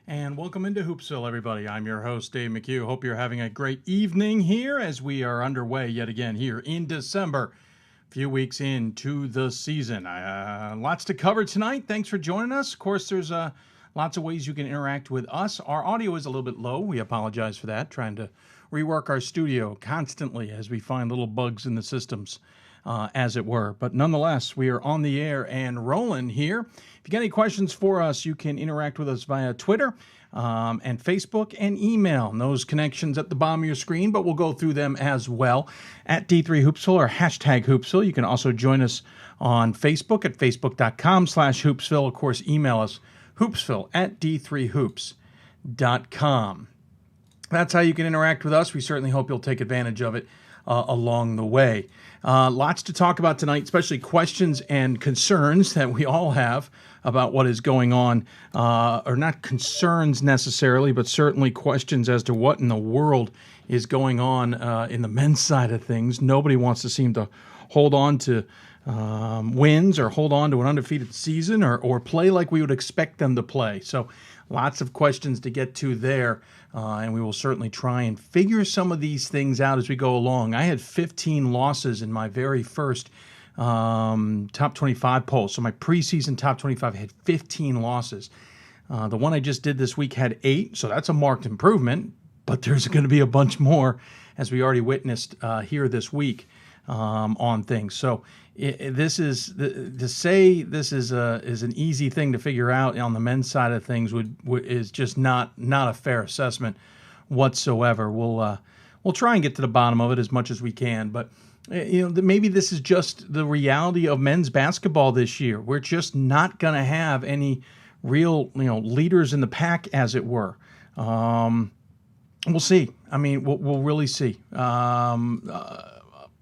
And welcome into Hoopsville, everybody. I'm your host, Dave McHugh. Hope you're having a great evening here as we are underway yet again here in December. A few weeks into the season. Lots to cover tonight. Thanks for joining us. Of course, there's lots of ways you can interact with us. Our audio is a little bit low. We apologize for that. Trying to rework our studio constantly as we find little bugs in the systems. As it were. But nonetheless, we are on the air and rolling here. If you got any questions for us, you can interact with us via Twitter and Facebook and email. And those connections at the bottom of your screen, but we'll go through them as well at D3Hoopsville or hashtag Hoopsville. You can also join us on Facebook at facebook.com/Hoopsville. Of course, email us hoopsville at d3hoops.com. That's how you can interact with us. We certainly hope you'll take advantage of it along the way. Lots to talk about tonight, especially questions and concerns that we all have about what is going on, or not concerns necessarily, but certainly questions as to what in the world is going on in the men's side of things. Nobody wants to seem to hold on to wins or hold on to an undefeated season or play like we would expect them to play. So lots of questions to get to there, and we will certainly try and figure some of these things out as we go along. I had 15 losses in my very first top 25 poll. So my preseason top 25 had 15 losses. The one I just did this week had 8, so that's a marked improvement, but there's going to be a bunch more, as we already witnessed here this week on things. So this is to say this is an easy thing to figure out on the men's side of things is just not a fair assessment whatsoever. We'll try and get to the bottom of it as much as we can, but maybe this is just the reality of men's basketball this year. We're just not going to have any real leaders in the pack, as it were. We'll see. I mean, we'll really see.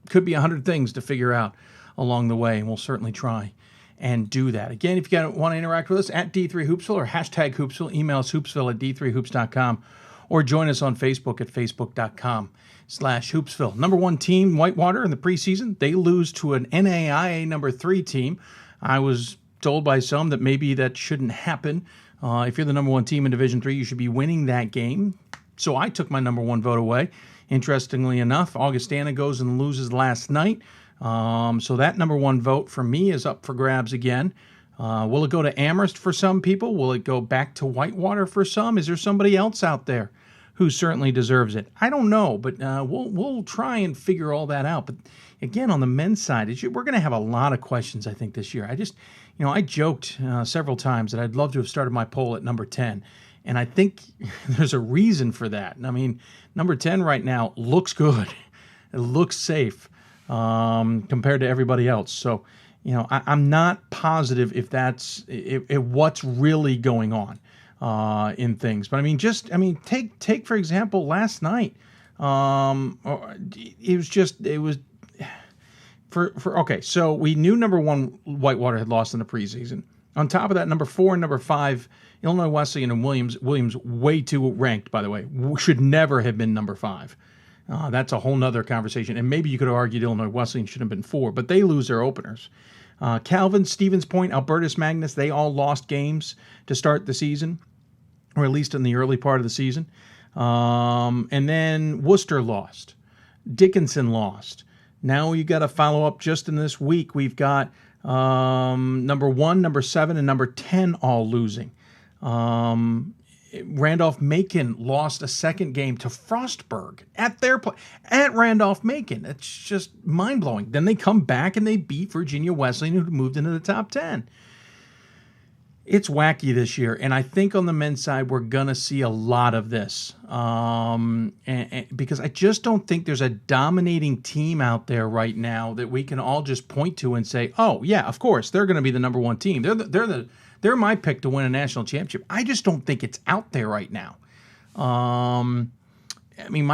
Could be 100 things to figure out along the way, and we'll certainly try and do that. Again, if you want to interact with us at D3Hoopsville or hashtag Hoopsville, email us hoopsville at d3hoops.com or join us on Facebook at facebook.com/Hoopsville. Number 1 team, Whitewater, in the preseason. They lose to an NAIA number 3 team. I was told by some that maybe that shouldn't happen. If you're the number 1 team in Division III, you should be winning that game. So I took my number 1 vote away. Interestingly enough, Augustana goes and loses last night. So that number 1 vote for me is up for grabs again. Will it go to Amherst for some people? Will it go back to Whitewater for some? Is there somebody else out there who certainly deserves it? I don't know, but we'll try and figure all that out. But again, on the men's side, we're going to have a lot of questions, I think, this year. I joked several times that I'd love to have started my poll at number 10. And I think there's a reason for that. I mean, number 10 right now looks good. It looks safe compared to everybody else. So, I'm not positive if that's what's really going on in things. But take for example last night. Okay. So we knew number 1 Whitewater had lost in the preseason. On top of that, number 4 and number 5, Illinois Wesleyan and Williams way too ranked, by the way, should never have been number 5. That's a whole nother conversation. And maybe you could have argued Illinois Wesleyan should have been 4, but they lose their openers. Calvin, Stevens Point, Albertus Magnus, they all lost games to start the season, or at least in the early part of the season. And then Worcester lost. Dickinson lost. Now you got to follow up just in this week. We've got number 1, number 7, and number 10 all losing. Randolph-Macon lost a second game to Frostburg at Randolph-Macon. It's just mind-blowing. Then they come back and they beat Virginia Wesleyan, who moved into the top 10. It's wacky this year, and I think on the men's side we're going to see a lot of this because I just don't think there's a dominating team out there right now that we can all just point to and say, oh, yeah, of course, they're going to be the number 1 team. They're my pick to win a national championship. I just don't think it's out there right now. My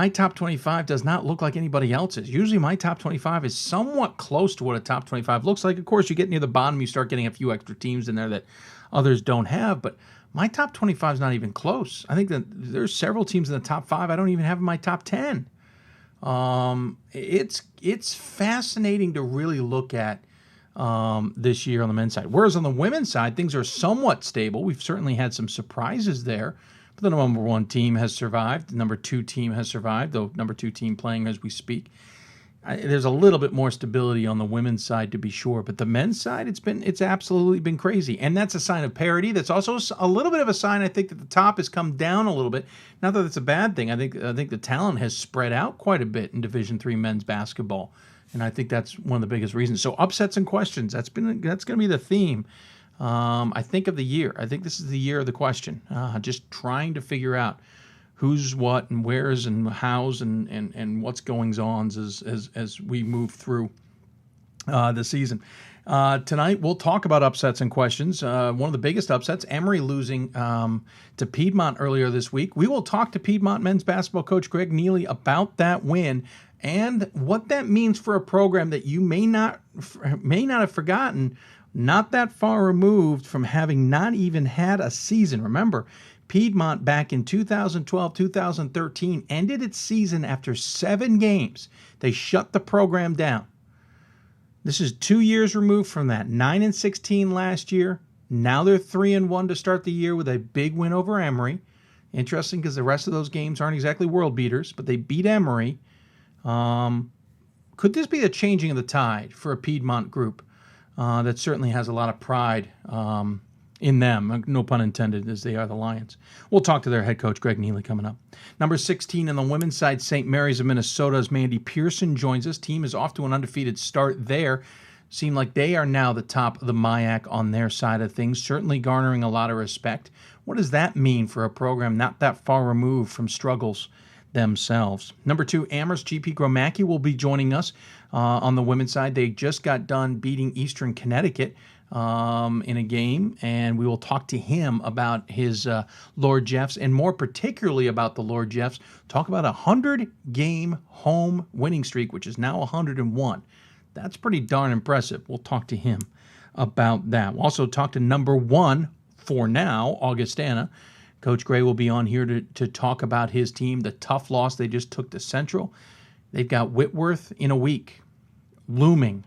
top 25 does not look like anybody else's. Usually my top 25 is somewhat close to what a top 25 looks like. Of course, you get near the bottom, you start getting a few extra teams in there that others don't have, but my top 25 is not even close. I think that there's several teams in the top 5 I don't even have in my top 10. It's fascinating to really look at this year on the men's side. Whereas on the women's side, things are somewhat stable. We've certainly had some surprises there But the number one team has survived. The number two team has survived, though number two team playing as we speak. There's a little bit more stability on the women's side, to be sure, but the men's side, it's absolutely been crazy, and that's a sign of parity. That's also a little bit of a sign, I think, that the top has come down a little bit. Not that it's a bad thing. I think the talent has spread out quite a bit in Division III men's basketball, and I think that's one of the biggest reasons. So upsets and questions. That's going to be the theme. I think of the year. I think this is the year of the question. Just trying to figure out who's what and where's and how's and what's goings on as we move through the season. Tonight we'll talk about upsets and questions. One of the biggest upsets, Emory losing to Piedmont earlier this week. We will talk to Piedmont men's basketball coach Greg Neely about that win and what that means for a program that you may not have forgotten, not that far removed from having not even had a season. Remember, Piedmont back in 2012-2013 ended its season after 7 games. They shut the program down. This is 2 years removed from that. 9-16 last year. Now they're 3-1 to start the year with a big win over Emory. Interesting because the rest of those games aren't exactly world beaters, but they beat Emory. Could this be the changing of the tide for a Piedmont group that certainly has a lot of pride in them, no pun intended, as they are the Lions? We'll talk to their head coach, Greg Neely, coming up. Number 16 on the women's side, St. Mary's of Minnesota's Mandy Pearson joins us. Team is off to an undefeated start there. Seem like they are now the top of the MIAC on their side of things, certainly garnering a lot of respect. What does that mean for a program not that far removed from struggles themselves? Number 2, Amherst GP Gromacki will be joining us on the women's side. They just got done beating Eastern Connecticut in a game, and we will talk to him about his Lord Jeffs, and more particularly about the Lord Jeffs. Talk about a 100-game home winning streak, which is now 101. That's pretty darn impressive. We'll talk to him about that. We'll also talk to number 1 for now, Augustana. Coach Gray will be on here to talk about his team, the tough loss they just took to Central. They've got Whitworth in a week, looming.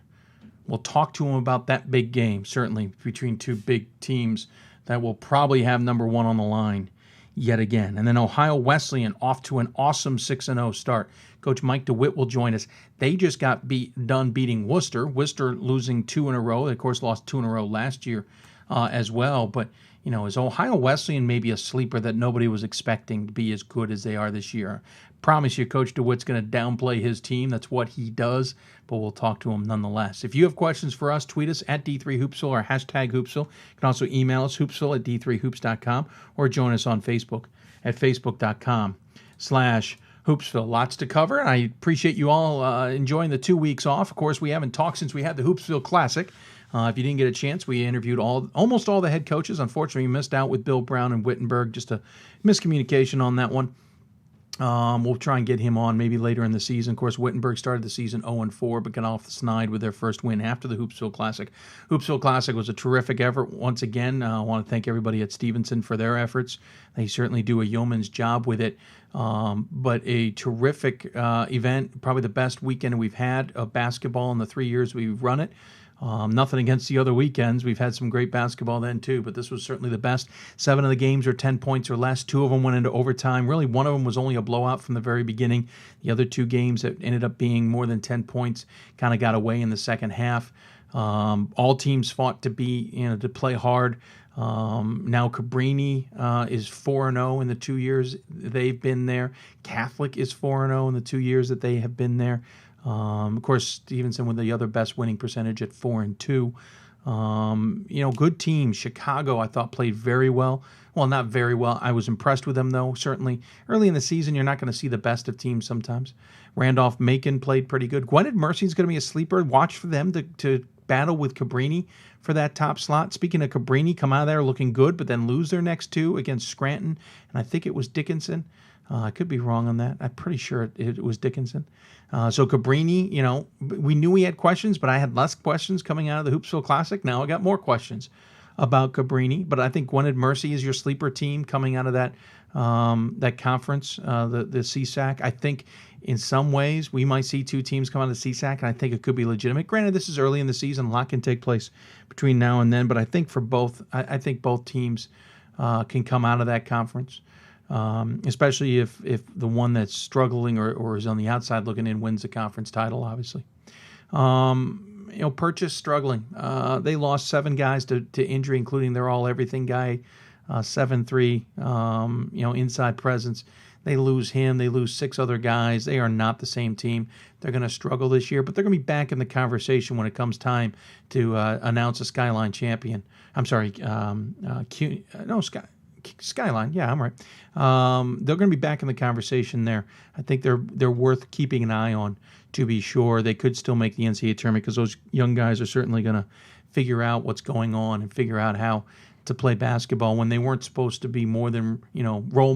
We'll talk to him about that big game, certainly between two big teams that will probably have number 1 on the line yet again. And then Ohio Wesleyan off to an awesome 6-0 start. Coach Mike DeWitt will join us. They just got done beating Worcester. Worcester losing 2 in a row. They, of course, lost 2 in a row last year as well. But, you know, is Ohio Wesleyan maybe a sleeper that nobody was expecting to be as good as they are this year? Promise you, Coach DeWitt's going to downplay his team. That's what he does, but we'll talk to him nonetheless. If you have questions for us, tweet us at D3Hoopsville or hashtag Hoopsville. You can also email us, hoopsville at d3hoops.com, or join us on Facebook at facebook.com/Hoopsville. Lots to cover, and I appreciate you all enjoying the 2 weeks off. Of course, we haven't talked since we had the Hoopsville Classic. If you didn't get a chance, we interviewed almost all the head coaches. Unfortunately, we missed out with Bill Brown and Wittenberg. Just a miscommunication on that one. We'll try and get him on maybe later in the season. Of course, Wittenberg started the season 0-4, but got off the snide with their first win after the Hoopsville Classic. Hoopsville Classic was a terrific effort. Once again, I want to thank everybody at Stevenson for their efforts. They certainly do a yeoman's job with it. But a terrific event, probably the best weekend we've had of basketball in the 3 years we've run it. Nothing against the other weekends. We've had some great basketball then too, but this was certainly the best. 7 of the games are 10 points or less. 2 of them went into overtime. Really, one of them was only a blowout from the very beginning. The other 2 games that ended up being more than 10 points kind of got away in the second half. All teams fought to play hard. Now Cabrini is 4-0 in the 2 years they've been there. Catholic is 4-0 in the 2 years that they have been there. Of course, Stevenson with the other best winning percentage at 4-2. Good teams. Chicago, I thought, played very well. Well, not very well. I was impressed with them, though, certainly. Early in the season, you're not going to see the best of teams sometimes. Randolph-Macon played pretty good. Gwinnett Mercy is going to be a sleeper. Watch for them to battle with Cabrini for that top slot. Speaking of Cabrini, come out of there looking good, but then lose their next 2 against Scranton, and I think it was Dickinson. I could be wrong on that. I'm pretty sure it was Dickinson. So Cabrini, we knew we had questions, but I had less questions coming out of the Hoopsville Classic. Now I got more questions about Cabrini, but I think Gwinnett Mercy is your sleeper team coming out of that conference, the CSAC. I think in some ways we might see 2 teams come out of the CSAC, and I think it could be legitimate. Granted, this is early in the season. A lot can take place between now and then, but I think for both, I think both teams can come out of that conference. especially if the one that's struggling or is on the outside looking in wins the conference title, obviously. Purchase struggling. They lost 7 guys to injury, including their all-everything guy, 7'3", inside presence. They lose him. They lose 6 other guys. They are not the same team. They're going to struggle this year, but they're going to be back in the conversation when it comes time to announce a Skyline champion. I'm sorry, Skyline. Yeah, I'm right. They're going to be back in the conversation there. I think they're worth keeping an eye on, to be sure. They could still make the NCAA tournament because those young guys are certainly going to figure out what's going on and figure out how to play basketball when they weren't supposed to be more than, role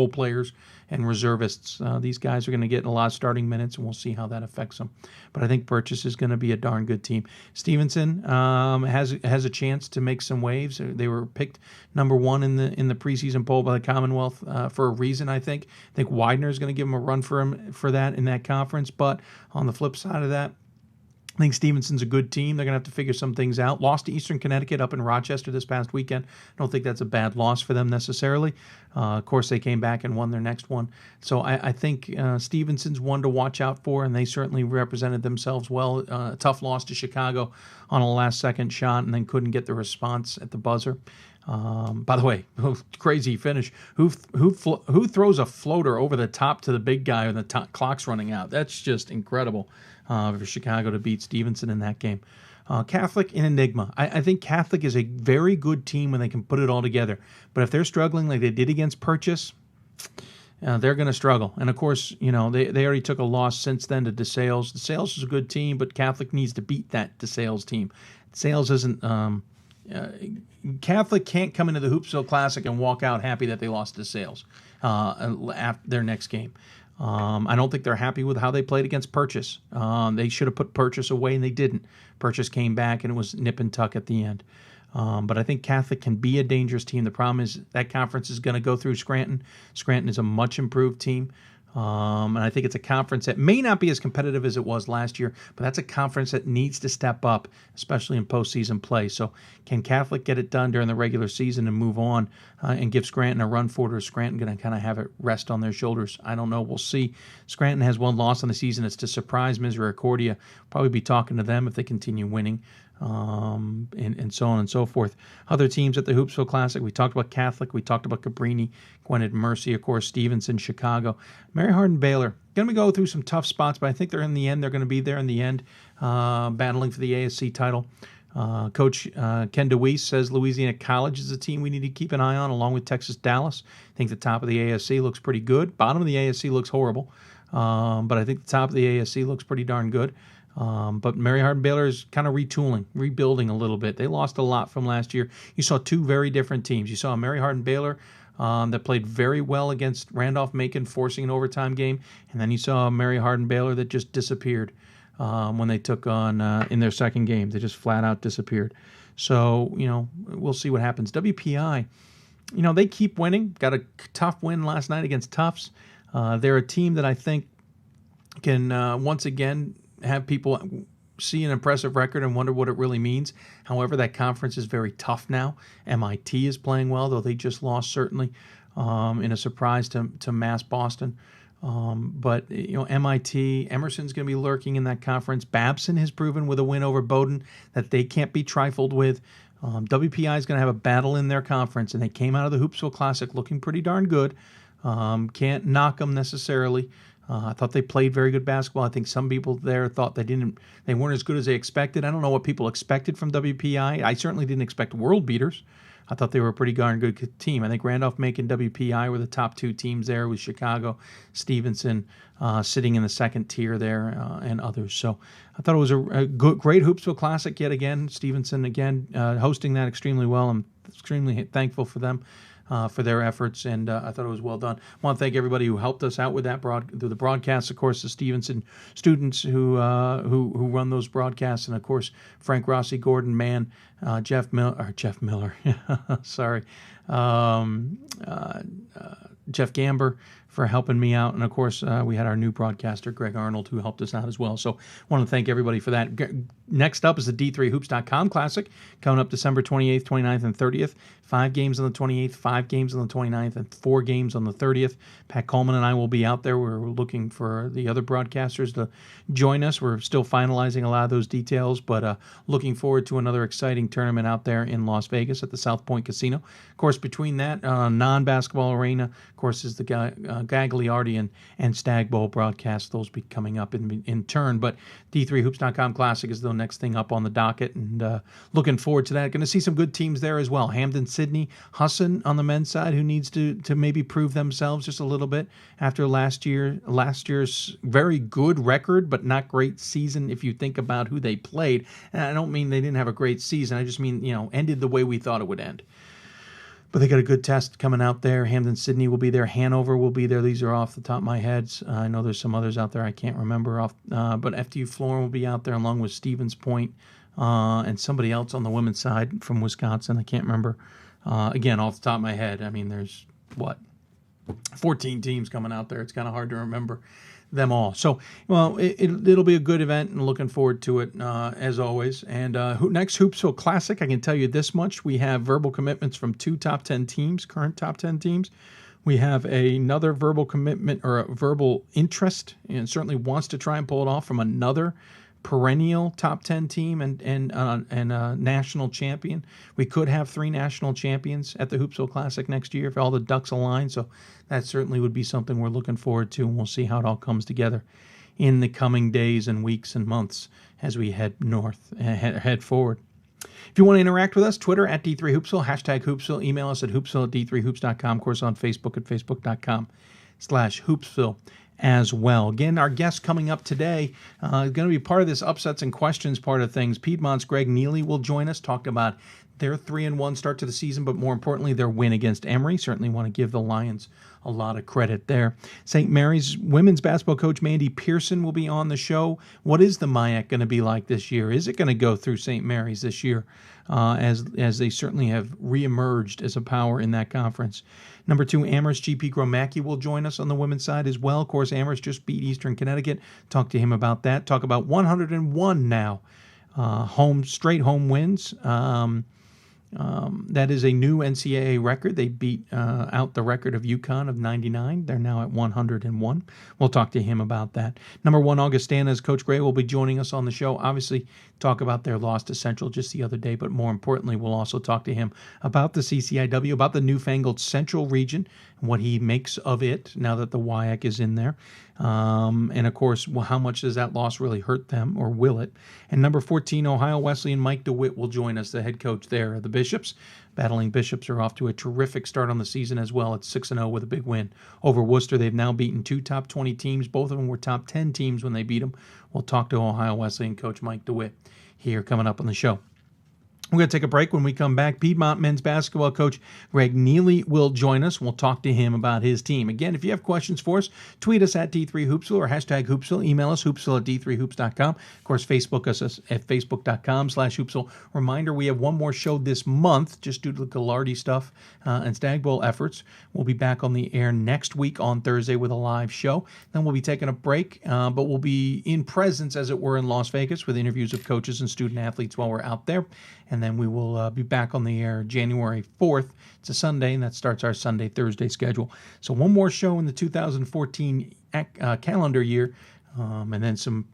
players and reservists. These guys are going to get a lot of starting minutes, and we'll see how that affects them. But I think Purchase is going to be a darn good team. Stevenson has a chance to make some waves. They were picked number 1 in the preseason poll by the Commonwealth for a reason. I think Widener is going to give them a run for that in that conference. But on the flip side of that, I think Stevenson's a good team. They're going to have to figure some things out. Lost to Eastern Connecticut up in Rochester this past weekend. I don't think that's a bad loss for them necessarily. Of course, they came back and won their next one. So I think Stevenson's one to watch out for, and they certainly represented themselves well. Tough loss to Chicago on a last-second shot and then couldn't get the response at the buzzer. By the way, crazy finish. Who throws a floater over the top to the big guy when the clock's running out? That's just incredible for Chicago to beat Stevenson in that game. Catholic, an enigma. I think Catholic is a very good team when they can put it all together. But if they're struggling like they did against Purchase, they're going to struggle. And, of course, they already took a loss since then to DeSales. DeSales is a good team, but Catholic needs to beat that DeSales team. DeSales isn't Catholic can't come into the Hoopsville Classic and walk out happy that they lost to DeSales after their next game. I don't think they're happy with how they played against Purchase. They should have put Purchase away, and they didn't. Purchase came back, and it was nip and tuck at the end. But I think Catholic can be a dangerous team. The problem is that conference is going to go through Scranton. Scranton is a much improved team. And I think it's a conference that may not be as competitive as it was last year, but that's a conference that needs to step up, especially in postseason play. So can Catholic get it done during the regular season and move on and give Scranton a run for it, or is Scranton going to kind of have it rest on their shoulders? I don't know. We'll see. Scranton has 1 loss on the season. It's to surprise Misericordia. Probably be talking to them if they continue winning. And so on and so forth. Other teams at the Hoopsville Classic, we talked about Catholic, we talked about Cabrini, Gwinnett Mercy, of course, Stevenson, Chicago. Mary Hardin Baylor, going to go through some tough spots, but I think they're going to be there in the end, battling for the ASC title. Coach Ken DeWeese says Louisiana College is a team we need to keep an eye on, along with Texas Dallas. I think the top of the ASC looks pretty good. Bottom of the ASC looks horrible, but I think the top of the ASC looks pretty darn good. But Mary Hardin Baylor is kind of retooling, rebuilding a little bit. They lost a lot from last year. You saw 2 very different teams. You saw a Mary Hardin Baylor that played very well against Randolph-Macon, forcing an overtime game. And then you saw a Mary Hardin Baylor that just disappeared when they took on in their second game. They just flat out disappeared. So, we'll see what happens. WPI, they keep winning. Got a tough win last night against Tufts. They're a team that I think can once again have people see an impressive record and wonder what it really means. However, that conference is very tough now. MIT is playing well, though they just lost certainly in a surprise to Mass Boston. But MIT, Emerson's going to be lurking in that conference. Babson has proven with a win over Bowdoin that they can't be trifled with. WPI is going to have a battle in their conference, and they came out of the Hoopsville Classic looking pretty darn good. Can't knock them necessarily. I thought they played very good basketball. I think some people there thought they weren't as good as they expected. I don't know what people expected from WPI. I certainly didn't expect world beaters. I thought they were a pretty darn good team. I think Randolph-Macon, WPI were the top 2 teams there, with Chicago, Stevenson sitting in the second tier there, and others. So I thought it was a great Hoopsville Classic yet again. Stevenson again hosting that extremely well. I'm extremely thankful for them. For their efforts, and I thought it was well done. I want to thank everybody who helped us out with that through the broadcasts. Of course, the Stevenson students who run those broadcasts, and of course Frank Rossi, Gordon Mann, Jeff Miller, sorry, Jeff Gamber for helping me out. And, of course, we had our new broadcaster, Greg Arnold, who helped us out as well. So I want to thank everybody for that. Next up is the D3Hoops.com Classic, coming up December 28th, 29th, and 30th. 5 games on the 28th, 5 games on the 29th, and 4 games on the 30th. Pat Coleman and I will be out there. We're looking for the other broadcasters to join us. We're still finalizing a lot of those details, but looking forward to another exciting tournament out there in Las Vegas at the South Point Casino. Of course, between that non-basketball arena, of course, is the Gagliardi and Stag Bowl broadcast. Those will be coming up in turn. But D3Hoops.com Classic is the next thing up on the docket, and looking forward to that. Going to see some good teams there as well. Hamden, Sydney, Husson on the men's side, who needs to maybe prove themselves just a little bit after last year's very good record, but not great season if you think about who they played. And I don't mean they didn't have a great season. I just mean, ended the way we thought it would end. But they got a good test coming out there. Hamden, Sydney will be there. Hanover will be there. These are off the top of my head. I know there's some others out there I can't remember off. But FDU Florham will be out there along with Stevens Point and somebody else on the women's side from Wisconsin. I can't remember. Again, off the top of my head, I mean, there's 14 teams coming out there. It's kind of hard to remember them all. So, well, it'll be a good event, and looking forward to it as always. And next Hoopsville Classic, I can tell you this much: we have verbal commitments from 2 top 10 teams, current top 10 teams. We have another verbal commitment or a verbal interest, and certainly wants to try and pull it off from another perennial top 10 team and a national champion. We could have 3 national champions at the Hoopsville Classic next year if all the ducks align. So that certainly would be something we're looking forward to, and we'll see how it all comes together in the coming days and weeks and months as we head forward. If you want to interact with us, Twitter at D3Hoopsville, hashtag Hoopsville, email us at hoopsville@d3hoops.com, of course on Facebook at facebook.com/Hoopsville as well. Again, our guest coming up today is going to be part of this upsets and questions part of things. Piedmont's Greg Neely will join us, talk about their 3-1 start to the season, but more importantly, their win against Emory. Certainly want to give the Lions a lot of credit there. St. Mary's women's basketball coach Mandy Pearson will be on the show. What is the MIAC going to be like this year? Is it going to go through St. Mary's this year, as they certainly have reemerged as a power in that conference? Number 2, Amherst GP Gromacki will join us on the women's side as well. Of course, Amherst just beat Eastern Connecticut. Talk to him about that. Talk about 101 now, straight home wins. That is a new NCAA record. They beat out the record of UConn of 99. They're now at 101. We'll talk to him about that. Number 1, Augustana's Coach Gray will be joining us on the show. Obviously, talk about their loss to Central just the other day, but more importantly, we'll also talk to him about the CCIW, about the newfangled Central region, and what he makes of it now that the WIAC is in there. And, of course, how much does that loss really hurt them, or will it? And number 14, Ohio Wesleyan Mike DeWitt will join us, the head coach there of the Bishops. Battling Bishops are off to a terrific start on the season as well at 6-0 with a big win over Worcester. They've now beaten 2 top 20 teams. Both of them were top 10 teams when they beat them. We'll talk to Ohio Wesleyan coach Mike DeWitt here coming up on the show. We're going to take a break. When we come back, Piedmont men's basketball coach Greg Neely will join us. We'll talk to him about his team. Again, if you have questions for us, tweet us at D3Hoopsville or hashtag Hoopsville. Email us, hoopsville@d3hoops.com. Of course, Facebook us at facebook.com/Hoopsville. Reminder, we have one more show this month, just due to the Gagliardi stuff and Stag Bowl efforts. We'll be back on the air next week on Thursday with a live show. Then we'll be taking a break, but we'll be in presence, as it were, in Las Vegas with interviews of coaches and student athletes while we're out there. And then we will be back on the air January 4th. It's a Sunday, and that starts our Sunday-Thursday schedule. So one more show in the 2014 calendar year, and then some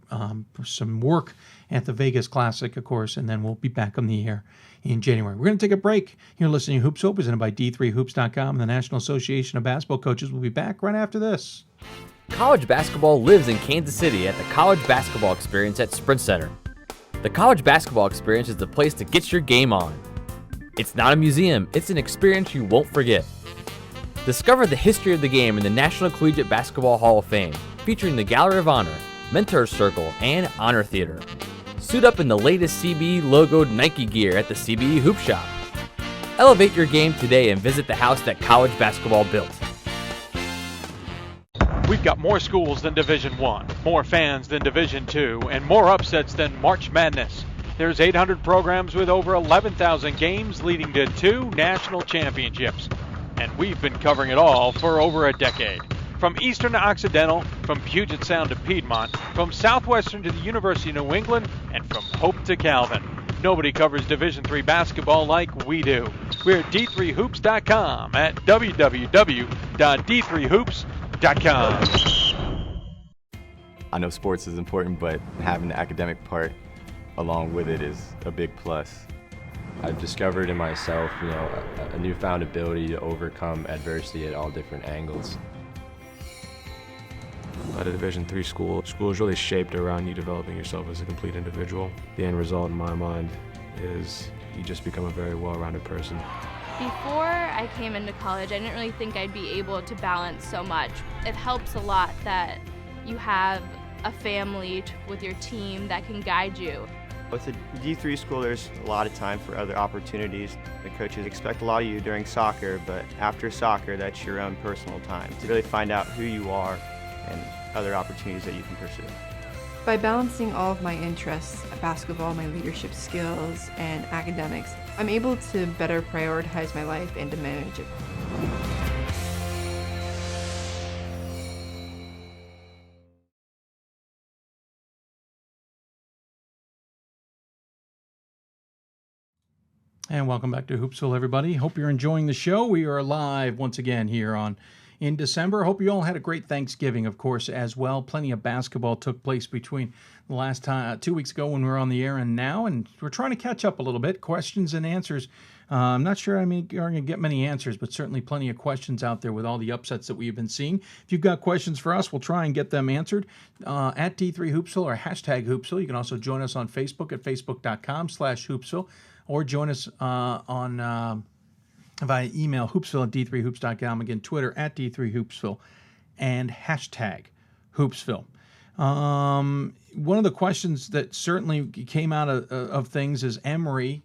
work at the Vegas Classic, of course, and then we'll be back on the air in January. We're going to take a break. You're listening to Hoopsville, presented by D3Hoops.com and the National Association of Basketball Coaches. We'll be back right after this. College basketball lives in Kansas City at the College Basketball Experience at Sprint Center. The College Basketball Experience is the place to get your game on. It's not a museum, it's an experience you won't forget. Discover the history of the game in the National Collegiate Basketball Hall of Fame, featuring the Gallery of Honor, Mentor's Circle, and Honor Theater. Suit up in the latest CBE logoed Nike gear at the CBE Hoop Shop. Elevate your game today and visit the house that college basketball built. We've got more schools than Division I, more fans than Division II, and more upsets than March Madness. There's 800 programs with over 11,000 games leading to 2 national championships. And we've been covering it all for over a decade. From Eastern to Occidental, from Puget Sound to Piedmont, from Southwestern to the University of New England, and from Hope to Calvin. Nobody covers Division III basketball like we do. We're at d3hoops.com at www.d3hoops.com. I know sports is important, but having the academic part along with it is a big plus. I've discovered in myself, a newfound ability to overcome adversity at all different angles. At a Division III school is really shaped around you developing yourself as a complete individual. The end result in my mind is you just become a very well-rounded person. Before I came into college, I didn't really think I'd be able to balance so much. It helps a lot that you have a family with your team that can guide you. With a D3 school, there's a lot of time for other opportunities. The coaches expect a lot of you during soccer, but after soccer, that's your own personal time to really find out who you are and other opportunities that you can pursue. By balancing all of my interests, basketball, my leadership skills, and academics, I'm able to better prioritize my life and to manage it. And welcome back to Hoopsville, everybody. Hope you're enjoying the show. We are live once again here in December. Hope you all had a great Thanksgiving, of course, as well. Plenty of basketball took place between the last time, 2 weeks ago when we were on the air and now, and we're trying to catch up a little bit. Questions and answers. I'm not sure you're going to get many answers, but certainly plenty of questions out there with all the upsets that we've been seeing. If you've got questions for us, we'll try and get them answered at D3Hoopsville or hashtag Hoopsville. You can also join us on Facebook at facebook.com/Hoopsville. Or join us via email, hoopsville at d3hoops.com. Again, Twitter at d3hoopsville and hashtag Hoopsville. One of the questions that certainly came out of things is Emory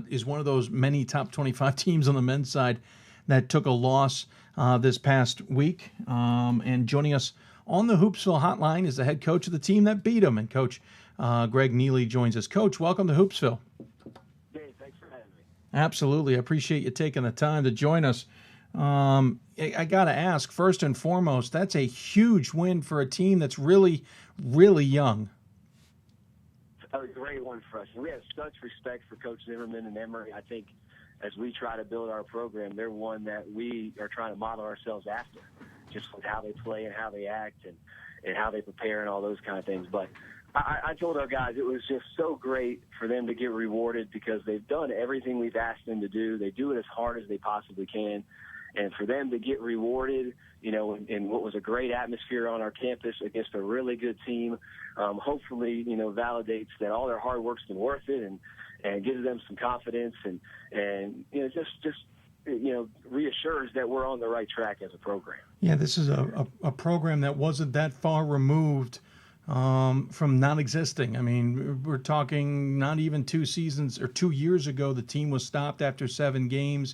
is one of those many top 25 teams on the men's side that took a loss this past week. And joining us on the Hoopsville hotline is the head coach of the team that beat them. And Coach Greg Neely joins us. Coach, welcome to Hoopsville. Absolutely. I appreciate you taking the time to join us. I got to ask, first and foremost, that's a huge win for a team that's really, really young. A great one for us. And we have such respect for Coach Zimmerman and Emory. I think as we try to build our program, they're one that we are trying to model ourselves after, just with how they play and how they act and how they prepare and all those kind of things. But I told our guys it was just so great for them to get rewarded because they've done everything we've asked them to do. They do it as hard as they possibly can. And for them to get rewarded, in what was a great atmosphere on our campus against a really good team, hopefully, validates that all their hard work's been worth it and gives them some confidence and just reassures that we're on the right track as a program. Yeah, this is a program that wasn't that far removed from not existing. I mean, we're talking not even 2 seasons or 2 years ago, the team was stopped after 7 games,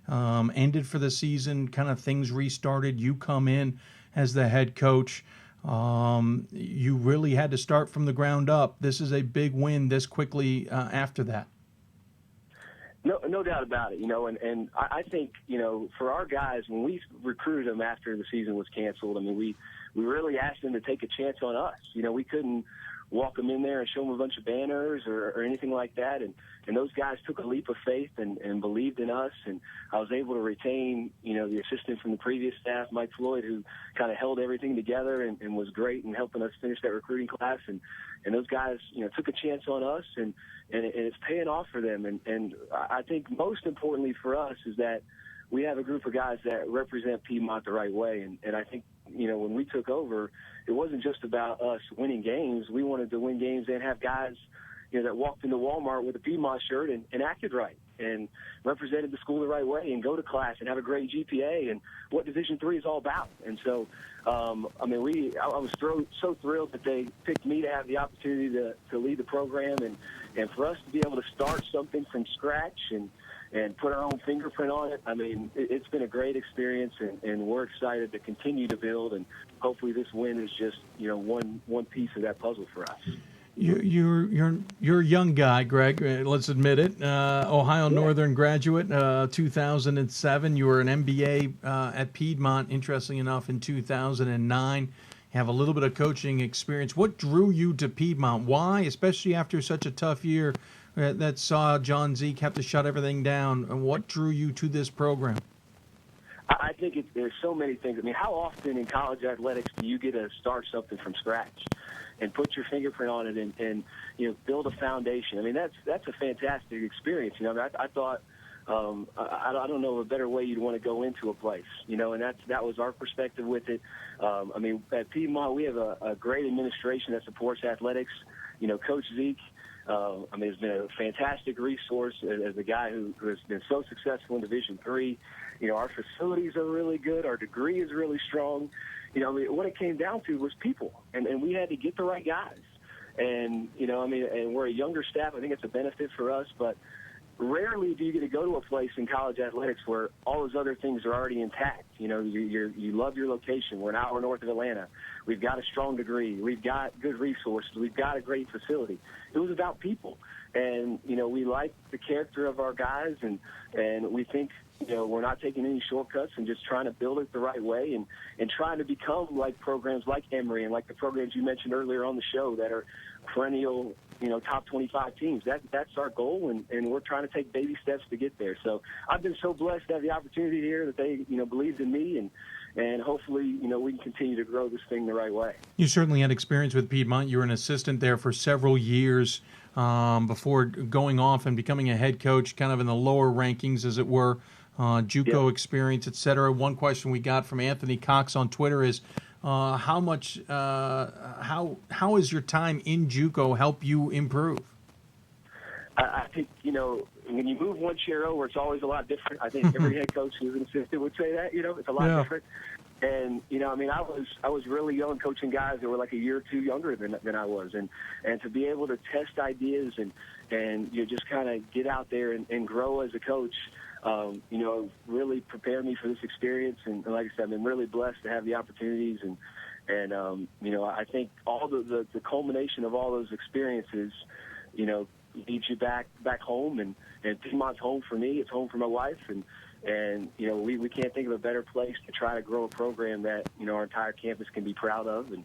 ended for the season, kind of things restarted. You come in as the head coach. You really had to start from the ground up. This is a big win this quickly after that. No doubt about it, and I think, for our guys, when we recruited them after the season was canceled, I mean, we really asked them to take a chance on us. We couldn't walk them in there and show them a bunch of banners or anything like that. And those guys took a leap of faith and believed in us. And I was able to retain, the assistant from the previous staff, Mike Floyd, who kind of held everything together and was great in helping us finish that recruiting class. And those guys, took a chance on us and it's paying off for them. And I think most importantly for us is that we have a group of guys that represent Piedmont the right way. And I think, when we took over, it wasn't just about us winning games. We wanted to win games and have guys, that walked into Walmart with a Piedmont shirt and acted right and represented the school the right way and go to class and have a great GPA and what Division III is all about. And so, I was so thrilled that they picked me to have the opportunity to lead the program and for us to be able to start something from scratch and put our own fingerprint on it. I mean, it's been a great experience, and we're excited to continue to build, and hopefully this win is just, one piece of that puzzle for us. You're a young guy, Greg. Let's admit it. Ohio Northern graduate, 2007. You were an MBA at Piedmont. Interesting enough, in 2009, you have a little bit of coaching experience. What drew you to Piedmont? Why, especially after such a tough year that saw John Zeke have to shut everything down? And what drew you to this program? I think there's so many things. I mean, how often in college athletics do you get to start something from scratch and put your fingerprint on it and build a foundation? I mean, that's a fantastic experience. I thought I don't know a better way you'd want to go into a place, and that was our perspective with it. I mean, at Piedmont, we have a great administration that supports athletics. Coach Zeke, has been a fantastic resource as a guy who has been so successful in Division III. Our facilities are really good. Our degree is really strong. What it came down to was people, and we had to get the right guys. And, and we're a younger staff. I think it's a benefit for us, but rarely do you get to go to a place in college athletics where all those other things are already intact. You love your location. We're an hour north of Atlanta. We've got a strong degree. We've got good resources. We've got a great facility. It was about people. And, we like the character of our guys, and we think, we're not taking any shortcuts and just trying to build it the right way and trying to become like programs like Emory and like the programs you mentioned earlier on the show that are perennial, top 25 teams. That's our goal, and we're trying to take baby steps to get there. So I've been so blessed to have the opportunity here that they, believed in me, and hopefully, we can continue to grow this thing the right way. You certainly had experience with Piedmont. You were an assistant there for several years before going off and becoming a head coach, kind of in the lower rankings, as it were. JUCO experience, et cetera. One question we got from Anthony Cox on Twitter is, how has your time in JUCO helped you improve? I think, when you move one chair over, it's always a lot different. I think every head coach who's an assistant would say that, it's a lot different. And, I was really young coaching guys that were like a year or two younger than I was. And to be able to test ideas and just kind of get out there and grow as a coach, really prepared me for this experience. And like I said, I've been really blessed to have the opportunities. And I think all the culmination of all those experiences, leads you back home. And Piedmont's home for me. It's home for my wife. And we can't think of a better place to try to grow a program that, our entire campus can be proud of. And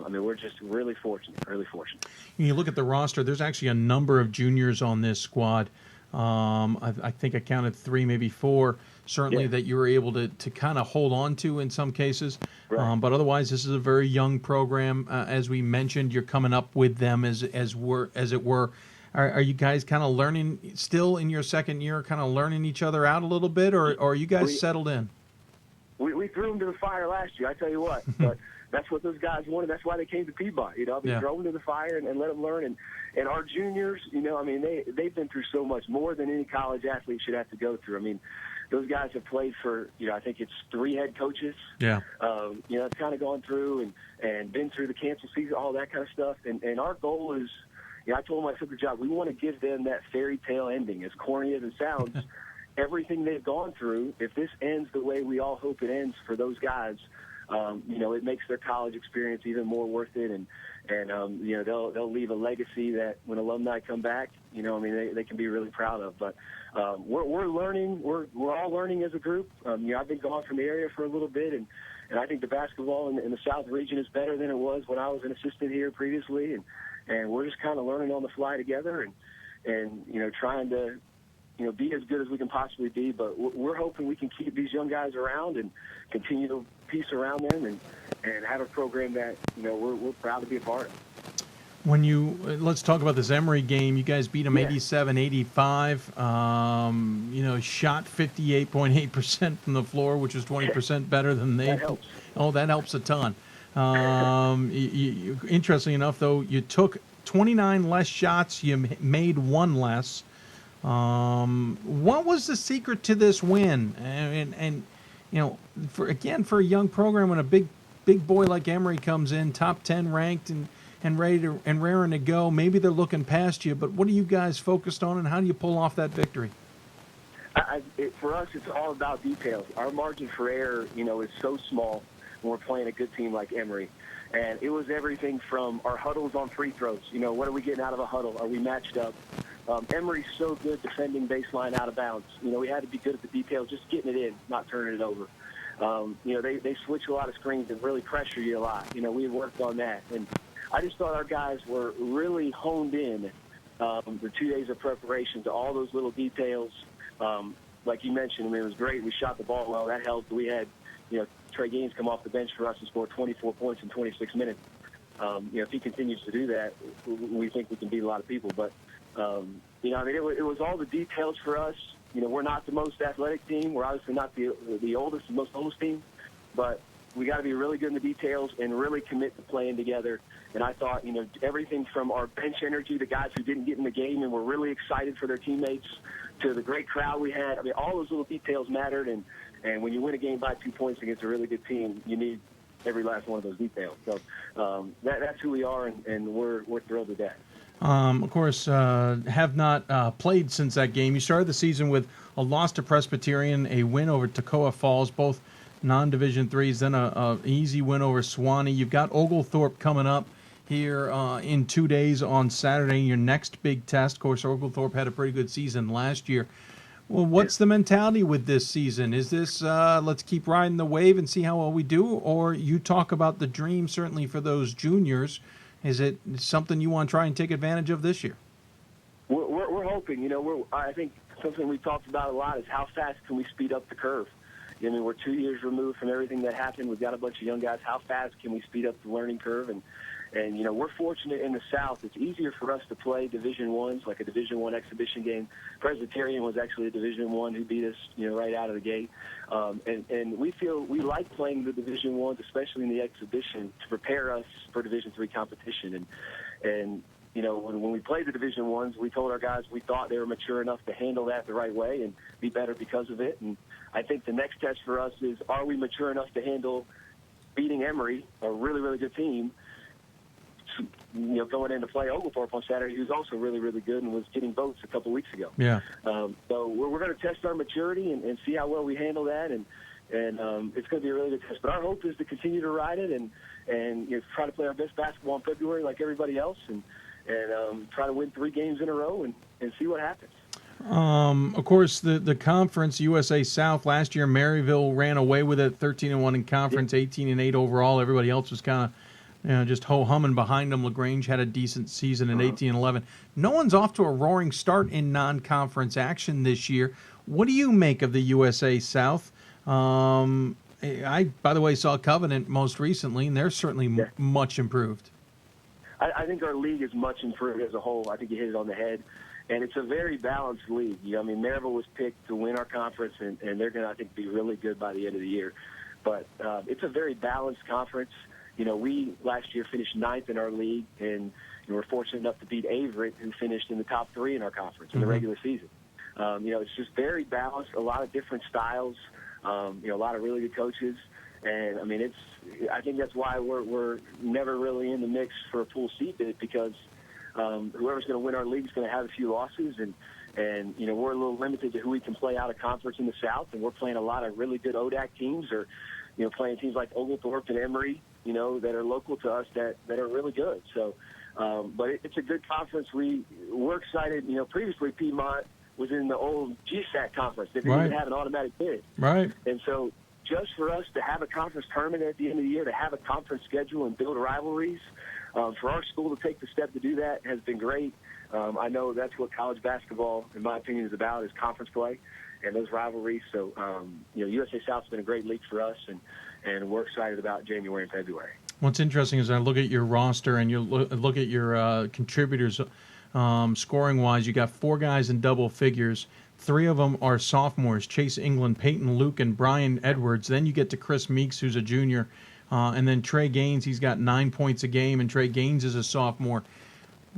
we're just really fortunate. When you look at the roster, there's actually a number of juniors on this squad. I think I counted 3, maybe 4, certainly that you were able to kind of hold on to in some cases. Right. But otherwise, this is a very young program. As we mentioned, you're coming up with them as it were. Are you guys kind of learning, still in your second year, kind of learning each other out a little bit, or are you guys settled in? We threw them to the fire last year, I tell you what. But that's what those guys wanted. That's why they came to Piedmont. Throw them to the fire and let them learn. And our juniors, they've been through so much more than any college athlete should have to go through. I mean, those guys have played for, I think it's 3 head coaches. Yeah. It's kind of gone through and been through the cancel season, all that kind of stuff. And our goal is, I told them I took the job. We want to give them that fairy tale ending. As corny as it sounds, everything they've gone through, if this ends the way we all hope it ends for those guys, it makes their college experience even more worth it. And they'll leave a legacy that when alumni come back, they can be really proud of. But we're learning. We're all learning as a group. I've been gone from the area for a little bit, and I think the basketball in the South region is better than it was when I was an assistant here previously. And we're just kind of learning on the fly together and trying to be as good as we can possibly be. But we're hoping we can keep these young guys around and continue to piece around them and have a program that we're proud to be a part of. Let's talk about this Emory game. You guys beat them 87-85. Shot 58.8% from the floor, which is 20% better than they. That helps. Oh, that helps a ton. Interestingly enough, though, you took 29 less shots. You made 1 less. What was the secret to this win? And for a young program, when a big boy like Emory comes in, top 10 ranked and ready to and raring to go, maybe they're looking past you. But what are you guys focused on, and how do you pull off that victory? For us, it's all about details. Our margin for error, is so small when we're playing a good team like Emory. And it was everything from our huddles on free throws. What are we getting out of a huddle? Are we matched up? Emory's so good defending baseline out of bounds. We had to be good at the details, just getting it in, not turning it over. They switch a lot of screens and really pressure you a lot. We worked on that. And I just thought our guys were really honed in the 2 days of preparation to all those little details. Like you mentioned, it was great. We shot the ball well. That helped. We had, Trey Gaines come off the bench for us and score 24 points in 26 minutes. If he continues to do that, we think we can beat a lot of people. But, it was all the details for us. We're not the most athletic team. We're obviously not the oldest and most oldest team. But we got to be really good in the details and really commit to playing together. And I thought, everything from our bench energy, the guys who didn't get in the game and were really excited for their teammates, to the great crowd we had. All those little details mattered. And when you win a game by 2 points against a really good team, you need every last one of those details. So that's who we are, and we're thrilled to death. Of course, have not played since that game. You started the season with a loss to Presbyterian, a win over Toccoa Falls, both non-Division threes, then a easy win over Suwanee. You've got Oglethorpe coming up here in 2 days on Saturday, your next big test. Of course, Oglethorpe had a pretty good season last year. Well, what's the mentality with this season? Is this let's keep riding the wave and see how well we do? Or you talk about the dream, certainly for those juniors. Is it something you want to try and take advantage of this year? We're hoping. I think something we've talked about a lot is how fast can we speed up the curve? We're 2 years removed from everything that happened. We've got a bunch of young guys. How fast can we speed up the learning curve? And we're fortunate in the South. It's easier for us to play Division I's, like a Division I exhibition game. Presbyterian was actually a Division I who beat us, right out of the gate. And we feel we like playing the Division I's, especially in the exhibition, to prepare us for Division III competition. And when we played the Division I's, we told our guys we thought they were mature enough to handle that the right way and be better because of it. And I think the next test for us is, are we mature enough to handle beating Emory, a really, really good team, going in to play Oglethorpe on Saturday, who's also really, really good and was getting votes a couple weeks ago. Yeah. So we're going to test our maturity and see how well we handle that, and it's going to be a really good test. But our hope is to continue to ride it and try to play our best basketball in February like everybody else, and try to win 3 games in a row and see what happens. Of course, the conference, USA South, last year Maryville ran away with it, 13-1 in conference, 18-8 overall. Everybody else was kind of just ho-humming behind them. LaGrange had a decent season at 18-11. No one's off to a roaring start in non-conference action this year. What do you make of the USA South? I, by the way, saw Covenant most recently, and they're certainly much improved. I think our league is much improved as a whole. I think you hit it on the head. And it's a very balanced league. Maryville was picked to win our conference, and they're going to, I think, be really good by the end of the year. But it's a very balanced conference. We last year finished 9th in our league, and we're fortunate enough to beat Averett, who finished in the top 3 in our conference in the regular season. It's just very balanced, a lot of different styles, a lot of really good coaches. And, I think that's why we're never really in the mix for a full seat bid, because whoever's going to win our league is going to have a few losses, and we're a little limited to who we can play out of conference in the South, and we're playing a lot of really good ODAC teams, or playing teams like Oglethorpe and Emory, that are local to us that are really good. So, but it's a good conference. We're excited. Previously Piedmont was in the old GSAC conference. They didn't even have an automatic bid. Right. And so just for us to have a conference tournament at the end of the year, to have a conference schedule and build rivalries, for our school to take the step to do that has been great. I know that's what college basketball, in my opinion, is about, is conference play and those rivalries. So, USA South's been a great league for us, and we're excited about January and February. What's interesting is I look at your roster and you look at your contributors scoring-wise. You got 4 guys in double figures. 3 of them are sophomores: Chase England, Peyton Luke, and Brian Edwards. Then you get to Chris Meeks, who's a junior. And then Trey Gaines, he's got 9 points a game, and Trey Gaines is a sophomore.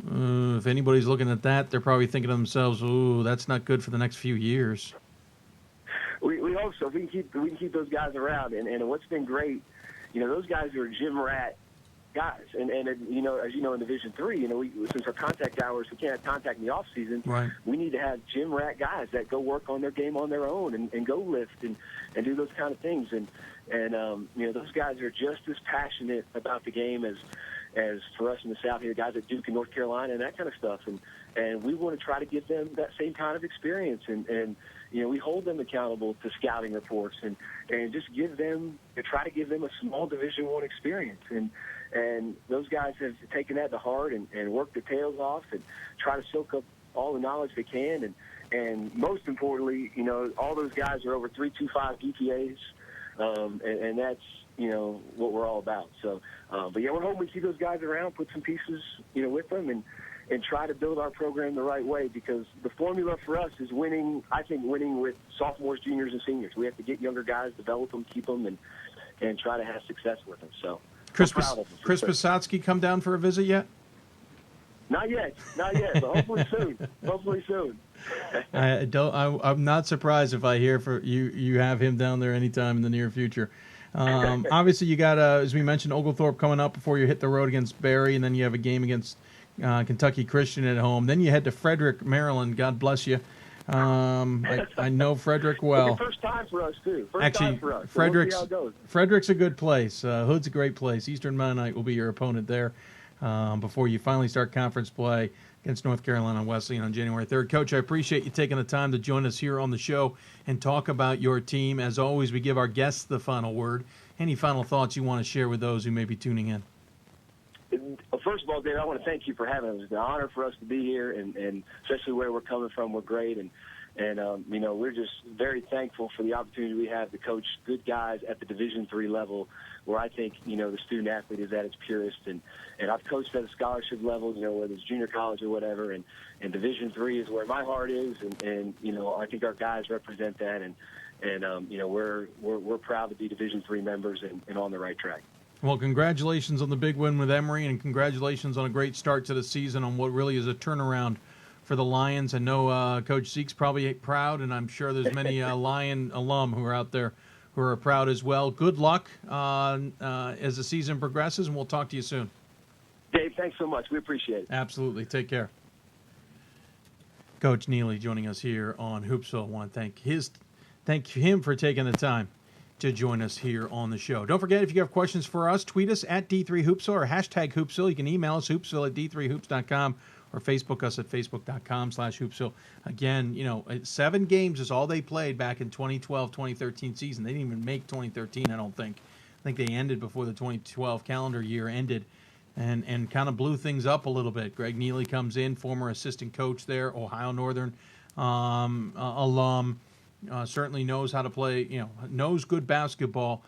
If anybody's looking at that, they're probably thinking to themselves, "Ooh, that's not good for the next few years." We hope so. We can keep those guys around. And what's been great, those guys are gym rat guys. And you know, as you know, in Division III, you know, since our contact hours, we can't have contact in the off season. Right. We need to have gym rat guys that go work on their game on their own and go lift and do those kind of things. And you know, those guys are just as passionate about the game as for us in the South here, guys at Duke and North Carolina and that kind of stuff. And we want to try to give them that same kind of experience. And you know, we hold them accountable to scouting reports and just try to give them a small Division I experience. And those guys have taken that to heart and worked their tails off and try to soak up all the knowledge they can. And most importantly, you know, all those guys are over 3.25 GPAs, and that's, you know, what we're all about. So, but yeah, we're hoping we see those guys around, put some pieces, you know, with them, and try to build our program the right way, because the formula for us is winning. I think winning with sophomores, juniors, and seniors. We have to get younger guys, develop them, keep them, and try to have success with them. So, Chris Posadzki come down for a visit yet? Not yet, but hopefully soon. Hopefully soon. I'm not surprised if I hear you have him down there anytime in the near future. Obviously, you got, as we mentioned, Oglethorpe coming up before you hit the road against Barry, and then you have a game against Kentucky Christian at home. Then you head to Frederick, Maryland. God bless you. I know Frederick well. It's the first time for us, too. Actually, for us. Frederick's, so we'll see how it goes. Frederick's a good place. Hood's a great place. Eastern Mennonite will be your opponent there before you finally start conference play against North Carolina Wesleyan on January 3rd. Coach, I appreciate you taking the time to join us here on the show and talk about your team. As always, we give our guests the final word. Any final thoughts you want to share with those who may be tuning in? First of all, Dave, I want to thank you for having us. It's an honor for us to be here, and especially where we're coming from, we're great. And you know, we're just very thankful for the opportunity we have to coach good guys at the Division III level, where I think, you know, the student athlete is at its purest. And I've coached at a scholarship level, you know, whether it's junior college or whatever. And Division III is where my heart is. And you know, I think our guys represent that. And you know, we're proud to be Division III members and on the right track. Well, congratulations on the big win with Emory, and congratulations on a great start to the season on what really is a turnaround for the Lions. I know Coach Zeke's probably proud, and I'm sure there's many Lion alum who are out there who are proud as well. Good luck as the season progresses, and we'll talk to you soon. Dave, thanks so much. We appreciate it. Absolutely. Take care. Coach Neely joining us here on Hoopsville. I want to thank him for taking the time to join us here on the show. Don't forget, if you have questions for us, tweet us at D3Hoopsville or hashtag Hoopsville. You can email us, hoopsville at d3hoops.com, or Facebook us at facebook.com/Hoopsville. Again, you know, 7 games is all they played back in 2012-2013 season. They didn't even make 2013, I don't think. I think they ended before the 2012 calendar year ended and kind of blew things up a little bit. Greg Neely comes in, former assistant coach there, Ohio Northern alum. Certainly knows how to play, you know, knows good basketball,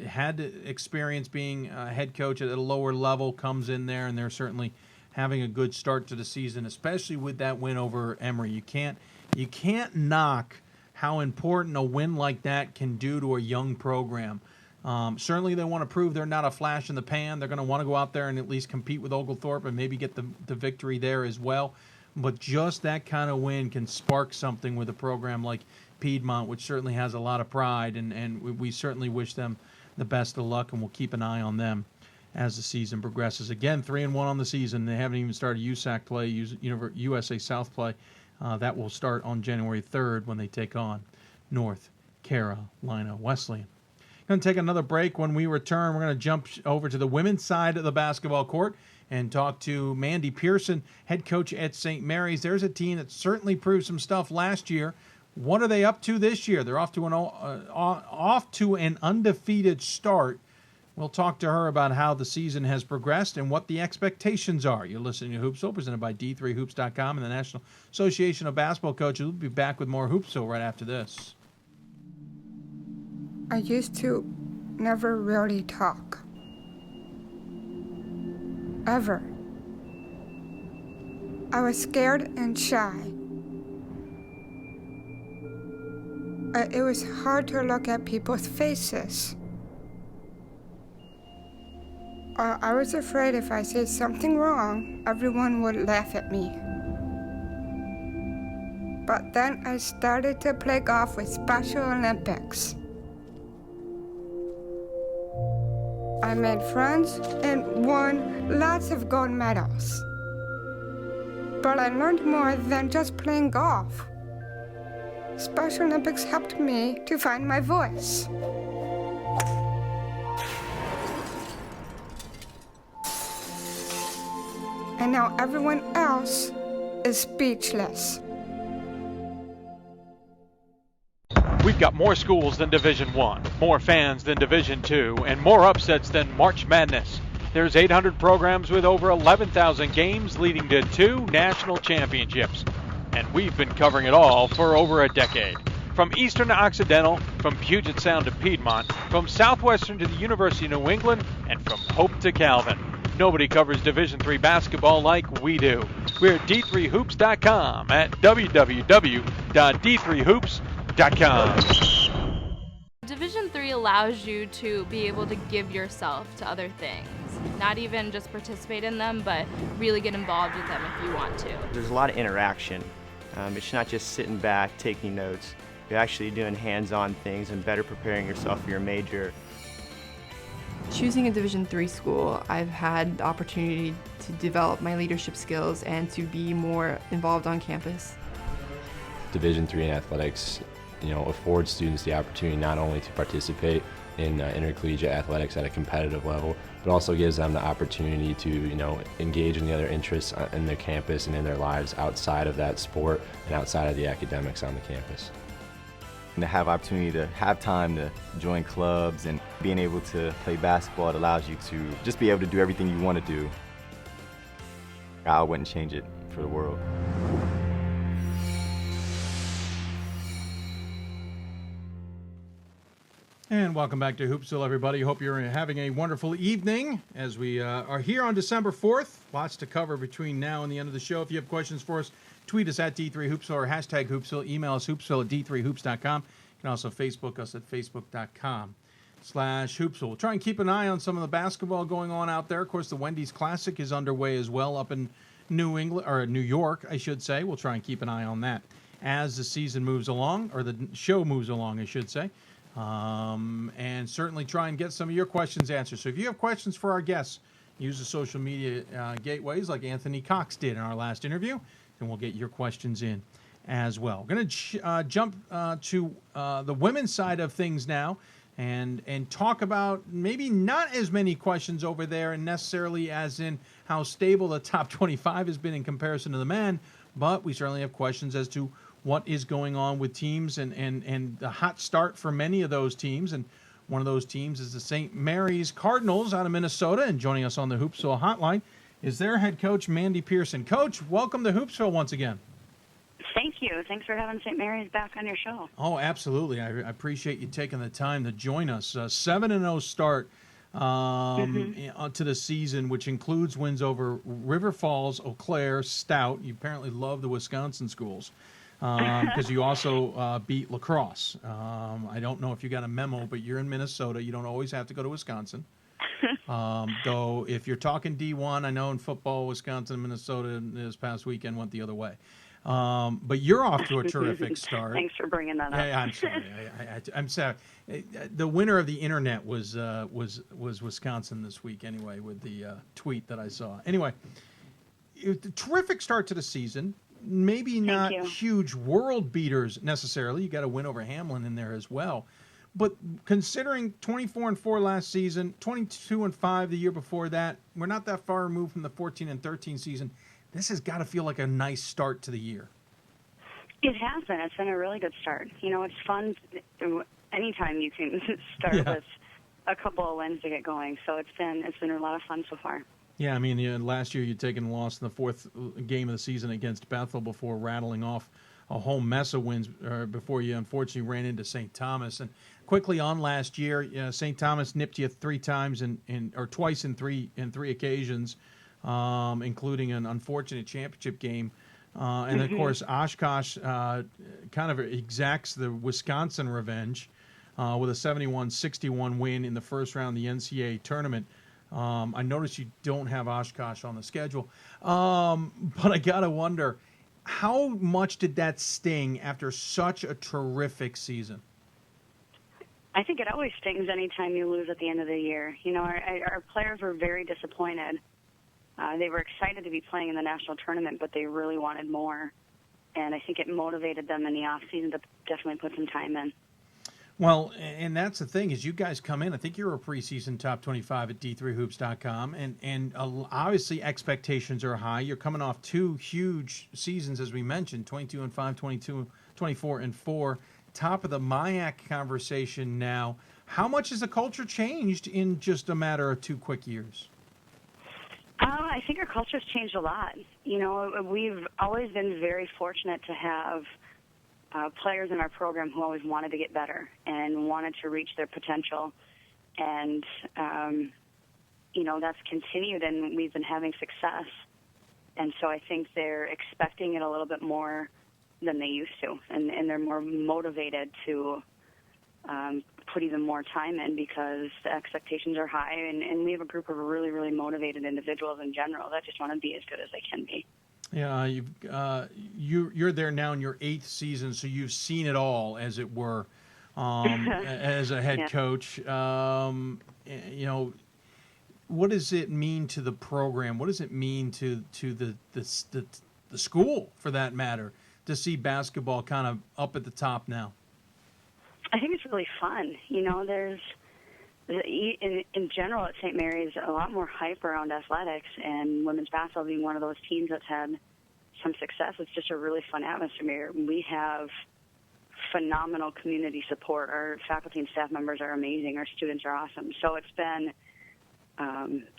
had experience being a head coach at a lower level, comes in there, and they're certainly having a good start to the season, especially with that win over Emory. You can't knock how important a win like that can do to a young program. Certainly they want to prove they're not a flash in the pan. They're going to want to go out there and at least compete with Oglethorpe and maybe get the victory there as well. But just that kind of win can spark something with a program like Piedmont, which certainly has a lot of pride, and we certainly wish them the best of luck, and we'll keep an eye on them as the season progresses. Again, 3-1 on the season. They haven't even started USAC play, USA South play. That will start on January 3rd when they take on North Carolina Wesleyan. Going to take another break. When we return, we're going to jump over to the women's side of the basketball court and talk to Mandy Pearson, head coach at St. Mary's. There's a team that certainly proved some stuff last year. What are they up to this year? They're off to an undefeated start. We'll talk to her about how the season has progressed and what the expectations are. You're listening to Hoopsville, presented by D3Hoops.com and the National Association of Basketball Coaches. We'll be back with more Hoopsville right after this. I used to never really talk. Ever. I was scared and shy. It was hard to look at people's faces. I was afraid if I said something wrong, everyone would laugh at me. But then I started to play golf with Special Olympics. I made friends and won lots of gold medals. But I learned more than just playing golf. Special Olympics helped me to find my voice. And now everyone else is speechless. We've got more schools than Division I, more fans than Division II, and more upsets than March Madness. There's 800 programs with over 11,000 games leading to 2 national championships. And we've been covering it all for over a decade. From Eastern to Occidental, from Puget Sound to Piedmont, from Southwestern to the University of New England, and from Hope to Calvin. Nobody covers Division III basketball like we do. We're at d3hoops.com at www.d3hoops.com. Division III allows you to be able to give yourself to other things. Not even just participate in them, but really get involved with them if you want to. There's a lot of interaction. It's not just sitting back, taking notes. You're actually doing hands-on things and better preparing yourself for your major. Choosing a Division III school, I've had the opportunity to develop my leadership skills and to be more involved on campus. Division III in athletics, affords students the opportunity not only to participate in intercollegiate athletics at a competitive level, but also gives them the opportunity to, engage in the other interests in their campus and in their lives outside of that sport and outside of the academics on the campus. And to have opportunity to have time to join clubs and being able to play basketball, it allows you to just be able to do everything you want to do. I wouldn't change it for the world. And welcome back to Hoopsville, everybody. Hope you're having a wonderful evening as we are here on December 4th. Lots to cover between now and the end of the show. If you have questions for us, tweet us at D3Hoopsville or hashtag Hoopsville. Email us hoopsville@d3hoops.com. You can also Facebook us at facebook.com/Hoopsville. We'll try and keep an eye on some of the basketball going on out there. Of course, the Wendy's Classic is underway as well up in New England, or New York, I should say. We'll try and keep an eye on that as the season moves along, or the show moves along, I should say. And certainly try and get some of your questions answered. So if you have questions for our guests, use the social media gateways like Anthony Cox did in our last interview, and we'll get your questions in as well. We're going to jump to the women's side of things now and talk about maybe not as many questions over there and necessarily as in how stable the top 25 has been in comparison to the men, but we certainly have questions as to what is going on with teams and the hot start for many of those teams. And one of those teams is the St. Mary's Cardinals out of Minnesota. And joining us on the Hoopsville hotline is their head coach, Mandy Pearson. Coach, welcome to Hoopsville once again. Thank you. Thanks for having St. Mary's back on your show. Oh, absolutely. I appreciate you taking the time to join us. 7-0 start to the season, which includes wins over River Falls, Eau Claire, Stout. You apparently love the Wisconsin schools. Because you also beat La Crosse. I don't know if you got a memo, but you're in Minnesota. You don't always have to go to Wisconsin. Though if you're talking D1, I know in football, Wisconsin and Minnesota this past weekend went the other way. But you're off to a terrific start. Thanks for bringing that up. Yeah, I'm sorry. I'm sorry. The winner of the internet was Wisconsin this week anyway with the tweet that I saw. Anyway, terrific start to the season. Maybe not huge world beaters necessarily. You got a win over Hamlin in there as well. But considering 24-4 last season, 22-5 the year before that, we're not that far removed from the 14-13 season. This has got to feel like a nice start to the year. It has been. It's been a really good start. It's fun anytime you can start with a couple of wins to get going. So it's been a lot of fun so far. Yeah, I mean, last year you'd taken a loss in the fourth game of the season against Bethel before rattling off a whole mess of wins before you unfortunately ran into St. Thomas. And quickly on last year, St. Thomas nipped you twice in three occasions, including an unfortunate championship game. And of course, Oshkosh kind of exacts the Wisconsin revenge with a 71-61 win in the first round of the NCAA tournament. I noticed you don't have Oshkosh on the schedule, but I gotta wonder, how much did that sting after such a terrific season? I think it always stings anytime you lose at the end of the year. You know, our players were very disappointed. They were excited to be playing in the national tournament, but they really wanted more. And I think it motivated them in the off season to definitely put some time in. Well, and that's the thing is you guys come in. I think you're a preseason top 25 at d3hoops.com, and obviously expectations are high. You're coming off 2 huge seasons, as we mentioned, 22-5, 24-4, top of the MIAC conversation now. How much has the culture changed in just a matter of 2 quick years? I think our culture's changed a lot. You know, we've always been very fortunate to have players in our program who always wanted to get better and wanted to reach their potential. And, you know, that's continued, and we've been having success. And so I think they're expecting it a little bit more than they used to, and they're more motivated to put even more time in because the expectations are high, and we have a group of really, really motivated individuals in general that just want to be as good as they can be. Yeah, you're there now in your 8th season, so you've seen it all, as it were, as a head coach. You know, what does it mean to the program? What does it mean to the school, for that matter, to see basketball kind of up at the top now? I think it's really fun. You know, there's in general at St. Mary's a lot more hype around athletics, and women's basketball being one of those teams that's had some success. It's just a really fun atmosphere. We have phenomenal community support. Our faculty and staff members are amazing. Our students are awesome. So it's been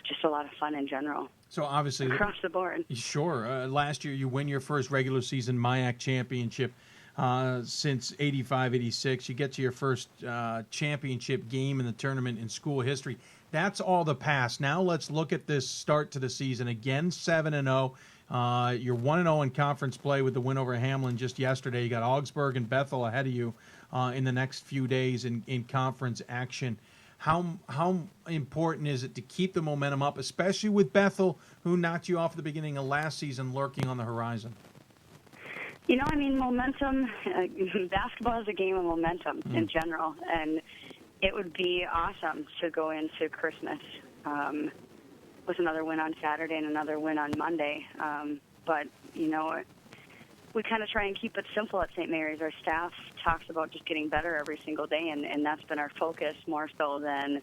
just a lot of fun in general. So obviously across the board. Sure. Last year you win your first regular season MIAC championship since 85-86. You get to your first championship game in the tournament in school history. That's all the past. Now let's look at this start to the season. Again, 7-0. You're 1-0 in conference play with the win over Hamlin just yesterday. You got Augsburg and Bethel ahead of you in the next few days in conference action. How important is it to keep the momentum up, especially with Bethel, who knocked you off at the beginning of last season, lurking on the horizon? You know, I mean, momentum, basketball is a game of momentum in general, and it would be awesome to go into Christmas with another win on Saturday and another win on Monday. But, you know, we kind of try and keep it simple at St. Mary's. Our staff talks about just getting better every single day, and that's been our focus more so than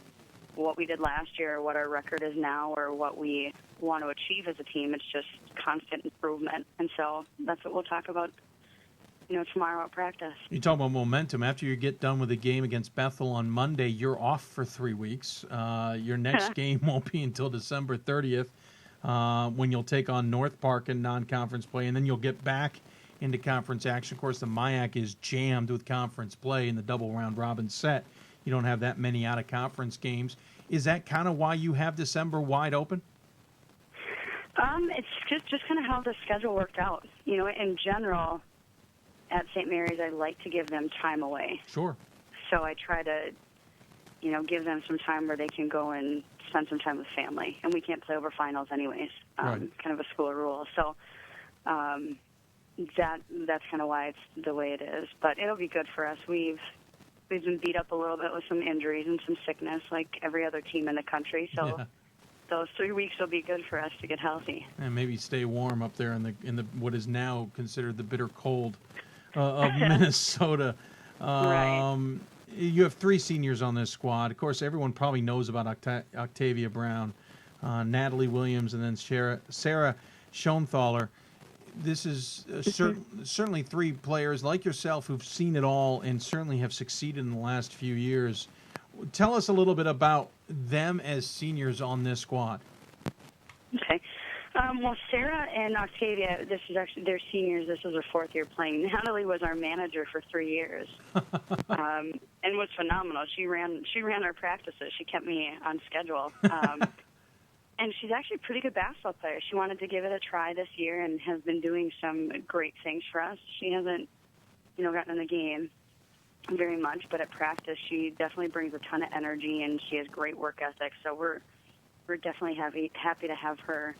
what we did last year, or what our record is now, or what we want to achieve as a team. It's just constant improvement. And so that's what we'll talk about, you know, tomorrow at practice. You talk about momentum. After you get done with the game against Bethel on Monday, you're off for 3 weeks. Your next game won't be until December 30th when you'll take on North Park in non-conference play, and then you'll get back into conference action. Of course, the MIAC is jammed with conference play in the double round robin set. You don't have that many out-of-conference games. Is that kind of why you have December wide open? It's just kind of how the schedule worked out. You know, in general, at St. Mary's, I like to give them time away. Sure. So I try to, you know, give them some time where they can go and spend some time with family. And we can't play over finals anyways, kind of a school rule. So that's kind of why it's the way it is. But it'll be good for us. We've been beat up a little bit with some injuries and some sickness like every other team in the country. So those 3 weeks will be good for us to get healthy. And maybe stay warm up there in the what is now considered the bitter cold of Minnesota. Right. You have 3 seniors on this squad. Of course, everyone probably knows about Octavia Brown, Natalie Williams, and then Sarah Schoenthaler. This is certainly 3 players like yourself who've seen it all and certainly have succeeded in the last few years. Tell us a little bit about them as seniors on this squad. Okay. Well, Sarah and Octavia, this is actually their seniors. This was their 4th year playing. Natalie was our manager for 3 years, and was phenomenal. She ran our practices. She kept me on schedule. And she's actually a pretty good basketball player. She wanted to give it a try this year and has been doing some great things for us. She hasn't, you know, gotten in the game very much, but at practice she definitely brings a ton of energy and she has great work ethic. So we're definitely happy to have her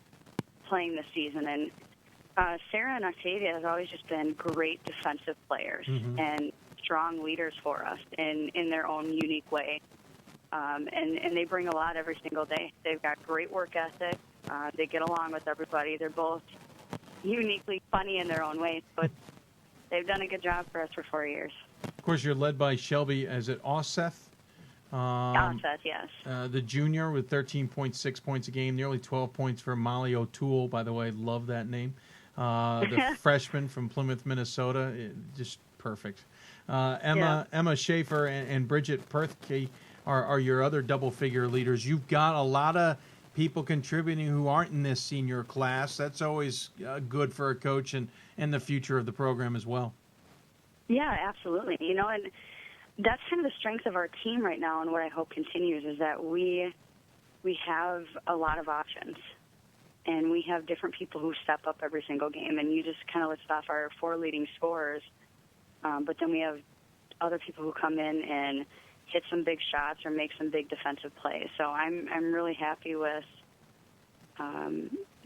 playing this season. And Sarah and Octavia has always just been great defensive players and strong leaders for us in their own unique way. And they bring a lot every single day. They've got great work ethic. They get along with everybody. They're both uniquely funny in their own ways, but they've done a good job for us for 4 years. Of course, you're led by Shelby, is it Osseth? Osseth, yes. The junior with 13.6 points a game, nearly 12 points for Molly O'Toole, by the way. Love that name. The freshman from Plymouth, Minnesota. Just perfect. Emma Schaefer and Bridget Perthke are your other double-figure leaders. You've got a lot of people contributing who aren't in this senior class. That's always good for a coach and the future of the program as well. Yeah, absolutely. You know, and that's kind of the strength of our team right now, and what I hope continues is that we have a lot of options, and we have different people who step up every single game. And you just kind of list off our 4 leading scorers, but then we have other people who come in and hit some big shots or make some big defensive plays. So I'm really happy with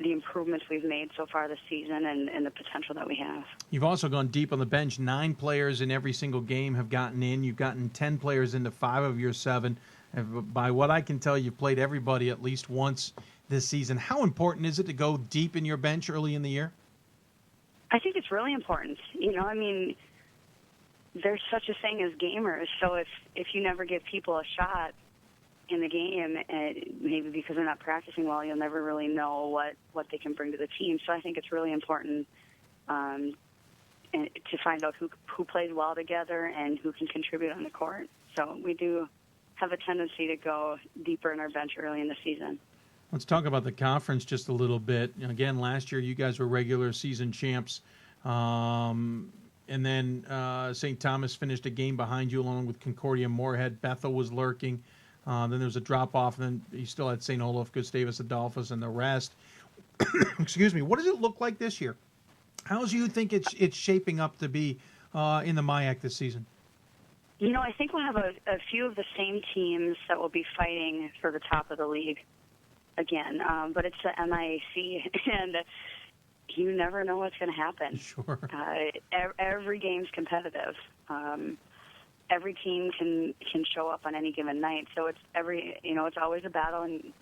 the improvements we've made so far this season and the potential that we have. You've also gone deep on the bench. 9 players in every single game have gotten in. You've gotten 10 players into 5 of your 7. By what I can tell, you've played everybody at least once this season. How important is it to go deep in your bench early in the year? I think it's really important. You know, I mean, there's such a thing as gamers. So if you never give people a shot in the game, maybe because they're not practicing well, you'll never really know what they can bring to the team. So I think it's really important to find out who plays well together and who can contribute on the court. So we do have a tendency to go deeper in our bench early in the season. Let's talk about the conference just a little bit. Again, last year you guys were regular season champs. And then St. Thomas finished a game behind you along with Concordia Moorhead. Bethel was lurking. Then there was a drop-off, and then you still had St. Olaf, Gustavus Adolphus, and the rest. Excuse me. What does it look like this year? How do you think it's shaping up to be in the MIAC this season? You know, I think we'll have a few of the same teams that will be fighting for the top of the league again. But it's the MIAC, and you never know what's going to happen. Sure. Every game's competitive. Every team can show up on any given night. So it's always a battle, and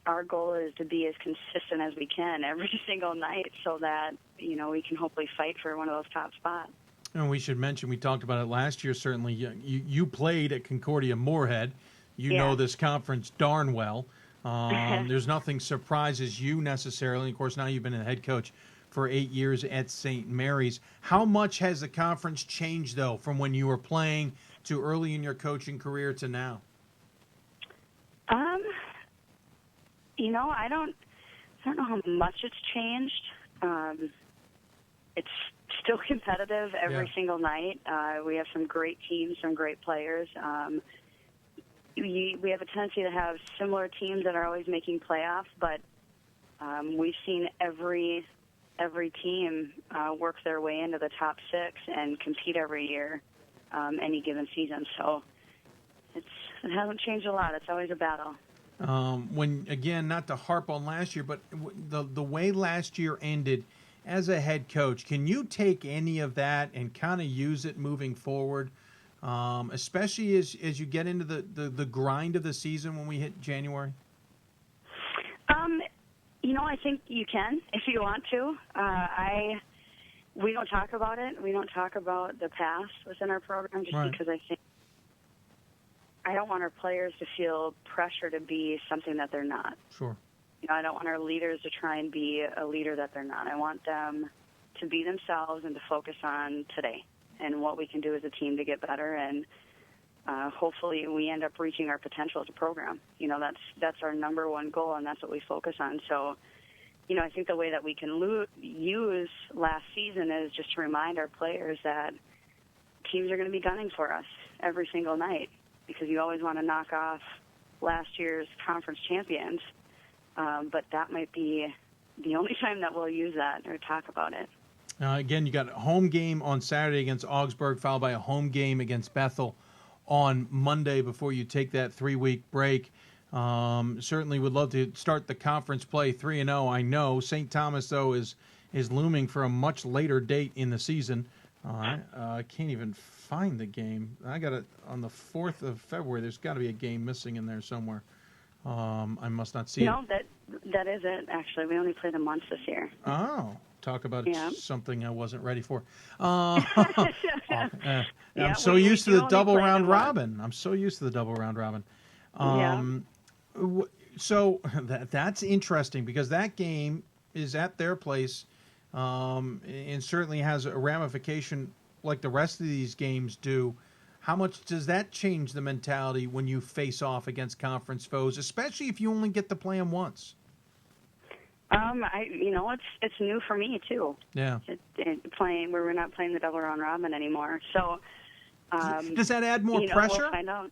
our goal is to be as consistent as we can every single night so that, we can hopefully fight for one of those top spots. And we should mention, we talked about it last year, certainly. You played at Concordia Moorhead. You know this conference darn well. There's nothing surprises you necessarily. Of course, now you've been a head coach for 8 years at St. Mary's. How much has the conference changed, though, from when you were playing to early in your coaching career to now? I don't know how much it's changed. It's still competitive every single night. We have some great teams, some great players. We have a tendency to have similar teams that are always making playoffs, but we've seen every team work their way into the top 6 and compete every year, any given season. So it hasn't changed a lot. It's always a battle. Not to harp on last year, but the way last year ended as a head coach, can you take any of that and kind of use it moving forward, especially as you get into the grind of the season when we hit January? I think you can if you want to. We don't talk about it. We don't talk about the past within our program just because I don't want our players to feel pressure to be something that they're not. Sure. I don't want our leaders to try and be a leader that they're not. I want them to be themselves and to focus on today and what we can do as a team to get better, and hopefully we end up reaching our potential as a program. That's our number one goal, and that's what we focus on. So, I think the way that we can use last season is just to remind our players that teams are going to be gunning for us every single night, because you always want to knock off last year's conference champions. But that might be the only time that we'll use that or talk about it. Again, you got a home game on Saturday against Augsburg, followed by a home game against Bethel on Monday before you take that 3-week break. Certainly would love to start the conference play 3-0. I know St. Thomas, though, is is looming for a much later date in the season. I can't even find the game. I got it on the 4th of February. There's got to be a game missing in there somewhere. I must not see it. No, that is it, actually. We only played them once this year. Oh, talk about something I wasn't ready for. Yeah, I'm so we used to do the only double play round them once. robin. I'm so used to the double round robin. Yeah. So that's interesting because that game is at their place and certainly has a ramification like the rest of these games do. How much does that change the mentality when you face off against conference foes, especially if you only get to play them once? It's new for me too. Yeah. Playing where we're not playing the double round robin anymore. So does that add more pressure? We'll find out.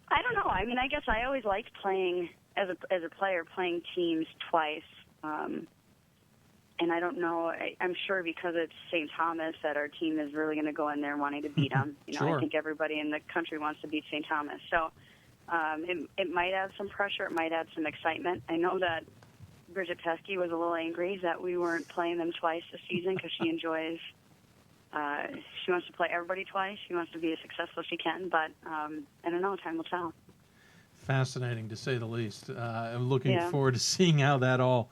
I don't know. I mean, I guess I always liked playing as a player, playing teams twice. And I don't know. I'm sure because it's St. Thomas that our team is really going to go in there wanting to beat them. Sure. I think everybody in the country wants to beat St. Thomas. So it might add some pressure. It might add some excitement. I know that Bridget Pesky was a little angry that we weren't playing them twice this season because she enjoys. She wants to play everybody twice. She wants to be as successful as she can. But I don't know. Time will tell. Fascinating, to say the least. I'm looking forward to seeing how that all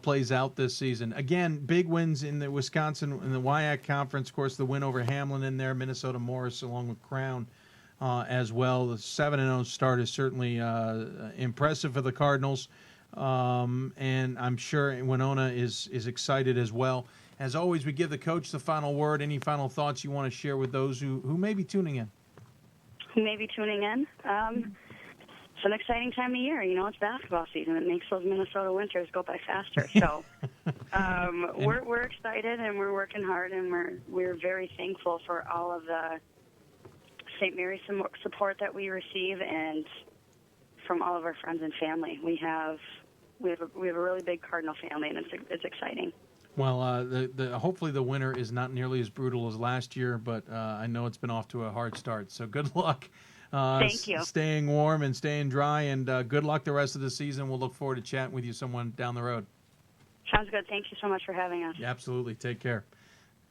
plays out this season. Again, big wins in the Wisconsin, in the WIAC Conference. Of course, the win over Hamlin in there, Minnesota Morris along with Crown as well. The 7-0 start is certainly impressive for the Cardinals. And I'm sure Winona is excited as well. As always, we give the coach the final word. Any final thoughts you want to share with those who may be tuning in? Who may be tuning in? It's an exciting time of year. It's basketball season. It makes those Minnesota winters go by faster. So we're excited and we're working hard, and we're very thankful for all of the St. Mary's support that we receive and from all of our friends and family. We have a really big Cardinal family, and it's exciting. Well, hopefully the winter is not nearly as brutal as last year, but I know it's been off to a hard start. So good luck. Thank you. Staying warm and staying dry, and good luck the rest of the season. We'll look forward to chatting with you someone down the road. Sounds good. Thank you so much for having us. Yeah, absolutely. Take care.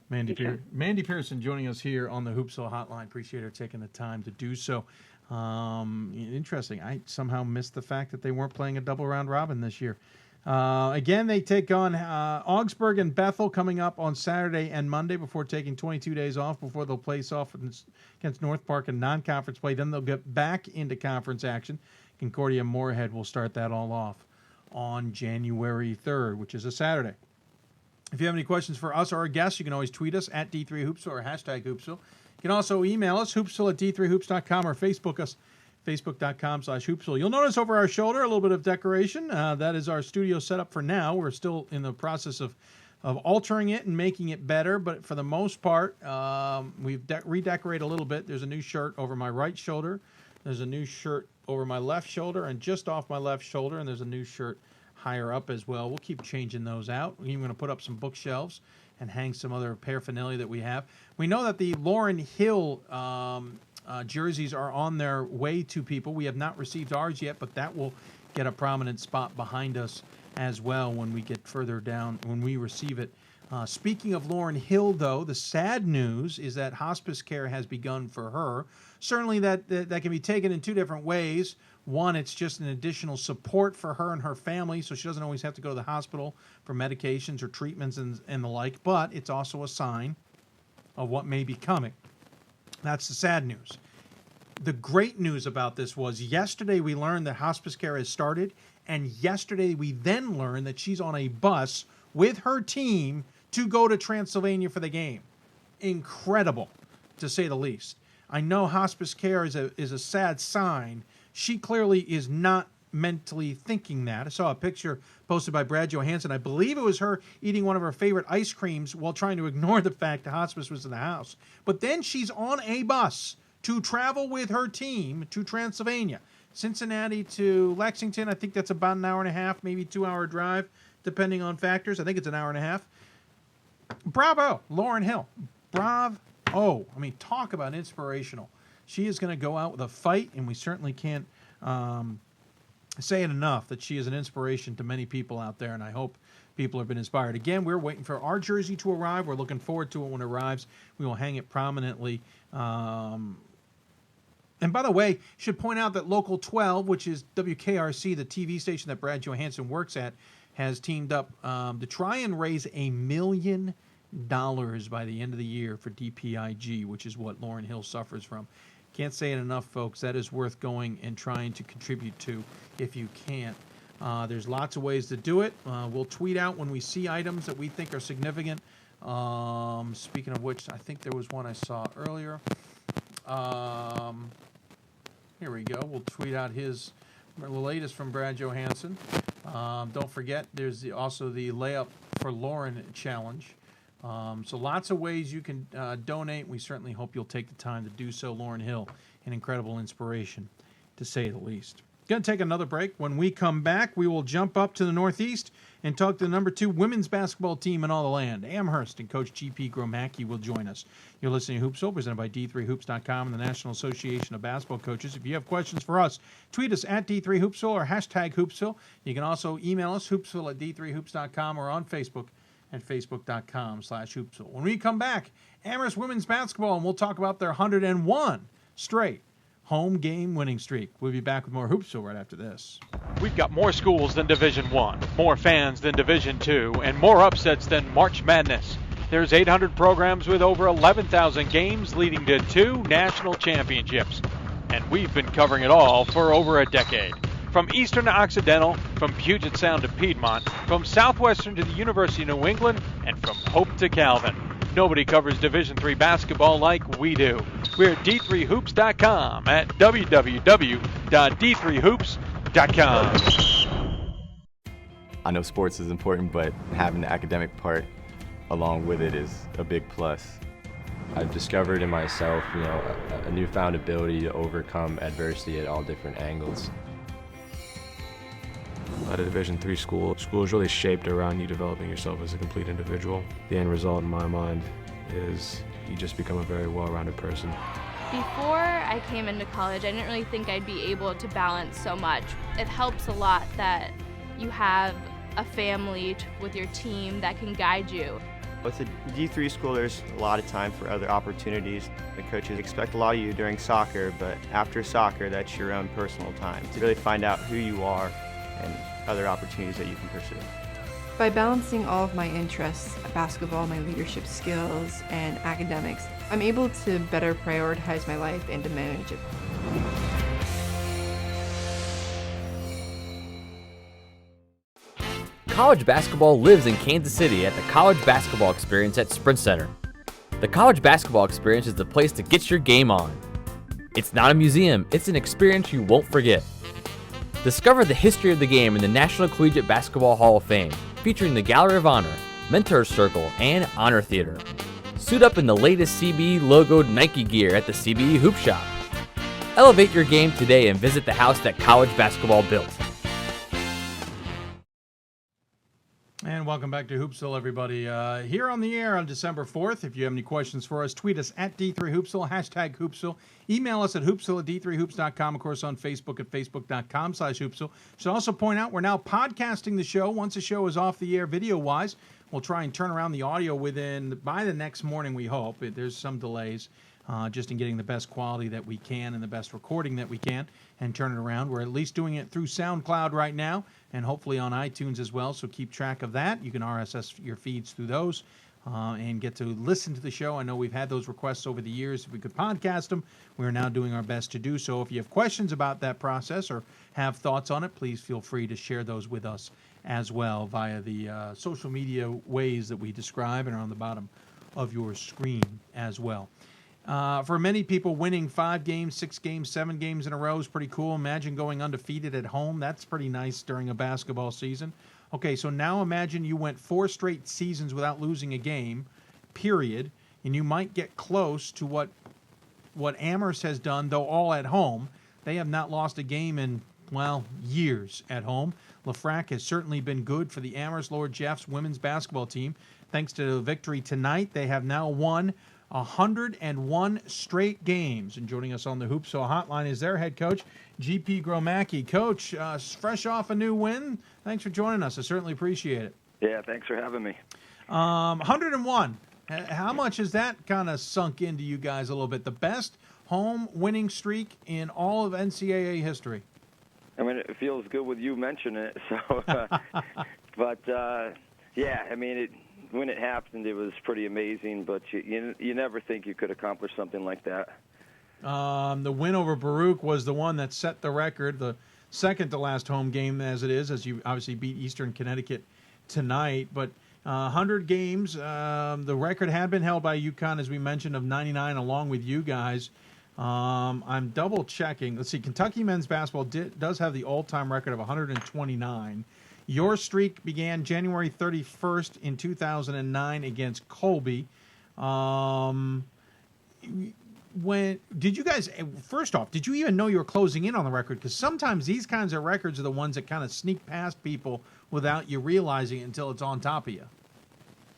Mandy Pearson joining us here on the Hoopsville Hotline. Appreciate her taking the time to do so. Interesting. I somehow missed the fact that they weren't playing a double round robin this year. Again, they take on Augsburg and Bethel coming up on Saturday and Monday before taking 22 days off before they'll place off against North Park in non-conference play. Then they'll get back into conference action. Concordia Moorhead will start that all off on January 3rd, which is a Saturday. If you have any questions for us or our guests, you can always tweet us at D3Hoopsville or hashtag Hoopsville. You can also email us, hoopsville@d3hoops.com, or Facebook us, facebook.com/Hoopsville. You'll notice over our shoulder a little bit of decoration. That is our studio setup for now. We're still in the process of altering it and making it better, but for the most part, we've redecorated a little bit. There's a new shirt over my right shoulder. There's a new shirt over my left shoulder and just off my left shoulder, and there's a new shirt higher up as well. We'll keep changing those out. We're even going to put up some bookshelves and hang some other paraphernalia that we have. We know that the Lauryn Hill jerseys are on their way to people. We have not received ours yet, but that will get a prominent spot behind us as well when we get further down, when we receive it. Speaking of Lauryn Hill, though, the sad news is that hospice care has begun for her. Certainly that can be taken in two different ways. One, it's just an additional support for her and her family, so she doesn't always have to go to the hospital for medications or treatments and the like, but it's also a sign of what may be coming. That's the sad news. The great news about this was yesterday we learned that hospice care has started, and yesterday we then learned that she's on a bus with her team to go to Transylvania for the game. Incredible, to say the least. I know hospice care is a sad sign. She clearly is not mentally thinking that. I saw a picture posted by Brad Johansson. I believe it was her eating one of her favorite ice creams while trying to ignore the fact the hospice was in the house. But then she's on a bus to travel with her team to Transylvania. Cincinnati to Lexington, I think that's about an hour and a half, maybe 2-hour drive, depending on factors. I think it's an hour and a half. Bravo, Lauryn Hill. Bravo. I mean, talk about inspirational. She is going to go out with a fight, and we certainly can't say it enough that she is an inspiration to many people out there, and I hope people have been inspired. Again, we're waiting for our jersey to arrive. We're looking forward to it when it arrives. We will hang it prominently. And by the way, should point out that Local 12, which is WKRC, the TV station that Brad Johansson works at, has teamed up to try and raise $1 million by the end of the year for DPIG, which is what Lauryn Hill suffers from. Can't say it enough, folks. That is worth going and trying to contribute to if you can't. There's lots of ways to do it. We'll tweet out when we see items that we think are significant. Speaking of which, I think there was one I saw earlier. Here we go. We'll tweet out the latest from Brad Johansson. Don't forget, there's also the Layup for Lauren challenge. So lots of ways you can donate. We certainly hope you'll take the time to do so. Lauryn Hill, an incredible inspiration, to say the least. Going to take another break. When we come back, we will jump up to the Northeast and talk to the number 2 women's basketball team in all the land. Amherst and Coach G.P. Gromacki will join us. You're listening to Hoopsville, presented by D3Hoops.com and the National Association of Basketball Coaches. If you have questions for us, tweet us at D3Hoopsville or hashtag Hoopsville. You can also email us, hoopsville at D3Hoops.com, or on Facebook at Facebook.com/Hoopsville. When we come back, Amherst women's basketball, and we'll talk about their 101 straight home game winning streak. We'll be back with more Hoopsville right after this. We've got more schools than Division I, more fans than Division II, and more upsets than March Madness. There's 800 programs with over 11,000 games leading to 2 national championships. And we've been covering it all for over a decade. From Eastern to Occidental, from Puget Sound to Piedmont, from Southwestern to the University of New England, and from Hope to Calvin. Nobody covers Division III basketball like we do. We're at D3Hoops.com at www.D3Hoops.com. I know sports is important, but having the academic part along with it is a big plus. I've discovered in myself, a newfound ability to overcome adversity at all different angles. At a Division III school is really shaped around you developing yourself as a complete individual. The end result in my mind is you just become a very well-rounded person. Before I came into college, I didn't really think I'd be able to balance so much. It helps a lot that you have a family with your team that can guide you. With a D3 school, there's a lot of time for other opportunities. The coaches expect a lot of you during soccer, but after soccer, that's your own personal time to really find out who you are and other opportunities that you can pursue. By balancing all of my interests, basketball, my leadership skills, and academics, I'm able to better prioritize my life and to manage it. College basketball lives in Kansas City at the College Basketball Experience at Sprint Center. The College Basketball Experience is the place to get your game on. It's not a museum, it's an experience you won't forget. Discover the history of the game in the National Collegiate Basketball Hall of Fame, featuring the Gallery of Honor, Mentor's Circle, and Honor Theater. Suit up in the latest CBE logoed Nike gear at the CBE Hoop Shop. Elevate your game today and visit the house that college basketball built. And welcome back to Hoopsville, everybody. Here on the air on December 4th. If you have any questions for us, tweet us at D3Hoopsville, hashtag Hoopsville. Email us at hoopsville at D3Hoops.com, of course, on Facebook at Facebook.com/Hoopsville. Should also point out we're now podcasting the show. Once the show is off the air video-wise, we'll try and turn around the audio by the next morning, we hope. There's some delays just in getting the best quality that we can and the best recording that we can and turn it around. We're at least doing it through SoundCloud right now and hopefully on iTunes as well, so keep track of that. You can RSS your feeds through those and get to listen to the show. I know we've had those requests over the years. If we could podcast them, we're now doing our best to do so. If you have questions about that process or have thoughts on it, please feel free to share those with us as well via the social media ways that we describe and are on the bottom of your screen as well. For many people, winning 5 games, 6 games, 7 games in a row is pretty cool. Imagine going undefeated at home. That's pretty nice during a basketball season. Okay, so now imagine you went 4 straight seasons without losing a game, period, and you might get close to what Amherst has done, though all at home. They have not lost a game in, years at home. LaFrac has certainly been good for the Amherst Lord Jeffs women's basketball team. Thanks to the victory tonight, they have now won 101 straight games. And joining us on the Hoopsville hotline is their head coach, G.P. Gromacki. Coach, fresh off a new win, thanks for joining us. I certainly appreciate it. Yeah, thanks for having me. 101. How much has that kind of sunk into you guys a little bit? The best home winning streak in all of NCAA history. I mean, it feels good with you mentioning it. So, but yeah, I mean, when it happened, it was pretty amazing. But you never think you could accomplish something like that. The win over Baruch was the one that set the record, the second to last home game as it is, as you obviously beat Eastern Connecticut tonight. But 100 games, the record had been held by UConn, as we mentioned, of 99, along with you guys. I'm double checking. Let's see. Kentucky men's basketball does have the all-time record of 129. Your streak began January 31st in 2009 against Colby. When did you guys? First off, did you even know you were closing in on the record? Because sometimes these kinds of records are the ones that kind of sneak past people without you realizing it until it's on top of you.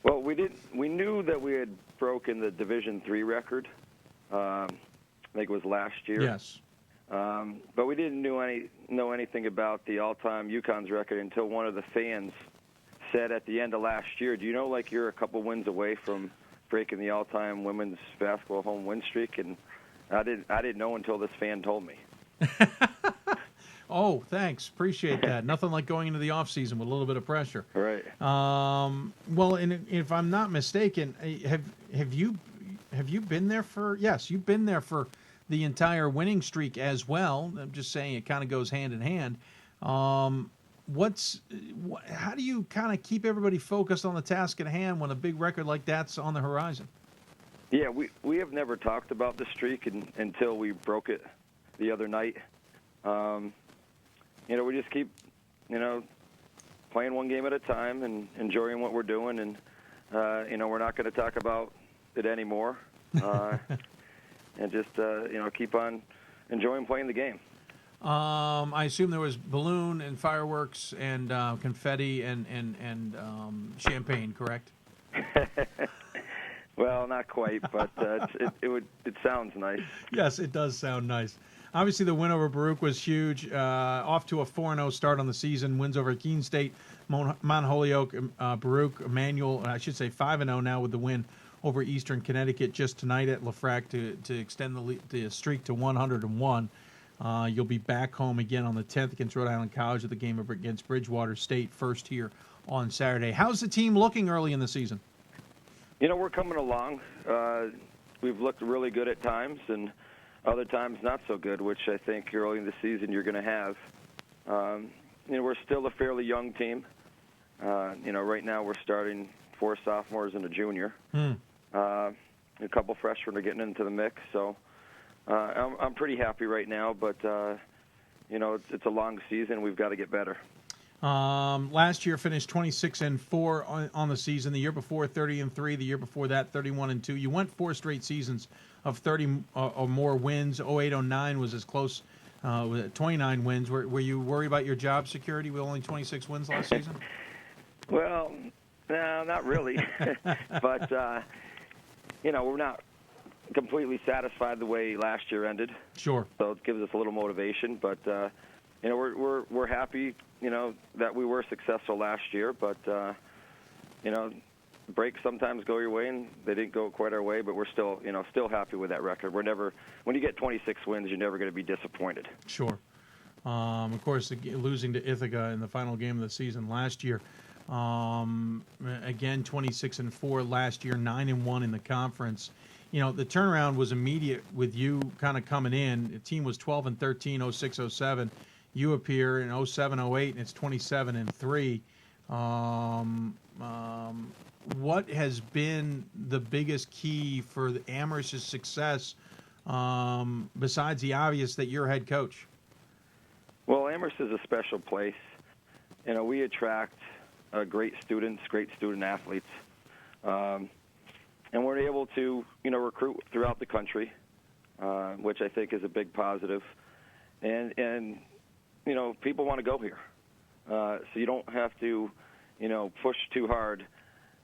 Well, we didn't. We knew that we had broken the Division III record. I think it was last year. Yes. But we didn't know anything about the all-time UConn's record until one of the fans said at the end of last year, "Do you know, like, you're a couple wins away from breaking the all-time women's basketball home win streak?" And I didn't know until this fan told me. Oh, thanks. Appreciate that. Nothing like going into the off season with a little bit of pressure. Right. Well, and if I'm not mistaken, have you been there for? Yes, you've been there for the entire winning streak as well. I'm just saying it kind of goes hand in hand. How do you kind of keep everybody focused on the task at hand when a big record like that's on the horizon? Yeah, we have never talked about the streak until we broke it the other night. We just keep, playing one game at a time and enjoying what we're doing, and we're not going to talk about it anymore, and just keep on enjoying playing the game. I assume there was balloon and fireworks and confetti and champagne, correct? Well, not quite, but it sounds nice. Yes, it does sound nice. Obviously, the win over Baruch was huge. Off to a 4-0 start on the season. Wins over Keene State, Mount Holyoke, Baruch, Emmanuel. I should say 5-0 now with the win over Eastern Connecticut just tonight at LaFrac to extend the streak to 101. You'll be back home again on the 10th against Rhode Island College at the game against Bridgewater State first here on Saturday. How's the team looking early in the season? We're coming along. We've looked really good at times, and other times not so good, which I think early in the season you're going to have. We're still a fairly young team. Right now we're starting 4 sophomores and a junior. A couple freshmen are getting into the mix, so I'm pretty happy right now, but it's a long season. We've got to get better. Last year finished 26-4 on the season. The year before 30-3. The year before that 31-2. You went 4 straight seasons of 30 or more wins. 08-09 was as close with 29 wins. Were you worried about your job security with only 26 wins last season? Well, no, not really. But we're not completely satisfied the way last year ended. Sure. So it gives us a little motivation, but we're happy that we were successful last year, but breaks sometimes go your way, and they didn't go quite our way, but we're still happy with that record. When you get 26 wins, you're never going to be disappointed. Sure. Of course, losing to Ithaca in the final game of the season last year. Again, 26-4 last year, 9-1 in the conference. The turnaround was immediate with you kind of coming in. The team was 12-13, 06-07. You appear in 07-08, and it's 27-3. What has been the biggest key for Amherst's success, besides the obvious that you're head coach? Well, Amherst is a special place. We attract great students, great student athletes, and we're able to, recruit throughout the country, which I think is a big positive. And people want to go here, so you don't have to, push too hard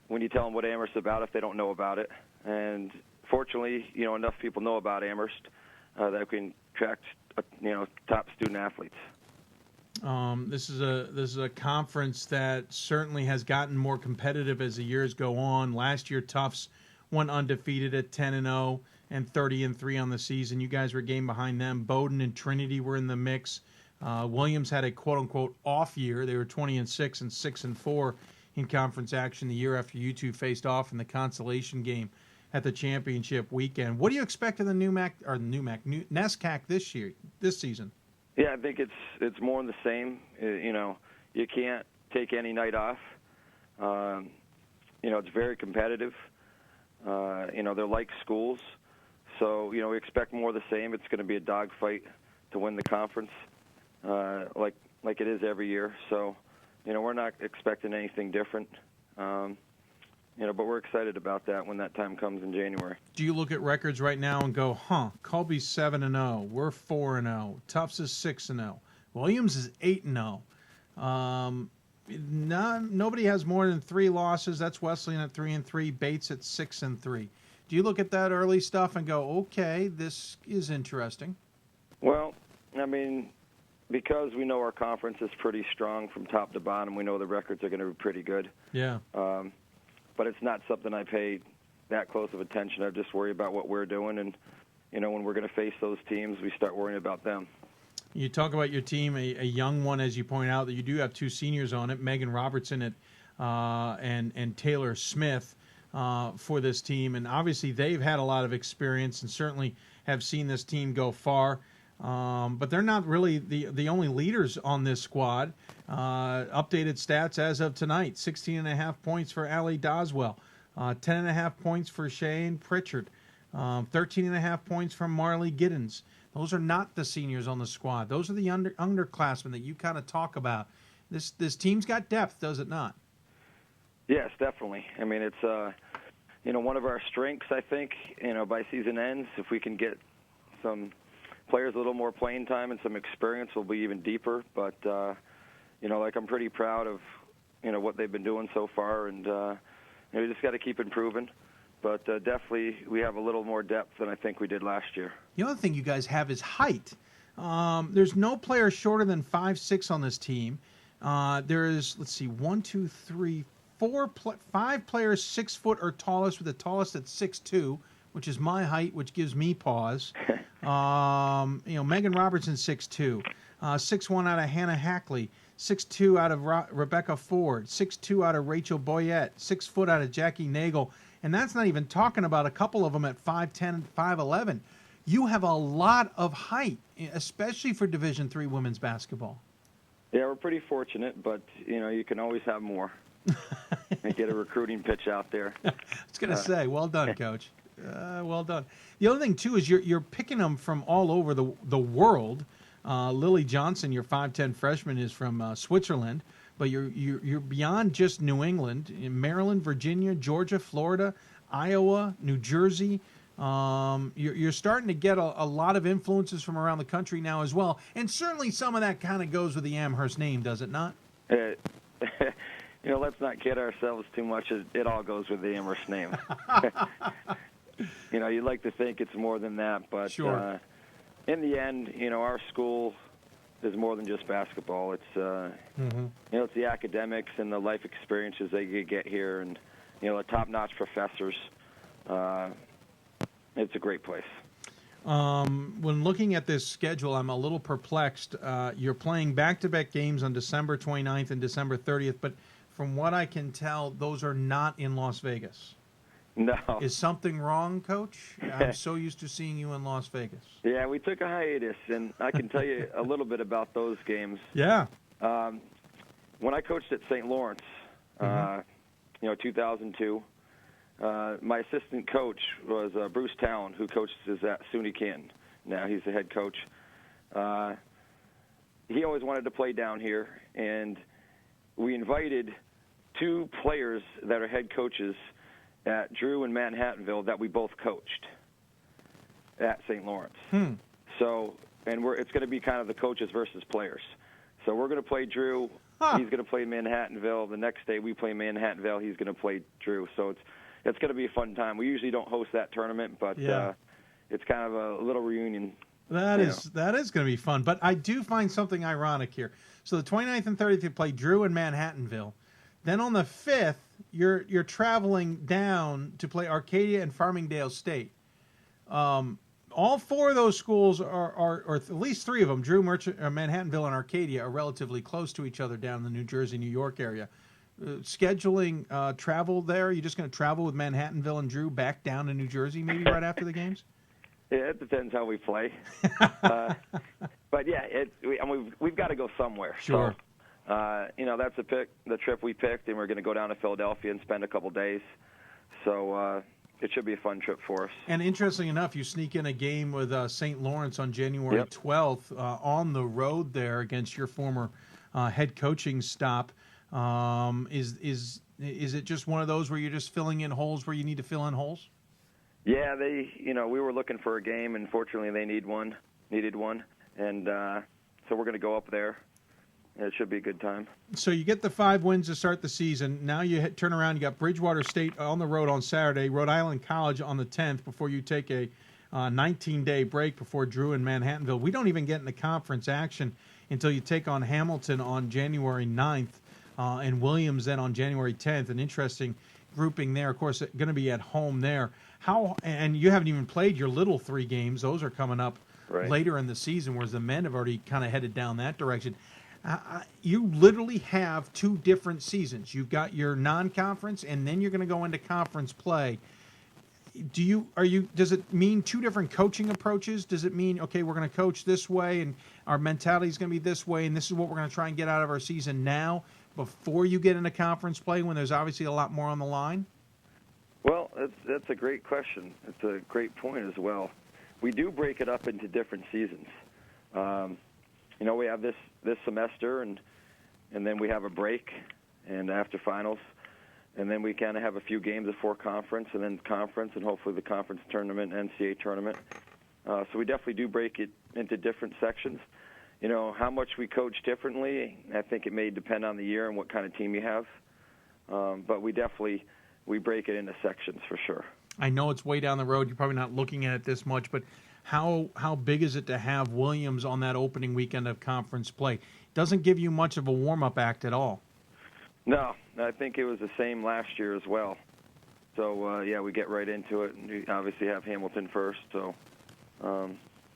when you tell them what Amherst is about if they don't know about it. And fortunately, enough people know about Amherst that we can attract, top student athletes. This is a conference that certainly has gotten more competitive as the years go on. Last year, Tufts went undefeated at 10-0 and 30-3 on the season. You guys were a game behind them. Bowdoin and Trinity were in the mix. Williams had a quote-unquote off year. They were 20-6 and 6-4 in conference action the year after you two faced off in the consolation game at the championship weekend. What do you expect of the NESCAC this season? Yeah, I think it's more than the same. You can't take any night off. It's very competitive. They're like schools. So, we expect more of the same. It's going to be a dogfight to win the conference, like it is every year. So, we're not expecting anything different. But we're excited about that when that time comes in January. Do you look at records right now and go, Colby's 7-0, we're 4-0, Tufts is 6-0, Williams is 8-0. Nobody has more than 3 losses. That's Wesleyan at 3-3, Bates at 6-3. Do you look at that early stuff and go, okay, this is interesting? Well, because we know our conference is pretty strong from top to bottom, we know the records are going to be pretty good. Yeah. But it's not something I pay that close of attention. I just worry about what we're doing, and when we're going to face those teams, we start worrying about them. You talk about your team, a young one, as you point out, that you do have 2 seniors on it, Megan Robertson and Taylor Smith for this team, and obviously they've had a lot of experience and certainly have seen this team go far. But they're not really the only leaders on this squad. Updated stats as of tonight: 16.5 points for Allie Doswell, 10.5 points for Shane Pritchard, 13.5 points from Marley Giddens. Those are not the seniors on the squad. Those are the underclassmen that you kind of talk about. This team's got depth, does it not? Yes, definitely. It's one of our strengths. I think by season ends, if we can get some players a little more playing time and some experience, will be even deeper. But I'm pretty proud of what they've been doing so far, and we just got to keep improving. But definitely, we have a little more depth than I think we did last year. The other thing you guys have is height. There's no player shorter than 5'6" on this team. There is, 5 players 6 foot or tallest, with the tallest at 6'2", which is my height, which gives me pause. Megan Robertson 6'2", 6'1" out of Hannah Hackley, 6'2" out of Rebecca Ford, 6'2" out of Rachel Boyette, 6 foot out of Jackie Nagel, and that's not even talking about a couple of them at 5'10", and 5'11". You have a lot of height, especially for Division III women's basketball. Yeah, we're pretty fortunate, but you can always have more. And get a recruiting pitch out there. I was going to say, well done, Coach. Well done. The other thing too is you're picking them from all over the world. Lily Johnson, your 5'10" freshman, is from Switzerland, but you're beyond just New England. In Maryland, Virginia, Georgia, Florida, Iowa, New Jersey. You're starting to get a lot of influences from around the country now as well, and certainly some of that kind of goes with the Amherst name, does it not? Let's not kid ourselves too much. It all goes with the Amherst name. You'd like to think it's more than that, but sure. In the end, our school is more than just basketball. It's it's the academics and the life experiences that you get here, and the top-notch professors. It's a great place. When looking at this schedule, I'm a little perplexed. You're playing back-to-back games on December 29th and December 30th, but from what I can tell, those are not in Las Vegas. No. Is something wrong, Coach? I'm so used to seeing you in Las Vegas. Yeah, we took a hiatus, and I can tell you a little bit about those games. Yeah. When I coached at St. Lawrence, 2002, my assistant coach was Bruce Town, who coaches at SUNY Canton. Now he's the head coach. He always wanted to play down here, and we invited 2 players that are head coaches at Drew and Manhattanville that we both coached at St. Lawrence. So, and it's going to be kind of the coaches versus players. So we're going to play Drew. He's going to play Manhattanville. The next day we play Manhattanville. He's going to play Drew. So it's going to be a fun time. We usually don't host that tournament, but it's kind of a little reunion That is going to be fun. But I do find something ironic here. So the 29th and 30th, you play Drew in Manhattanville. Then on the 5th, you're traveling down to play Arcadia and Farmingdale State. All four of those schools or at least three of them, Drew, Manhattanville, and Arcadia, are relatively close to each other down in the New Jersey, New York area. Scheduling travel there, you're just going to travel with Manhattanville and Drew back down to New Jersey maybe right after the games? Yeah, it depends how we play. But yeah, we've got to go somewhere. Sure. So, that's the trip we picked, and we're going to go down to Philadelphia and spend a couple days. So it should be a fun trip for us. And interestingly enough, you sneak in a game with St. Lawrence on January 12th on the road there against your former head coaching stop. Is it just one of those where you're just filling in holes where you need to fill in holes? Yeah, we were looking for a game, and fortunately they needed one, and so we're going to go up there. It should be a good time. So you get the 5 wins to start the season. Now you turn around. You got Bridgewater State on the road on Saturday, Rhode Island College on the 10th before you take a 19-day break before Drew and Manhattanville. We don't even get into conference action until you take on Hamilton on January 9th and Williams then on January 10th. An interesting grouping there. Of course, going to be at home there. And you haven't even played your little 3 games. Those are coming up later in the season, whereas the men have already kind of headed down that direction. You literally have 2 different seasons. You've got your non-conference, and then you're going to go into conference play. Does it mean 2 different coaching approaches? Does it mean, okay, we're going to coach this way, and our mentality is going to be this way, and this is what we're going to try and get out of our season now before you get into conference play when there's obviously a lot more on the line? Well, that's a great question. It's a great point as well. We do break it up into different seasons. We have this semester, and then we have a break, and after finals, and then we kind of have a few games before conference, and then conference, and hopefully the conference tournament, NCAA tournament. So we definitely do break it into different sections. How much we coach differently, I think it may depend on the year and what kind of team you have. But we break it into sections for sure. I know it's way down the road. You're probably not looking at it this much, but how big is it to have Williams on that opening weekend of conference play? Doesn't give you much of a warm-up act at all. No, I think it was the same last year as well. So, we get right into it, and we obviously have Hamilton first. So,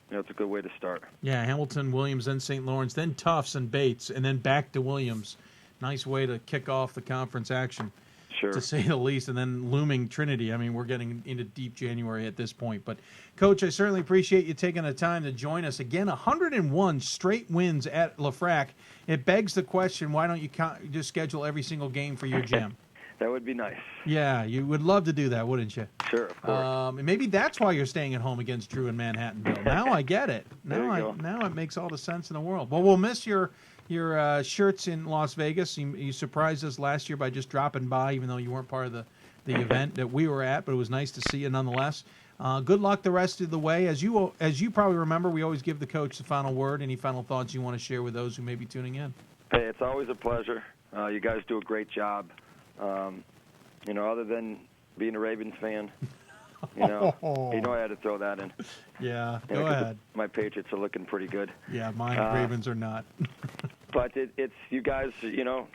it's a good way to start. Yeah, Hamilton, Williams, then St. Lawrence, then Tufts and Bates, and then back to Williams. Nice way to kick off the conference action. Sure. To say the least, and then looming Trinity. I mean, we're getting into deep January at this point. But, Coach, I certainly appreciate you taking the time to join us. Again, 101 straight wins at LaFrac. It begs the question, why don't you just schedule every single game for your gym? That would be nice. Yeah, you would love to do that, wouldn't you? Sure, of course. And maybe that's why you're staying at home against Drew in Manhattanville. Now I get it. Now it makes all the sense in the world. Well, we'll miss your shirts in Las Vegas. You surprised us last year by just dropping by, even though you weren't part of the event that we were at, but it was nice to see you nonetheless. Good luck the rest of the way. As you probably remember, we always give the coach the final word. Any final thoughts you want to share with those who may be tuning in? Hey, it's always a pleasure. You guys do a great job. Other than being a Ravens fan, I had to throw that in. Yeah, go ahead. My Patriots are looking pretty good. Yeah, mine Ravens are not. But it's you guys, you're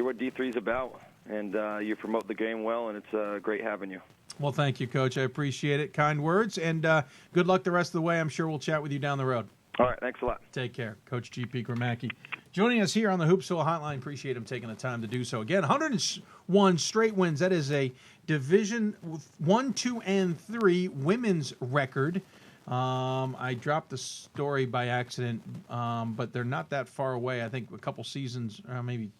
what D3's about, and you promote the game well, and it's great having you. Well, thank you, Coach. I appreciate it. Kind words, and good luck the rest of the way. I'm sure we'll chat with you down the road. All right, thanks a lot. Take care. Coach G.P. Gramacki joining us here on the Hoopsville Hotline. Appreciate him taking the time to do so. Again, 101 straight wins. That is a Division 1, 2, and 3 women's record. I dropped the story by accident, but they're not that far away. I think a couple seasons, maybe,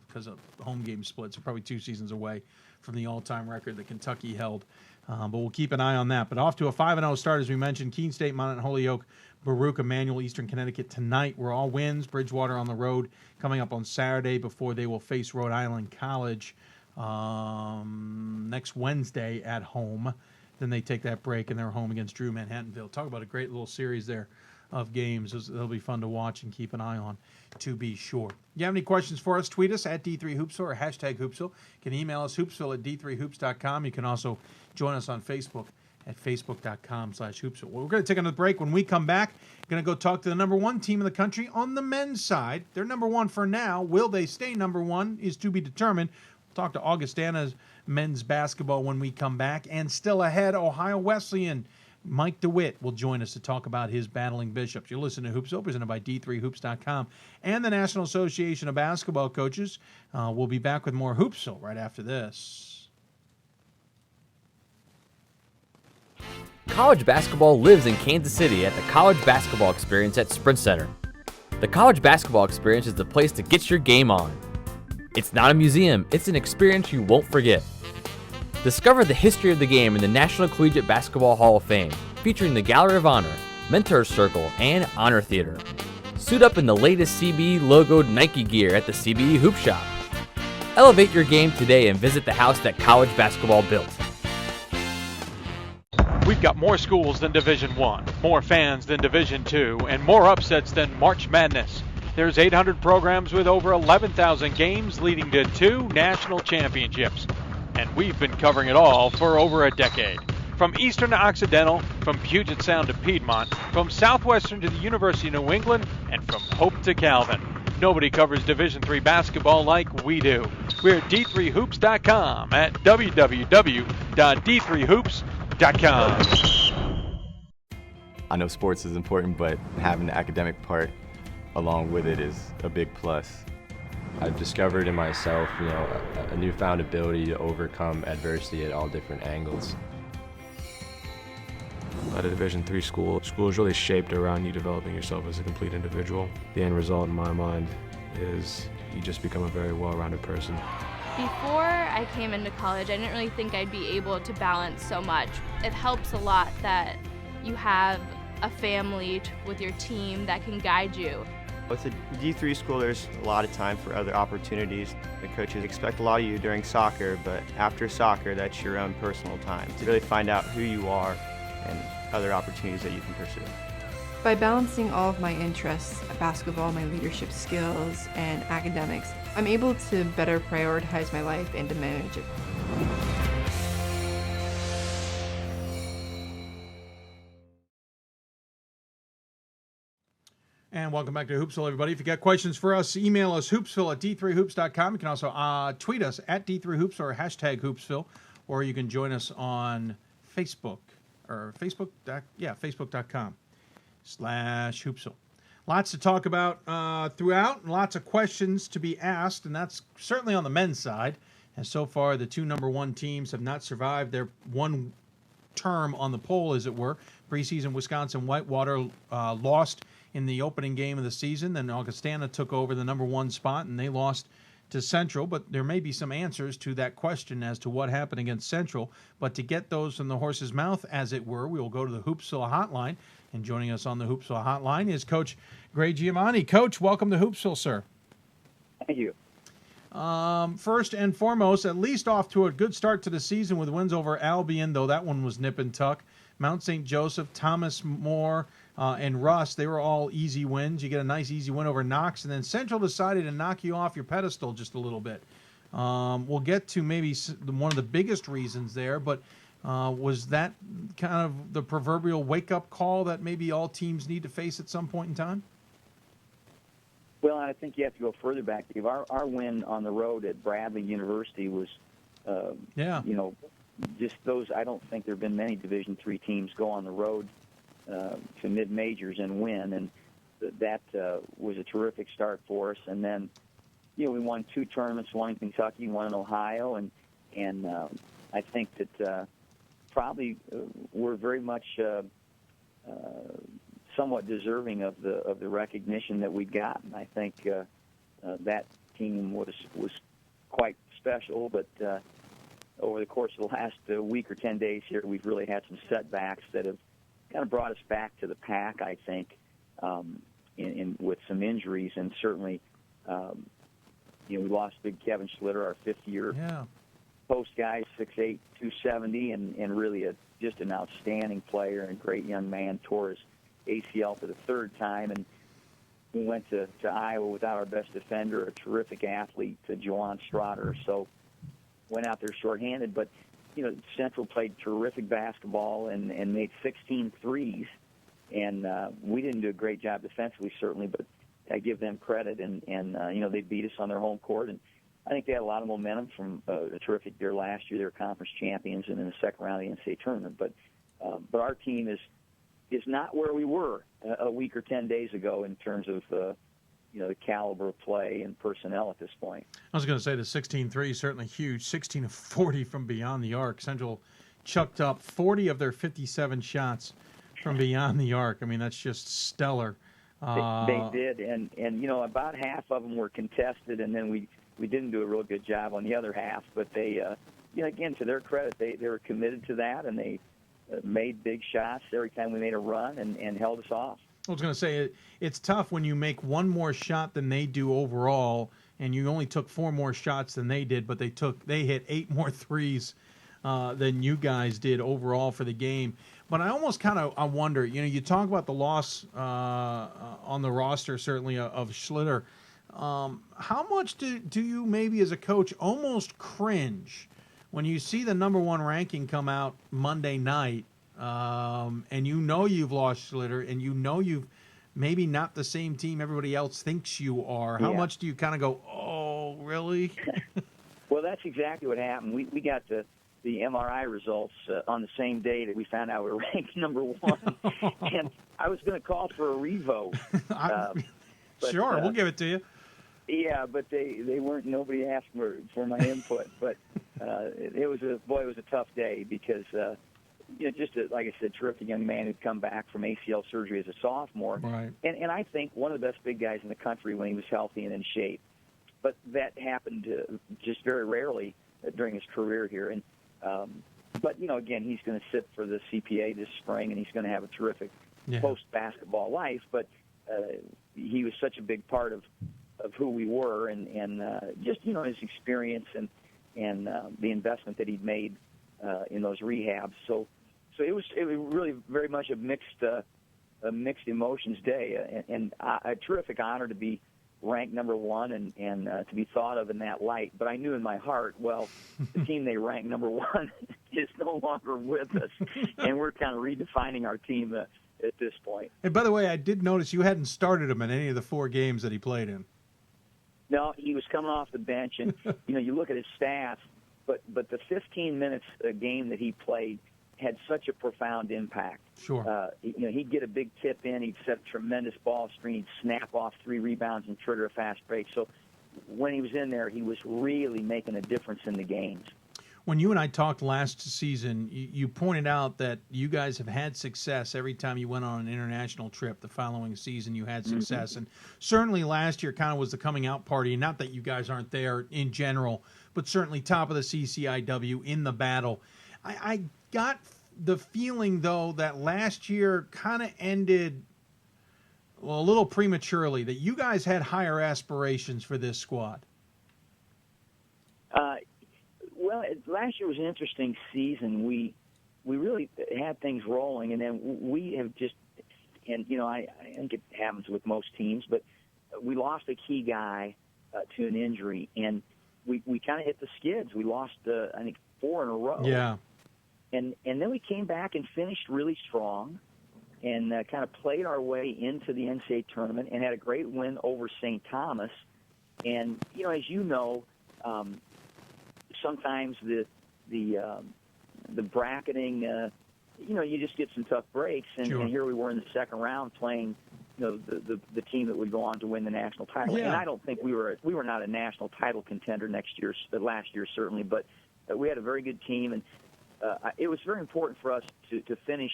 because of home game splits, they're probably 2 seasons away from the all-time record that Kentucky held. But we'll keep an eye on that. But off to a 5-0 start, as we mentioned. Keene State, Mount Holyoke, Baruch, Emmanuel, Eastern Connecticut tonight. We're all wins. Bridgewater on the road coming up on Saturday before they will face Rhode Island College next Wednesday at home. Then they take that break and they're home against Drew Manhattanville. Talk about a great little series there of games. They'll be fun to watch and keep an eye on, to be sure. You have any questions for us, tweet us at D3Hoopsville or hashtag Hoopsville. You can email us, hoopsville@d3hoops.com. You can also join us on Facebook at facebook.com/Hoopsville. Well, we're going to take another break. When we come back, going to go talk to the number one team in the country on the men's side. They're number one for now. Will they stay number one is to be determined. We'll talk to Augustana's men's basketball when we come back. And still ahead, Ohio Wesleyan Mike DeWitt will join us to talk about his battling Bishops. You're listening to Hoopsville, presented by D3Hoops.com and the National Association of Basketball Coaches. We'll be back with more Hoopsville right after this. College basketball lives in Kansas City at the College Basketball Experience at Sprint Center. The College Basketball Experience is the place to get your game on. It's not a museum, it's an experience you won't forget. Discover the history of the game in the National Collegiate Basketball Hall of Fame, featuring the Gallery of Honor, Mentor's Circle, and Honor Theater. Suit up in the latest CBE logoed Nike gear at the CBE Hoop Shop. Elevate your game today and visit the house that college basketball built. We've got more schools than Division I, more fans than Division II, and more upsets than March Madness. There's 800 programs with over 11,000 games leading to 2 national championships. And we've been covering it all for over a decade. From Eastern to Occidental, from Puget Sound to Piedmont, from Southwestern to the University of New England, and from Hope to Calvin. Nobody covers Division III basketball like we do. We're at D3Hoops.com at www.d3hoops.com. I know sports is important, but having the academic part along with it is a big plus. I've discovered in myself, a newfound ability to overcome adversity at all different angles. At a Division III school is really shaped around you developing yourself as a complete individual. The end result in my mind is you just become a very well-rounded person. Before I came into college, I didn't really think I'd be able to balance so much. It helps a lot that you have a family with your team that can guide you. With a D3 school, there's a lot of time for other opportunities. The coaches expect a lot of you during soccer, but after soccer, that's your own personal time to really find out who you are and other opportunities that you can pursue. By balancing all of my interests, basketball, my leadership skills, and academics, I'm able to better prioritize my life and to manage it. And welcome back to Hoopsville, everybody. If you got questions for us, email us hoopsville at d3hoops.com. You can also tweet us at d3hoops or hashtag Hoopsville, or you can join us on Facebook or facebook.com/Hoopsville. Lots to talk about throughout, and lots of questions to be asked, and that's certainly on the men's side. And so far, the 2 number 1 teams have not survived their one term on the poll, as it were. Preseason Wisconsin Whitewater lost in the opening game of the season. Then Augustana took over the number 1 spot, and they lost to Central. But there may be some answers to that question as to what happened against Central. But to get those from the horse's mouth, as it were, we will go to the Hoopsville hotline. And joining us on the Hoopsville hotline is Coach Gray Giamatti. Coach, welcome to Hoopsville, sir. Thank you. First and foremost, at least off to a good start to the season with wins over Albion, though that one was nip and tuck. Mount St. Joseph, Thomas More, and Russ, they were all easy wins. You get a nice easy win over Knox, and then Central decided to knock you off your pedestal just a little bit. We'll get to maybe one of the biggest reasons there, but was that kind of the proverbial wake-up call that maybe all teams need to face at some point in time? Well, I think you have to go further back. Our win on the road at Bradley University was, just those. I don't think there have been many Division III teams go on the road to mid-majors and win, and that was a terrific start for us. And then, we won 2 tournaments, one in Kentucky, one in Ohio, and I think that probably we're very much somewhat deserving of the recognition that we've gotten. I think that team was quite special, but over the course of the last week or 10 days here, we've really had some setbacks that have kind of brought us back to the pack, I think, with some injuries, and certainly, we lost big Kevin Schlitter, our 5th-year post guy, 6'8", 270, and really just an outstanding player and great young man. Tore his ACL for the 3rd time, and we went to Iowa without our best defender, a terrific athlete, Joanne Strotter. So went out there shorthanded, but Central played terrific basketball and made 16 threes. And we didn't do a great job defensively, certainly, but I give them credit. And they beat us on their home court. And I think they had a lot of momentum from a terrific year last year. They were conference champions and in the second round of the NCAA tournament. But our team is not where we were a week or 10 days ago in terms of the caliber of play and personnel at this point. I was going to say the 16-3 is certainly huge. 16 of 40 from beyond the arc. Central chucked up 40 of their 57 shots from beyond the arc. I mean, that's just stellar. They did, and about half of them were contested, and then we didn't do a real good job on the other half. But they, again, to their credit, they were committed to that, and they made big shots every time we made a run and held us off. I was going to say, it's tough when you make one more shot than they do overall, and you only took 4 more shots than they did, but they hit 8 more threes than you guys did overall for the game. But I almost I wonder, you talk about the loss on the roster, certainly, of Schlitter. How much do you maybe as a coach almost cringe when you see the number 1 ranking come out Monday night, and you've lost Schlitter, and you've maybe not the same team everybody else thinks you are? How much do you kind of go, oh, really? Well, that's exactly what happened. We got the MRI results on the same day that we found out we were ranked number 1, and I was going to call for a revote. Sure, we'll give it to you. Yeah, but they weren't. Nobody asked for my input, but it was a tough day because like I said, terrific young man who'd come back from ACL surgery as a sophomore, right? And I think one of the best big guys in the country when he was healthy and in shape, but that happened just very rarely during his career here. And but again, he's going to sit for the CPA this spring, and he's going to have a terrific post-basketball life. But he was such a big part of who we were, and just his experience and the investment that he'd made in those rehabs. So it was really very much a mixed emotions day, and a terrific honor to be ranked number 1 and to be thought of in that light. But I knew in my heart, well, the team they ranked number 1 is no longer with us, and we're kind of redefining our team at this point. And by the way, I did notice you hadn't started him in any of the 4 games that he played in. No, he was coming off the bench, and you look at his stats, but the 15 minutes a game that he played had such a profound impact. Sure. He'd get a big tip in, he'd set a tremendous ball screen, he'd snap off 3 rebounds and trigger a fast break. So when he was in there, he was really making a difference in the games. When you and I talked last season, you pointed out that you guys have had success every time you went on an international trip. The following season, you had success. Mm-hmm. And certainly last year kind of was the coming out party. And not that you guys aren't there in general, but certainly top of the CCIW in the battle. I got the feeling, though, that last year kind of ended a little prematurely, that you guys had higher aspirations for this squad. Well, last year was an interesting season. We really had things rolling, and then we have just, and I think it happens with most teams, but we lost a key guy to an injury, and we kind of hit the skids. We lost, I think, 4 in a row. Yeah. And then we came back and finished really strong and kind of played our way into the NCAA tournament and had a great win over St. Thomas. And, as you know, sometimes the bracketing, you just get some tough breaks. And, sure. And here we were in the second round playing, the team that would go on to win the national title. Yeah. And I don't think we were not a national title contender last year certainly, but we had a very good team, and it was very important for us to finish,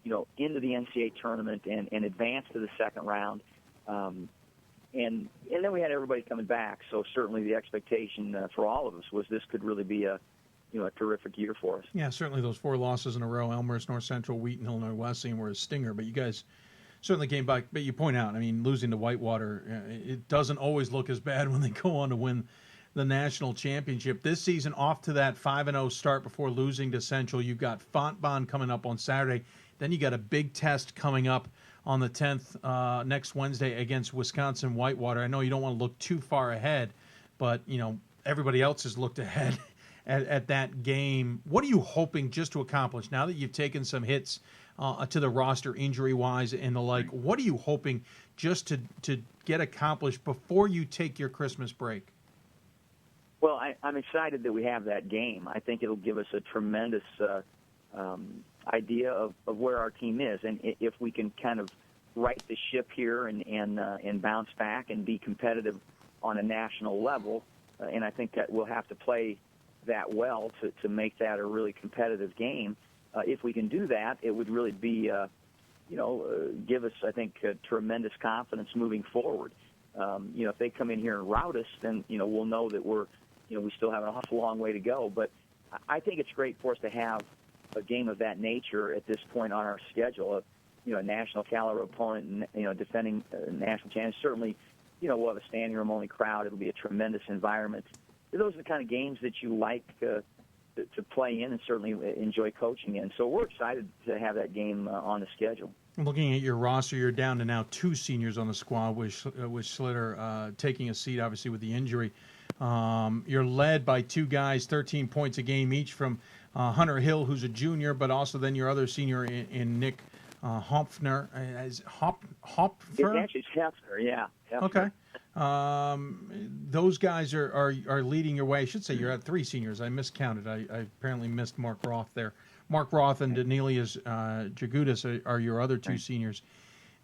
into the NCAA tournament and advance to the second round. And then we had everybody coming back, so certainly the expectation for all of us was this could really be a terrific year for us. Yeah, certainly those 4 losses in a row, Elmhurst, North Central, Wheaton, Illinois Wesleyan, were a stinger, but you guys certainly came back. But you point out, losing to Whitewater, it doesn't always look as bad when they go on to win the national championship. This season, off to that 5-0 start before losing to Central. You've got Fontbonne coming up on Saturday. Then you got a big test coming up on the 10th next Wednesday against Wisconsin Whitewater. I know you don't want to look too far ahead, but everybody else has looked ahead at that game. What are you hoping just to accomplish now that you've taken some hits to the roster injury-wise and the like? What are you hoping just to get accomplished before you take your Christmas break? Well, I'm excited that we have that game. I think it'll give us a tremendous idea of where our team is, and if we can kind of right the ship here and bounce back and be competitive on a national level, and I think that we'll have to play that well to make that a really competitive game. If we can do that, it would really be, give us, I think, tremendous confidence moving forward. If they come in here and rout us, then, we'll know that we still have an awful long way to go. But I think it's great for us to have a game of that nature at this point on our schedule. A national caliber opponent, defending national champions. Certainly, we'll have a standing room only crowd. It'll be a tremendous environment. Those are the kind of games that you like to play in and certainly enjoy coaching in. So we're excited to have that game on the schedule. Looking at your roster, you're down to now 2 seniors on the squad, with Schlitter taking a seat, obviously, with the injury. You're led by 2 guys, 13 points a game each from Hunter Hill, who's a junior, but also then your other senior in Nick Hopfner. Hopfer? It's Hefner, yeah. Hefner. Okay. Those guys are leading your way. I should say you're at 3 seniors. I miscounted. I apparently missed Mark Roth there. Mark Roth and Danelius Jagutis are your other 2 seniors.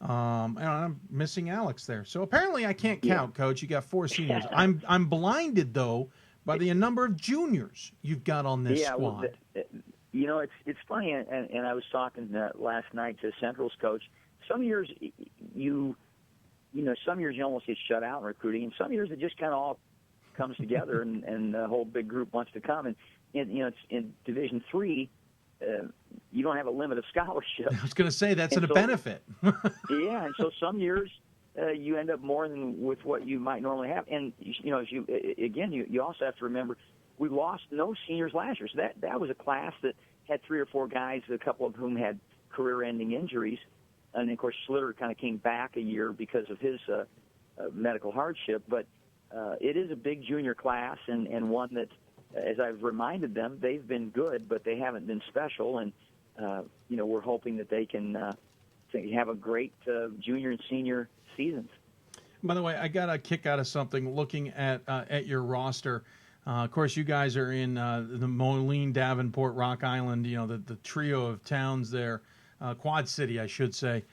And I'm missing Alex there. So apparently I can't count, Coach. You got 4 seniors. I'm blinded, though, by the number of juniors you've got on this squad. Well, it's funny, and I was talking last night to Central's coach. Some years some years you almost get shut out in recruiting, and some years it just kind of all comes together, and the whole big group wants to come. And it's in Division III, you don't have a limit of scholarship. I was going to say that's a benefit. Yeah, and so some years you end up more than with what you might normally have. And you also have to remember we lost no seniors last year. So that was a class that had 3 or 4 guys, a couple of whom had career-ending injuries. And, of course, Schlitter kind of came back a year because of his medical hardship. But it is a big junior class and one that, as I've reminded them, they've been good, but they haven't been special. And, we're hoping that they can have a great junior and senior seasons. By the way, I got a kick out of something looking at your roster. Of course, you guys are in the Moline, Davenport, Rock Island, the trio of towns there, Quad City, I should say,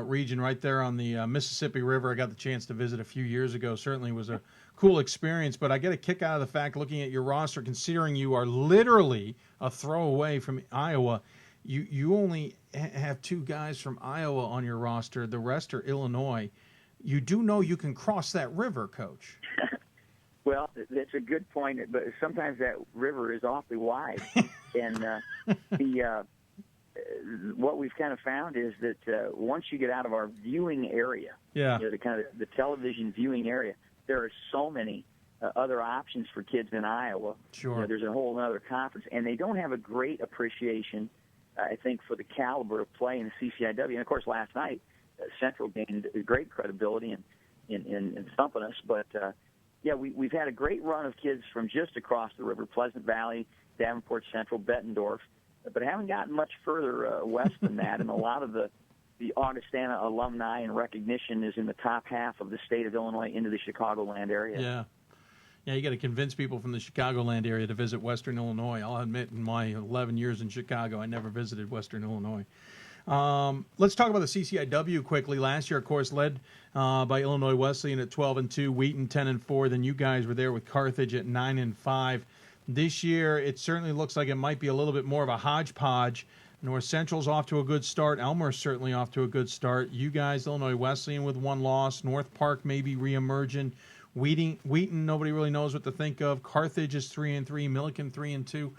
region right there on the Mississippi River. I got the chance to visit a few years ago. Certainly was a cool experience, but I get a kick out of the fact, looking at your roster, considering you are literally a throw away from Iowa. You only have 2 guys from Iowa on your roster. The rest are Illinois. You do know you can cross that river, Coach. Well, that's a good point, but sometimes that river is awfully wide. And what we've kind of found is that once you get out of our viewing area, the television viewing area, there are so many other options for kids in Iowa. Sure. There's a whole other conference, and they don't have a great appreciation, I think, for the caliber of play in the CCIW. And, of course, last night, Central gained great credibility in thumping us. But, we've had a great run of kids from just across the river, Pleasant Valley, Davenport Central, Bettendorf, but haven't gotten much further west than that. And a lot of the Augustana alumni and recognition is in the top half of the state of Illinois into the Chicagoland area. Yeah, you got to convince people from the Chicagoland area to visit Western Illinois. I'll admit, in my 11 years in Chicago, I never visited Western Illinois. Let's talk about the CCIW quickly. Last year, of course, led by Illinois Wesleyan at 12-2, Wheaton 10-4. Then you guys were there with Carthage at 9-5. This year, it certainly looks like it might be a little bit more of a hodgepodge. North Central's off to a good start. Elmer's certainly off to a good start. You guys, Illinois Wesleyan with 1 loss. North Park maybe reemerging. Wheaton, nobody really knows what to think of. Carthage is 3-3. Milliken 3-2.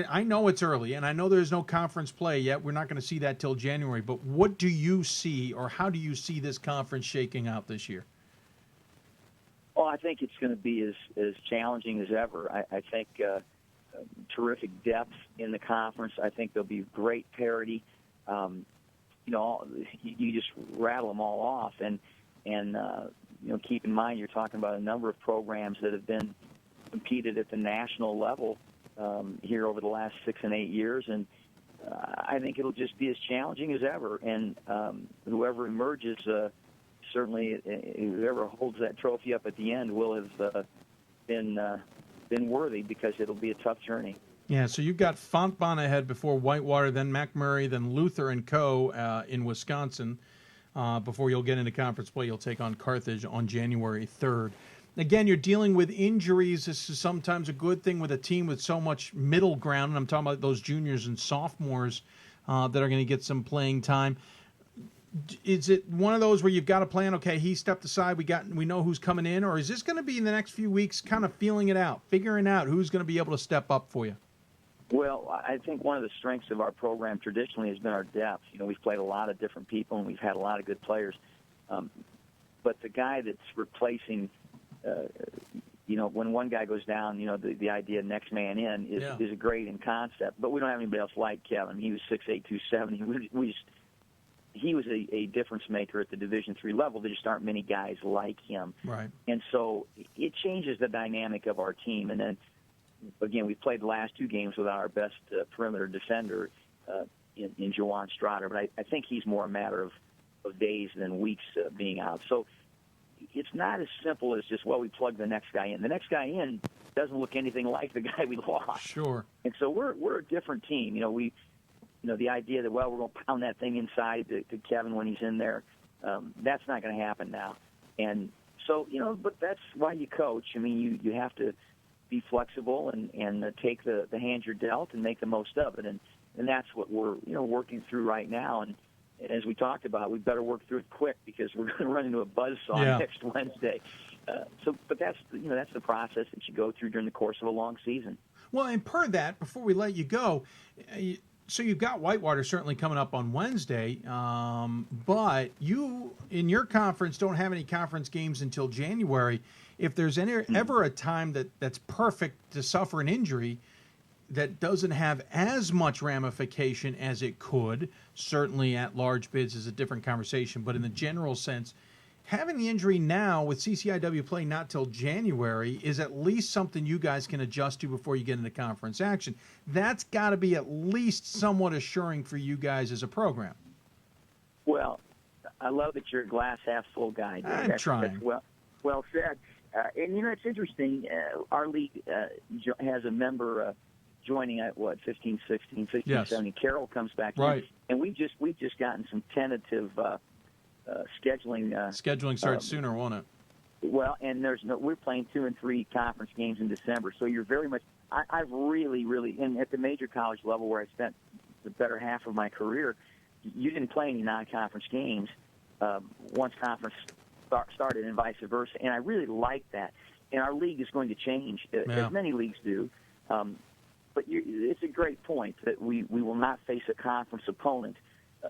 I know it's early, and I know there's no conference play yet. We're not going to see that till January. But what do you see, or how do you see this conference shaking out this year? Well, I think it's going to be as challenging as ever. I think terrific depth in the conference. I think there'll be great parity. You just rattle them all off, and keep in mind you're talking about a number of programs that have been competed at the national level here over the last 6 and 8 years, and I think it'll just be as challenging as ever. And whoever emerges, certainly whoever holds that trophy up at the end will have been worthy, because it'll be a tough journey. Yeah, so you've got Fontbonne ahead before Whitewater, then McMurray, then Luther and Co. In Wisconsin. Before you'll get into conference play, you'll take on Carthage on January 3rd. Again, you're dealing with injuries. This is sometimes a good thing with a team with so much middle ground, and I'm talking about those juniors and sophomores that are going to get some playing time. Is it one of those where you've got to plan, okay, he stepped aside, we know who's coming in, or is this going to be in the next few weeks kind of feeling it out, figuring out who's going to be able to step up for you? Well, I think one of the strengths of our program traditionally has been our depth. We've played a lot of different people, and we've had a lot of good players. But the guy that's replacing, when one guy goes down, the idea of next man in is a great in concept. But we don't have anybody else like Kevin. He was 6'8", 270. He was a difference maker at the Division III level. There just aren't many guys like him. Right. And so it changes the dynamic of our team. And then, again, we played the last 2 games without our best perimeter defender in Jawan Strader, but I think he's more a matter of days than weeks being out. So it's not as simple as just, we plug the next guy in. The next guy in doesn't look anything like the guy we lost. Sure. And so we're a different team. The idea that, we're going to pound that thing inside to Kevin when he's in there, that's not going to happen now. And so, but that's why you coach. I mean, you have to be flexible and take the hand you're dealt and make the most of it. And that's what we're, working through right now. And as we talked about, we better work through it quick, because we're going to run into a buzzsaw next Wednesday. But that's the process that you go through during the course of a long season. Well, and per that, before we let you go, so you've got Whitewater certainly coming up on Wednesday, but you, in your conference, don't have any conference games until January. If there's ever a time that's perfect to suffer an injury that doesn't have as much ramification as it could, certainly at large bids is a different conversation, but in the general sense, having the injury now with CCIW play not till January is at least something you guys can adjust to before you get into conference action. That's got to be at least somewhat assuring for you guys as a program. Well, I love that you're a glass half full guy. I'm trying. That's well said. And it's interesting. Our league has a member joining at 15, 16, 15, yes. 17. Carroll comes back right. in, and we've just gotten some tentative scheduling. Scheduling starts sooner, won't it? Well, and we're playing 2 and 3 conference games in December, so you're very much. I've really, and at the major college level where I spent the better half of my career, you didn't play any non-conference games once conference started, and vice versa. And I really like that. And our league is going to change, as many leagues do. But it's a great point that we will not face a conference opponent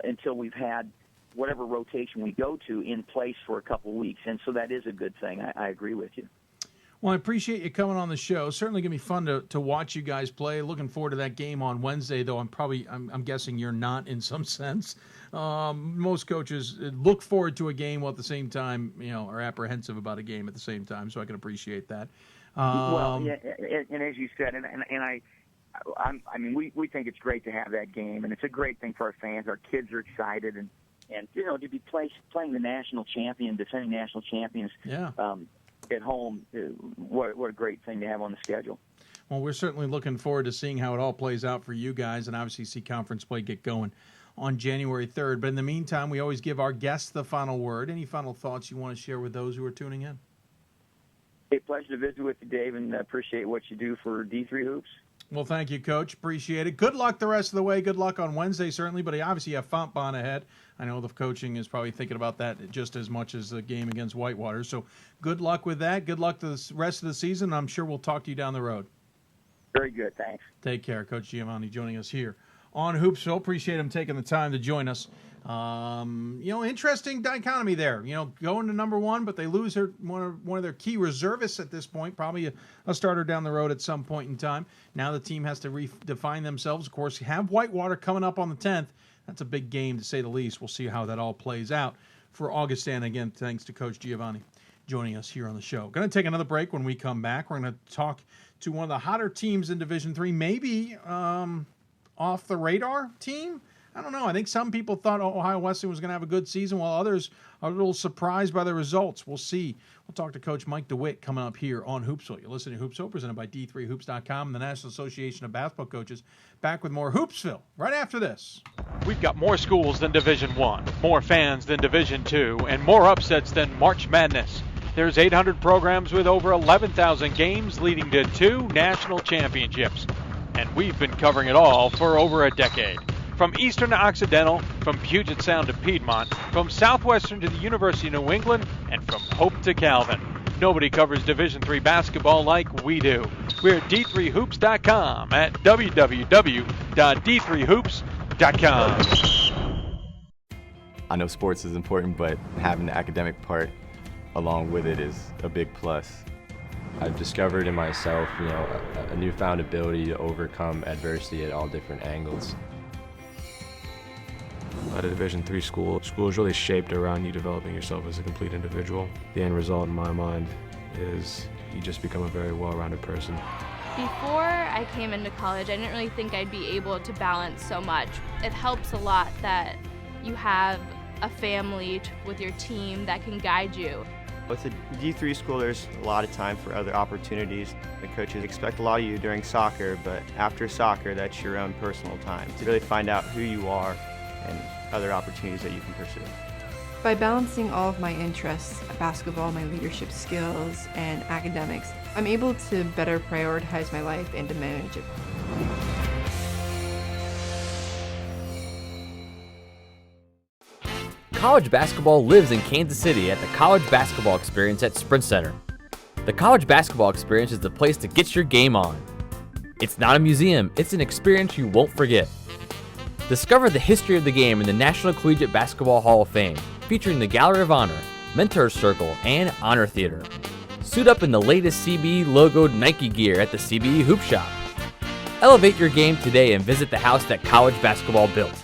until we've had whatever rotation we go to in place for a couple of weeks. And so that is a good thing. I agree with you. Well, I appreciate you coming on the show. Certainly going to be fun to watch you guys play. Looking forward to that game on Wednesday, though I'm guessing you're not in some sense. Most coaches look forward to a game while at the same time, are apprehensive about a game at the same time, so I can appreciate that. And as you said, I mean, we think it's great to have that game, and it's a great thing for our fans. Our kids are excited, and to be playing the national champion, defending national champions at home, what a great thing to have on the schedule. Well, we're certainly looking forward to seeing how it all plays out for you guys, and obviously see conference play get going on January 3rd. But in the meantime, we always give our guests the final word. Any final thoughts you want to share with those who are tuning in? Hey, pleasure to visit with you, Dave, and appreciate what you do for D3 Hoops. Well, thank you, Coach. Appreciate it. Good luck the rest of the way. Good luck on Wednesday, certainly, but obviously you have Fontbonne ahead. I know the coaching is probably thinking about that just as much as the game against Whitewater. So good luck with that. Good luck to the rest of the season. I'm sure we'll talk to you down the road. Very good. Thanks. Take care. Coach Giovanni joining us here on Hoopsville. Appreciate him taking the time to join us. Interesting dichotomy there. Going to number one, but they lose one of their key reservists at this point, probably a starter down the road at some point in time. Now the team has to redefine themselves. Of course, have Whitewater coming up on the 10th. That's a big game, to say the least. We'll see how that all plays out for Augustan. Again, thanks to Coach Giovanni. joining us here on the show. Going to take another break. When we come back, we're going to talk to one of the hotter teams in Division III, maybe off the radar team. I don't know. I think some people thought Ohio Wesleyan was going to have a good season, while others are a little surprised by the results. We'll see. We'll talk to Coach Mike DeWitt coming up here on Hoopsville. You're listening to Hoopsville, presented by D3Hoops.com and the National Association of Basketball Coaches. Back with more Hoopsville right after this. We've got more schools than Division I, more fans than Division II, and more upsets than March Madness. There's 800 programs with over 11,000 games leading to 2 national championships. And we've been covering it all for over a decade. From Eastern to Occidental, from Puget Sound to Piedmont, from Southwestern to the University of New England, and from Hope to Calvin. Nobody covers Division III basketball like we do. We're at D3Hoops.com at www.d3hoops.com. I know sports is important, but having the academic part along with it is a big plus. I've discovered in myself, a newfound ability to overcome adversity at all different angles. At a Division III school is really shaped around you developing yourself as a complete individual. The end result in my mind is you just become a very well-rounded person. Before I came into college, I didn't really think I'd be able to balance so much. It helps a lot that you have a family with your team that can guide you. With a D3 school, there's a lot of time for other opportunities. The coaches expect a lot of you during soccer, but after soccer, that's your own personal time to really find out who you are and other opportunities that you can pursue. By balancing all of my interests, basketball, my leadership skills, and academics, I'm able to better prioritize my life and to manage it. College basketball lives in Kansas City at the College Basketball Experience at Sprint Center. The College Basketball Experience is the place to get your game on. It's not a museum, it's an experience you won't forget. Discover the history of the game in the National Collegiate Basketball Hall of Fame, featuring the Gallery of Honor, Mentor's Circle, and Honor Theater. Suit up in the latest CBE logoed Nike gear at the CBE Hoop Shop. Elevate your game today and visit the house that college basketball built.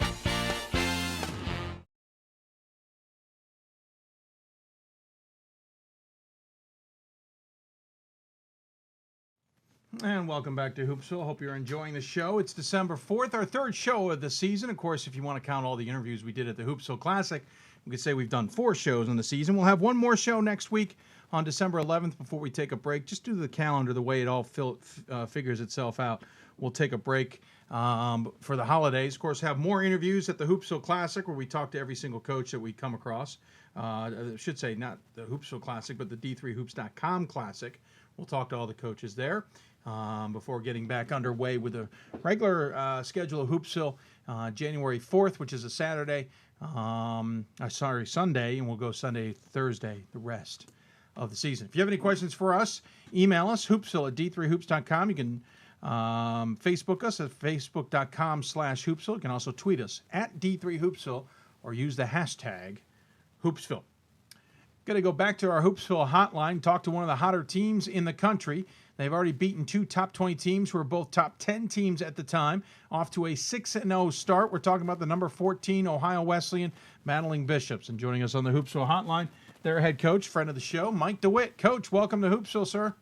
And welcome back to Hoopsville. Hope you're enjoying the show. It's December 4th, our third show of the season. Of course, if you want to count all the interviews we did at the Hoopsville Classic, we could say we've done 4 shows in the season. We'll have one more show next week on December 11th before we take a break. Just due to the calendar, the way it all figures itself out, we'll take a break for the holidays. Of course, have more interviews at the Hoopsville Classic where we talk to every single coach that we come across. I should say not the Hoopsville Classic, but the D3Hoops.com Classic. We'll talk to all the coaches there. Before getting back underway with the regular schedule of Hoopsville, January 4th, which is a Saturday, Sunday, and we'll go Sunday, Thursday, the rest of the season. If you have any questions for us, email us, hoopsville at d3hoops.com. You can Facebook us at facebook.com/Hoopsville. You can also tweet us at D3Hoopsville or use the hashtag Hoopsville. Going to go back to our Hoopsville hotline, talk to one of the hotter teams in the country. They've already beaten 2 top 20 teams who were both top 10 teams at the time, off to a 6-0 start. We're talking about the number 14 Ohio Wesleyan Battling Bishops. And joining us on the Hoopsville hotline, their head coach, friend of the show, Mike DeWitt. Coach, welcome to Hoopsville, sir.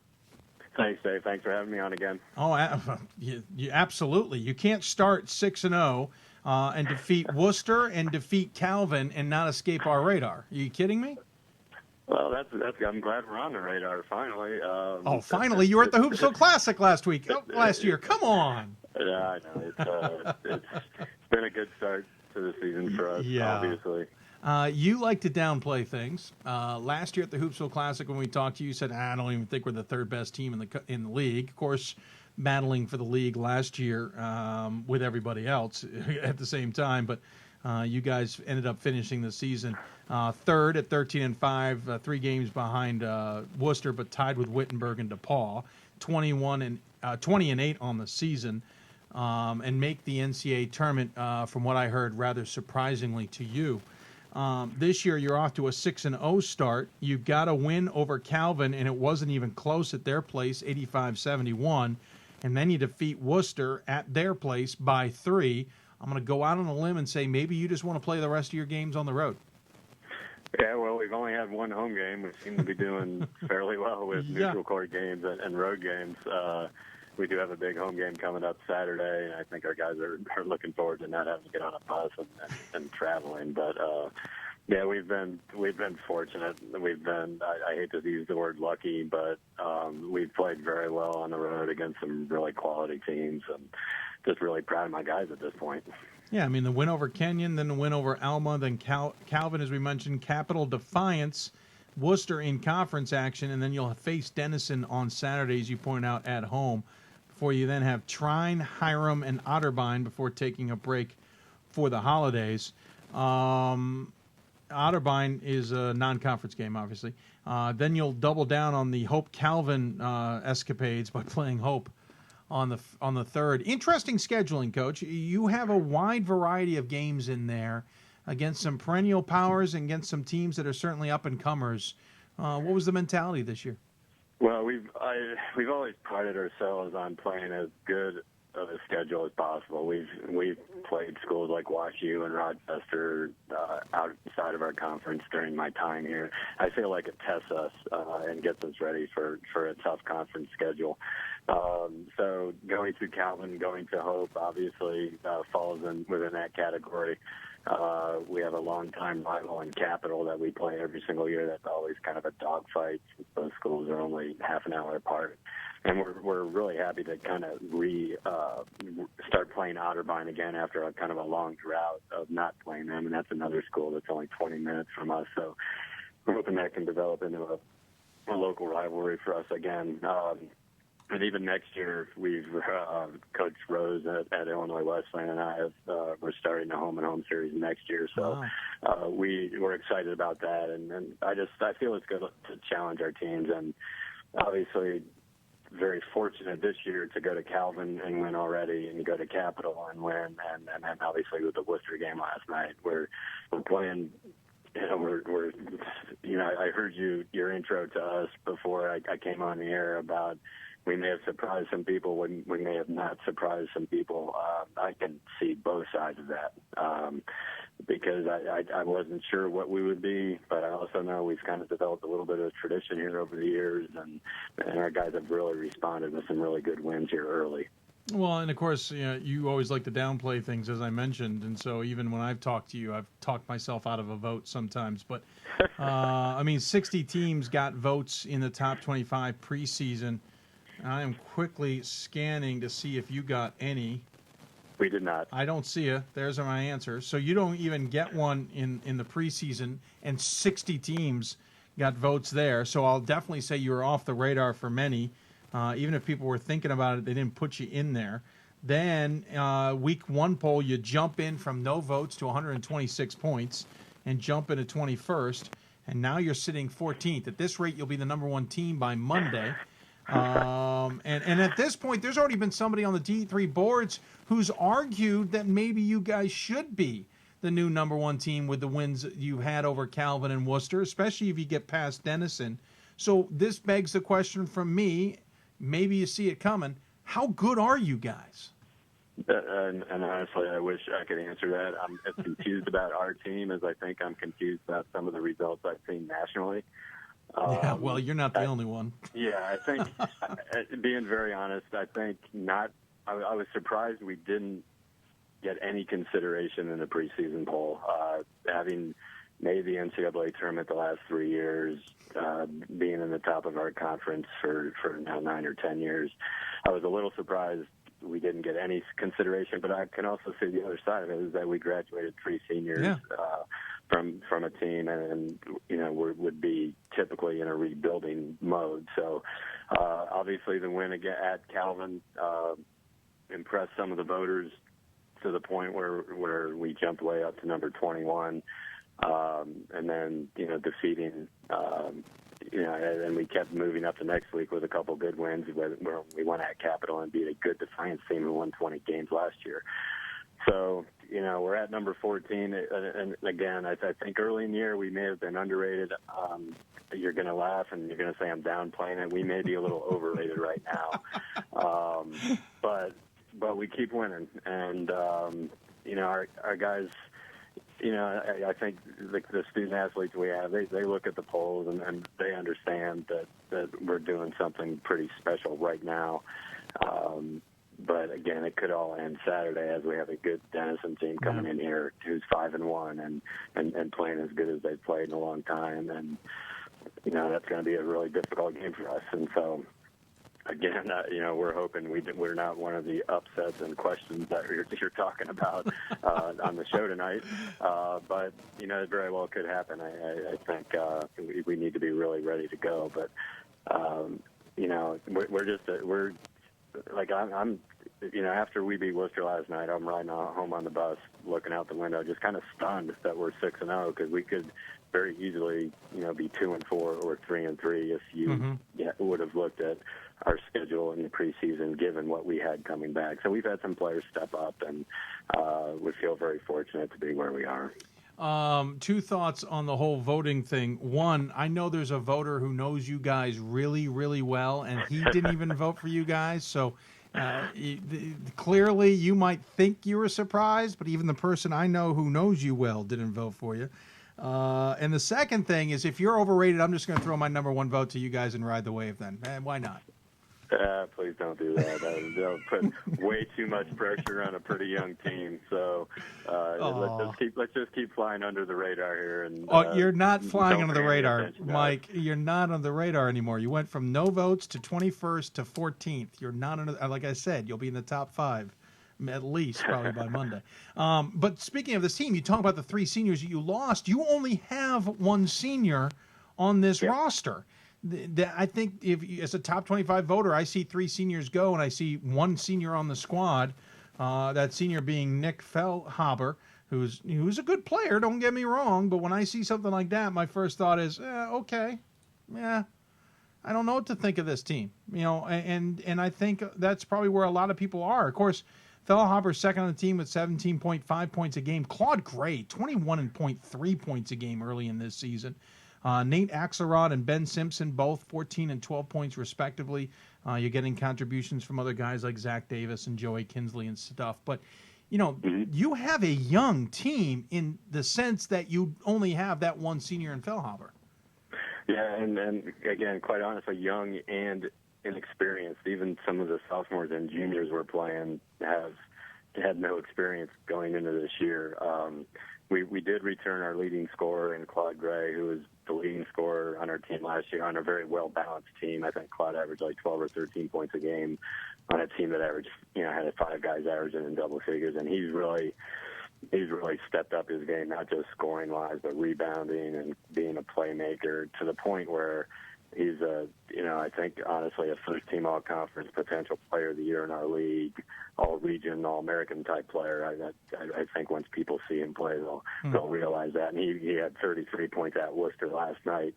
Thanks, Dave. Thanks for having me on again. Oh, you absolutely. You can't start 6-0 and defeat Worcester and defeat Calvin and not escape our radar. Are you kidding me? Well, that's. I'm glad we're on the radar finally. Finally! You were at the Hoopsville Classic last year. Come on. Yeah, I know. It's been a good start to the season for us. Yeah. Obviously. You like to downplay things. Last year at the Hoopsville Classic, when we talked to you, you said, "I don't even think we're the third best team in the league." Of course, battling for the league last year with everybody else at the same time, but. You guys ended up finishing the season third at 13-5, 3 games behind Worcester, but tied with Wittenberg and DePaul, 20-8 on the season, and make the NCAA tournament. From what I heard, rather surprisingly to you. This year, you're off to a 6-0 start. You got a win over Calvin, and it wasn't even close at their place, 85-71, and then you defeat Worcester at their place by 3. I'm going to go out on a limb and say maybe you just want to play the rest of your games on the road. Yeah, well, we've only had one home game. We seem to be doing fairly well with neutral court games and road games. We do have a big home game coming up Saturday, and I think our guys are looking forward to not having to get on a bus and traveling. But yeah, we've been fortunate. We've been, I hate to use the word lucky, but we've played very well on the road against some really quality teams, and just really proud of my guys at this point. Yeah, I mean, the win over Kenyon, then the win over Alma, then Calvin, as we mentioned, Capital, Defiance, Worcester in conference action, and then you'll face Denison on Saturday, as you point out, at home, before you then have Trine, Hiram, and Otterbein before taking a break for the holidays. Otterbein is a non-conference game, obviously. Then you'll double down on the Hope-Calvin escapades by playing Hope on the third. Interesting scheduling, Coach. You have a wide variety of games in there against some perennial powers and against some teams that are certainly up-and-comers. What was the mentality this year? Well, we've always prided ourselves on playing as good of a schedule as possible. We've played schools like WashU and Rochester outside of our conference during my time here. I feel like it tests us and gets us ready for a tough conference schedule. So going to Calvin, going to Hope, obviously falls within that category. We have a long-time rival in Capital that we play every single year. That's always kind of a dogfight. Those schools are only half an hour apart. And we're really happy to kind of start playing Otterbein again after a kind of a long drought of not playing them. And that's another school that's only 20 minutes from us. So we're hoping that can develop into a local rivalry for us again. And even next year, we've Coach Rose at Illinois Wesleyan and I we're starting the home-and-home series next year. So we're excited about that. And I feel it's good to challenge our teams. And obviously, very fortunate this year to go to Calvin and win already, and go to Capital and win, and then obviously with the Worcester game last night, we're playing. I heard your intro to us before I came on the air about we may have surprised some people, we may have not surprised some people. I can see both sides of that because I wasn't sure what we would be, but I also know we've kind of developed a little bit of tradition here over the years, and our guys have really responded with some really good wins here early. Well, and of course, you always like to downplay things, as I mentioned, and so even when I've talked to you, I've talked myself out of a vote sometimes. But, 60 teams got votes in the top 25 preseason. I am quickly scanning to see if you got any. We did not. I don't see it. There's my answer. So you don't even get one in the preseason, and 60 teams got votes there. So I'll definitely say you were off the radar for many. Even if people were thinking about it, they didn't put you in there. Then week one poll, you jump in from no votes to 126 points and jump into 21st. And now you're sitting 14th. At this rate, you'll be the number one team by Monday. And at this point, there's already been somebody on the D3 boards who's argued that maybe you guys should be the new number one team with the wins you've had over Calvin and Worcester, especially if you get past Denison. So this begs the question from me, maybe you see it coming, how good are you guys? And honestly, I wish I could answer that. I'm as confused about our team as I think I'm confused about some of the results I've seen nationally. Yeah, well, you're not the only one. Yeah, I think, being very honest, I think not. I was surprised we didn't get any consideration in the preseason poll. Having made the NCAA tournament the last 3 years, being in the top of our conference for now 9 or 10 years, I was a little surprised we didn't get any consideration. But I can also see the other side of it is that we graduated 3 seniors from a team, and would be typically in a rebuilding mode. So obviously the win again at Calvin impressed some of the voters to the point where we jumped way up to number 21, and then defeating and we kept moving up the next week with a couple good wins where we went at Capital and beat a good Defiance team who won 20 games last year. So, we're at number 14. And again, I think early in the year we may have been underrated. You're going to laugh and you're going to say I'm downplaying it. We may be a little overrated right now. But we keep winning. And, our guys, I think the student athletes we have, they look at the polls and they understand that we're doing something pretty special right now. But again, it could all end Saturday as we have a good Denison team coming in here who's 5-1 and playing as good as they've played in a long time. And, that's going to be a really difficult game for us. And so, again, we're hoping we're not one of the upsets and questions that you're talking about on the show tonight. But, it very well could happen. I think we need to be really ready to go. But, we're after we beat Worcester last night, I'm riding home on the bus, looking out the window, just kind of stunned that we're 6-0 because we could very easily, be 2-4 or 3-3 if you would have looked at our schedule in the preseason, given what we had coming back. So we've had some players step up, and we feel very fortunate to be where we are. Two thoughts on the whole voting thing. One, I know there's a voter who knows you guys really, really well, and he didn't even vote for you guys. So clearly you might think you were surprised, but even the person I know who knows you well didn't vote for you. And the second thing is, if you're overrated, I'm just going to throw my number one vote to you guys and ride the wave then. Why not? Please don't do that. That'll put way too much pressure on a pretty young team. So let's just keep flying under the radar here. And you're not flying under the radar, Mike. You're not on the radar anymore. You went from no votes to 21st to 14th. You're not under. Like I said, you'll be in the top 5. At least probably by Monday. But speaking of this team, you talk about the 3 seniors you lost. You only have 1 senior on this roster. I think if as a top 25 voter, I see 3 seniors go, and I see 1 senior on the squad. That senior being Nick Feldhaber, who's a good player. Don't get me wrong, but when I see something like that, my first thought is, okay, yeah. I don't know what to think of this team, and I think that's probably where a lot of people are. Of course, Feldhaber's second on the team with 17.5 points a game. Claude Gray, 21.3 points a game early in this season. Nate Axelrod and Ben Simpson, both 14 and 12 points respectively. You're getting contributions from other guys like Zach Davis and Joey Kinsley and stuff. But, you have a young team in the sense that you only have that 1 senior in Feldhaber. Yeah, and again, quite honestly, young and inexperienced. Even some of the sophomores and juniors we're playing had no experience going into this year. We did return our leading scorer in Claude Gray, who was the leading scorer on our team last year on a very well-balanced team. I think Claude averaged like 12 or 13 points a game on a team that averaged, had 5 guys averaging in double figures, and he's really stepped up his game, not just scoring-wise, but rebounding and being a playmaker to the point where he's I think, honestly, a first-team all-conference potential player of the year in our league, all-region, all-American type player. I think once people see him play, they'll realize that. And he had 33 points at Worcester last night,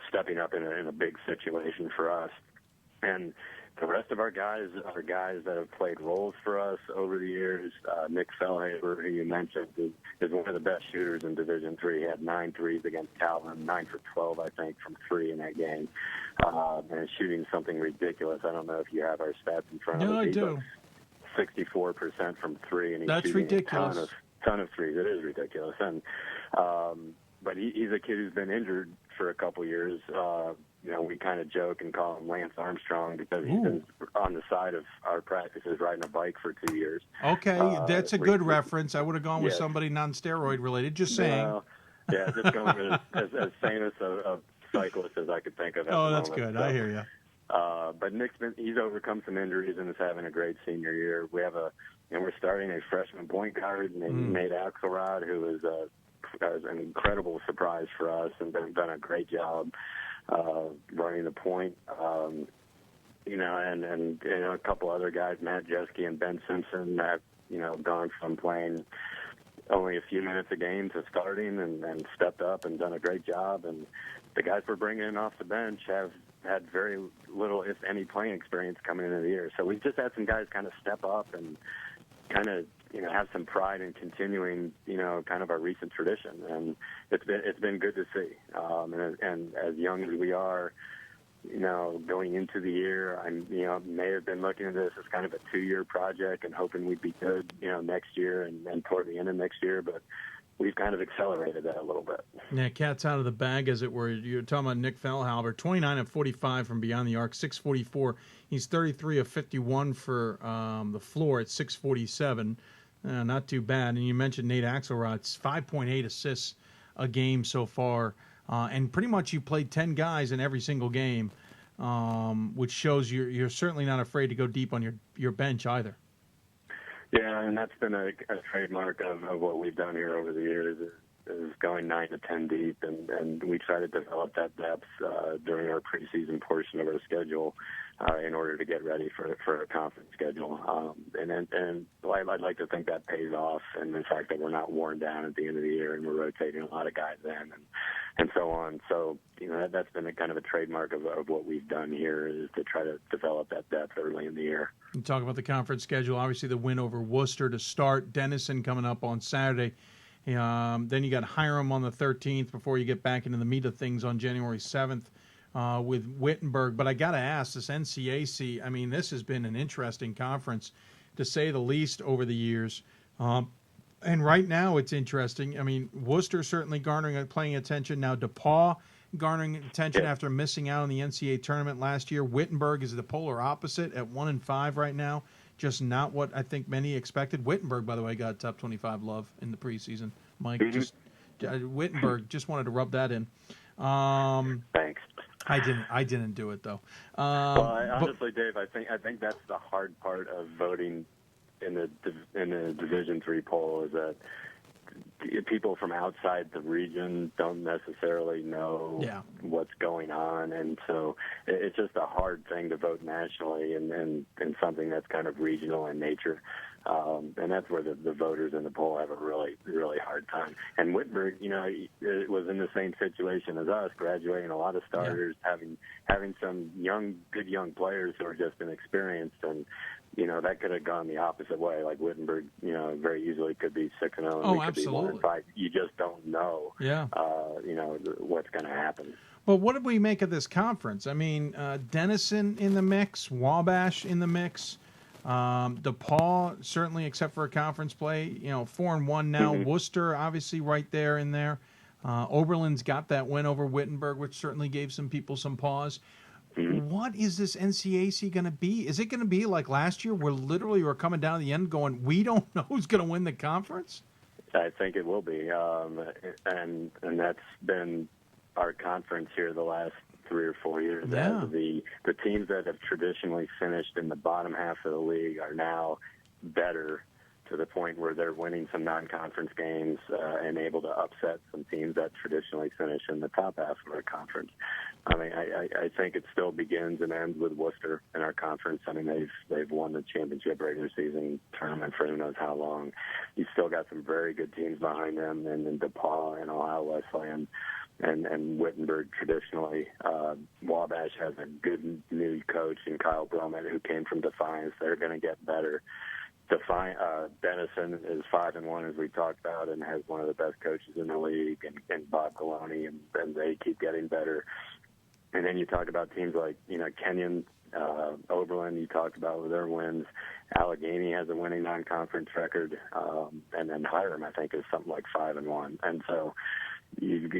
stepping up in a big situation for us. And the rest of our guys are guys that have played roles for us over the years. Nick Feldhaber, who you mentioned, is one of the best shooters in Division III. He had 9 threes against Calvin, 9 for 12, I think, from 3 in that game. And is shooting something ridiculous. I don't know if you have our stats in front of us. No, I do. 64% from 3, and he's That's shooting ridiculous. a ton of threes. It is ridiculous. And but he's a kid who's been injured for a couple years. We kind of joke and call him Lance Armstrong because he's been on the side of our practices riding a bike for 2 years. Okay, that's a good reference. I would have gone with somebody non-steroid related. Just saying. Yeah, just going with as famous a cyclist as I could think of. Oh, that's good. So, I hear you. But he's overcome some injuries and is having a great senior year. We have we're starting a freshman point guard named Nate Axelrod, who is an incredible surprise for us and done a great job running the point. And a couple other guys, Matt Jeske and Ben Simpson, have gone from playing only a few minutes a game to starting and stepped up and done a great job. And the guys we're bringing in off the bench have had very little, if any, playing experience coming into the year. So we've just had some guys kind of step up and kind of have some pride in continuing kind of our recent tradition, and it's been good to see. And as young as we are, going into the year, may have been looking at this as kind of a 2-year project and hoping we'd be good, next year and toward the end of next year. But we've kind of accelerated that a little bit. Yeah, cat's out of the bag, as it were. You're talking about Nick Fellhalber, 29 of 45 from beyond the arc, 644. He's 33 of 51 for the floor at 647. Not too bad. And you mentioned Nate Axelrod's 5.8 assists a game so far. And pretty much you played 10 guys in every single game, which shows you're certainly not afraid to go deep on your bench either. Yeah, and that's been a trademark of what we've done here over the years is going 9 to 10 deep, and we try to develop that depth during our preseason portion of our schedule in order to get ready for a conference schedule. And I'd like to think that pays off, and the fact that we're not worn down at the end of the year and we're rotating a lot of guys in and so on. So, that's been a kind of a trademark of what we've done here is to try to develop that depth early in the year. You talk about the conference schedule, obviously the win over Worcester to start, Denison coming up on Saturday. Then you got Hiram on the 13th before you get back into the meat of things on January 7th with Wittenberg. But I got to ask, this NCAC, this has been an interesting conference, to say the least, over the years. And right now it's interesting. Worcester certainly paying attention. Now DePaul garnering attention after missing out on the NCAA tournament last year. Wittenberg is the polar opposite at 1-5 right now. Just not what I think many expected. Wittenberg, by the way, got top 25 love in the preseason. Mike, Wittenberg, just wanted to rub that in. Thanks. I didn't do it though. Honestly, Dave, I think that's the hard part of voting in the Division III poll is that people from outside the region don't necessarily know what's going on, and so it's just a hard thing to vote nationally and something that's kind of regional in nature. And that's where the voters in the poll have a really, really hard time. And Wittenberg, it was in the same situation as us, graduating a lot of starters, having some good young players who are just inexperienced, and that could have gone the opposite way. Like Wittenberg, very easily could be 6-0 and we could be 1-5. You just don't know, what's going to happen. Well, what did we make of this conference? Denison in the mix, Wabash in the mix, DePaul certainly, except for a conference play, 4-1 now. Worcester obviously right there in there. Oberlin's got that win over Wittenberg, which certainly gave some people some pause. What is this NCAC going to be? Is it going to be like last year where literally we're coming down to the end going, we don't know who's going to win the conference? I think it will be. And that's been our conference here the last 3 or 4 years. Yeah. The teams that have traditionally finished in the bottom half of the league are now better to the point where they're winning some non-conference games and able to upset some teams that traditionally finish in the top half of our conference. I think it still begins and ends with Worcester in our conference. They've won the championship regular season tournament for who knows how long. You've still got some very good teams behind them, and then DePaul and Ohio Wesleyan and Wittenberg traditionally. Wabash has a good new coach in Kyle Broman who came from Defiance. They're going to get better. Denison is 5-1, as we talked about, and has one of the best coaches in the league, and Bob Galoni, and they keep getting better. And then you talk about teams like, Kenyon, Oberlin, you talked about their wins. Allegheny has a winning non-conference record, and then Hiram, I think, is something like 5-1. And so it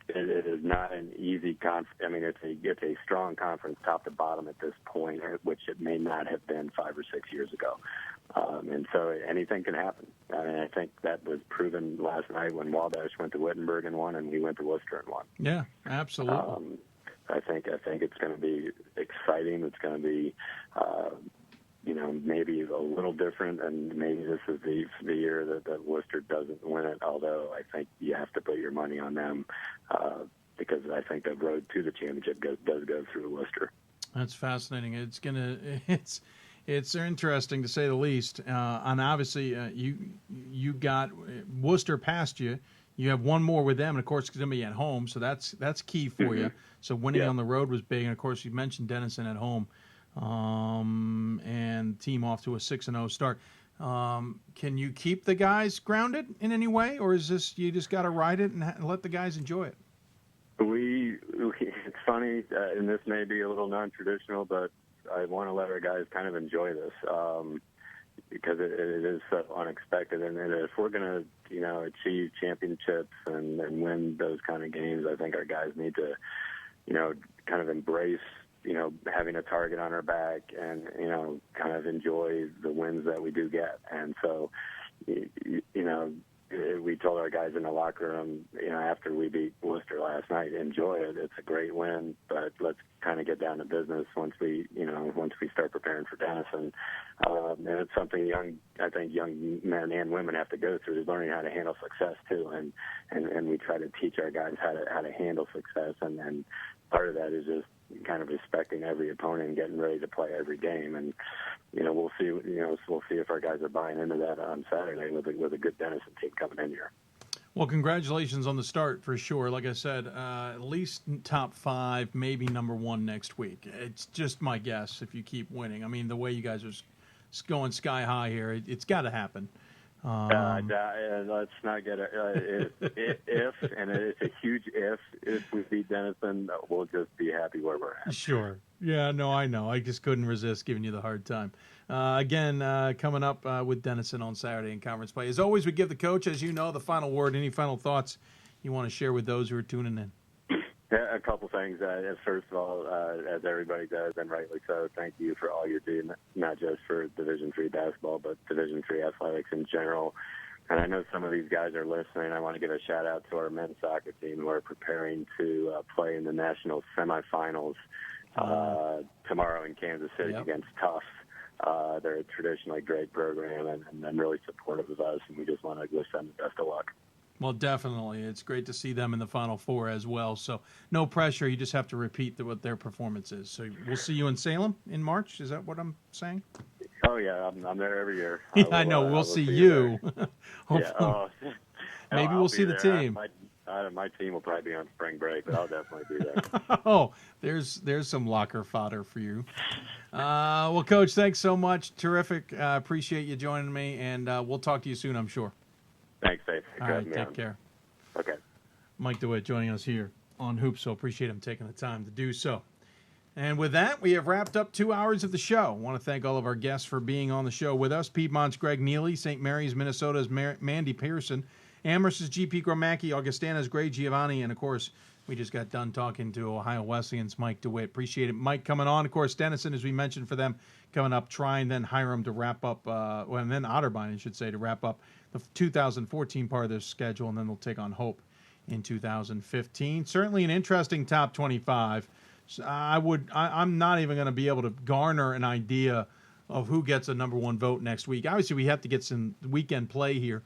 is not an easy conference. It's a strong conference top to bottom at this point, which it may not have been 5 or 6 years ago. And so anything can happen. I think that was proven last night when Wabash went to Wittenberg and won, and we went to Worcester and won. Yeah, absolutely. I think it's going to be exciting. It's going to be, maybe a little different, and maybe this is the year that Worcester doesn't win it. Although I think you have to put your money on them because I think the road to the championship does go through Worcester. That's fascinating. It's interesting to say the least. And obviously, you got Worcester past you. You have one more with them, and of course, it's going to be at home, so that's key for you. So winning on the road was big, and of course, you mentioned Denison at home, and team off to a 6-0 start. Can you keep the guys grounded in any way, or is this you just got to ride it and let the guys enjoy it? It's funny, and this may be a little non-traditional, but I want to let our guys kind of enjoy this because it is so unexpected. And if we're going to, achieve championships and win those kind of games, I think our guys need to, kind of embrace, having a target on our back and, kind of enjoy the wins that we do get. And so, we told our guys in the locker room, after we beat Worcester last night, enjoy it. It's a great win, but let's kind of get down to business once we start preparing for Denison. And it's something I think young men and women have to go through, is learning how to handle success too. And we try to teach our guys how to handle success. And part of that is just kind of respecting every opponent and getting ready to play every game. And we'll see. We'll see if our guys are buying into that on Saturday with a good Denison team coming in here. Well, congratulations on the start for sure. Like I said, at least top 5, maybe number 1 next week. It's just my guess if you keep winning. I mean, the way you guys are going sky high here, it's got to happen. Let's not get if, and it's a huge if we beat Denison, we'll just be happy where we're at. Sure. Yeah, no, I know. I just couldn't resist giving you the hard time. Again, coming up with Denison on Saturday in conference play. As always, we give the coach, as you know, the final word. Any final thoughts you want to share with those who are tuning in? Yeah, a couple things. First of all, as everybody does, and rightly so, thank you for all you're doing, not just for Division III basketball, but Division III athletics in general. And I know some of these guys are listening. I want to give a shout-out to our men's soccer team who are preparing to play in the national semifinals tomorrow in Kansas City against Tufts. They're a traditionally great program and really supportive of us, and we just want to wish them the best of luck. Well, definitely. It's great to see them in the Final Four as well. So no pressure. You just have to repeat what their performance is. So we'll see you in Salem in March. Is that what I'm saying? Oh, yeah. I'm there every year. I know. We'll see you. Yeah, maybe we'll see the team. My team will probably be on spring break, but I'll definitely be there. Oh, there's some locker fodder for you. Well, Coach, thanks so much. Terrific. Appreciate you joining me, and we'll talk to you soon, I'm sure. Thanks, Dave. All right, take care. Okay. Mike DeWitt joining us here on Hoopsville. Appreciate him taking the time to do so. And with that, we have wrapped up 2 hours of the show. I want to thank all of our guests for being on the show with us. Piedmont's Greg Neely, St. Mary's, Minnesota's Mandy Pearson, Amherst's G.P. Gromacki, Augustana's Gray Giovanni, and, of course, we just got done talking to Ohio Wesleyan's Mike DeWitt. Appreciate it. Mike coming on. Of course, Denison, as we mentioned, for them coming up, trying then Hiram to wrap up, and then Otterbein, I should say, to wrap up the 2014 part of their schedule, and then they'll take on Hope in 2015. Certainly an interesting top 25. So I'm not even going to be able to garner an idea of who gets a number 1 vote next week. Obviously, we have to get some weekend play here.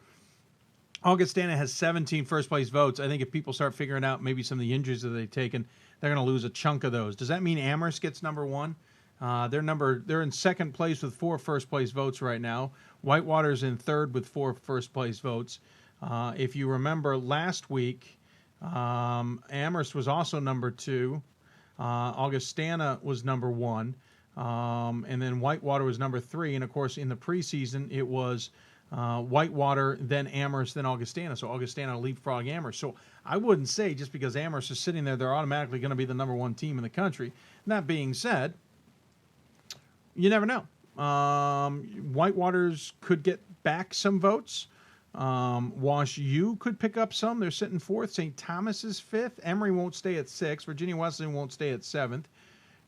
Augustana has 17 first-place votes. I think if people start figuring out maybe some of the injuries that they've taken, they're going to lose a chunk of those. Does that mean Amherst gets number 1? They're in second place with 4 first-place votes right now. Whitewater's in third with 4 first-place votes. If you remember last week, Amherst was also number 2. Augustana was number 1. And then Whitewater was number 3. And, of course, in the preseason, it was Whitewater, then Amherst, then Augustana. So Augustana leapfrog Amherst. So I wouldn't say just because Amherst is sitting there, they're automatically going to be the number 1 team in the country. That being said, you never know. Whitewater's could get back some votes. Wash U could pick up some. They're sitting 4th. St. Thomas is 5th. Emory won't stay at 6th. Virginia Wesleyan won't stay at 7th.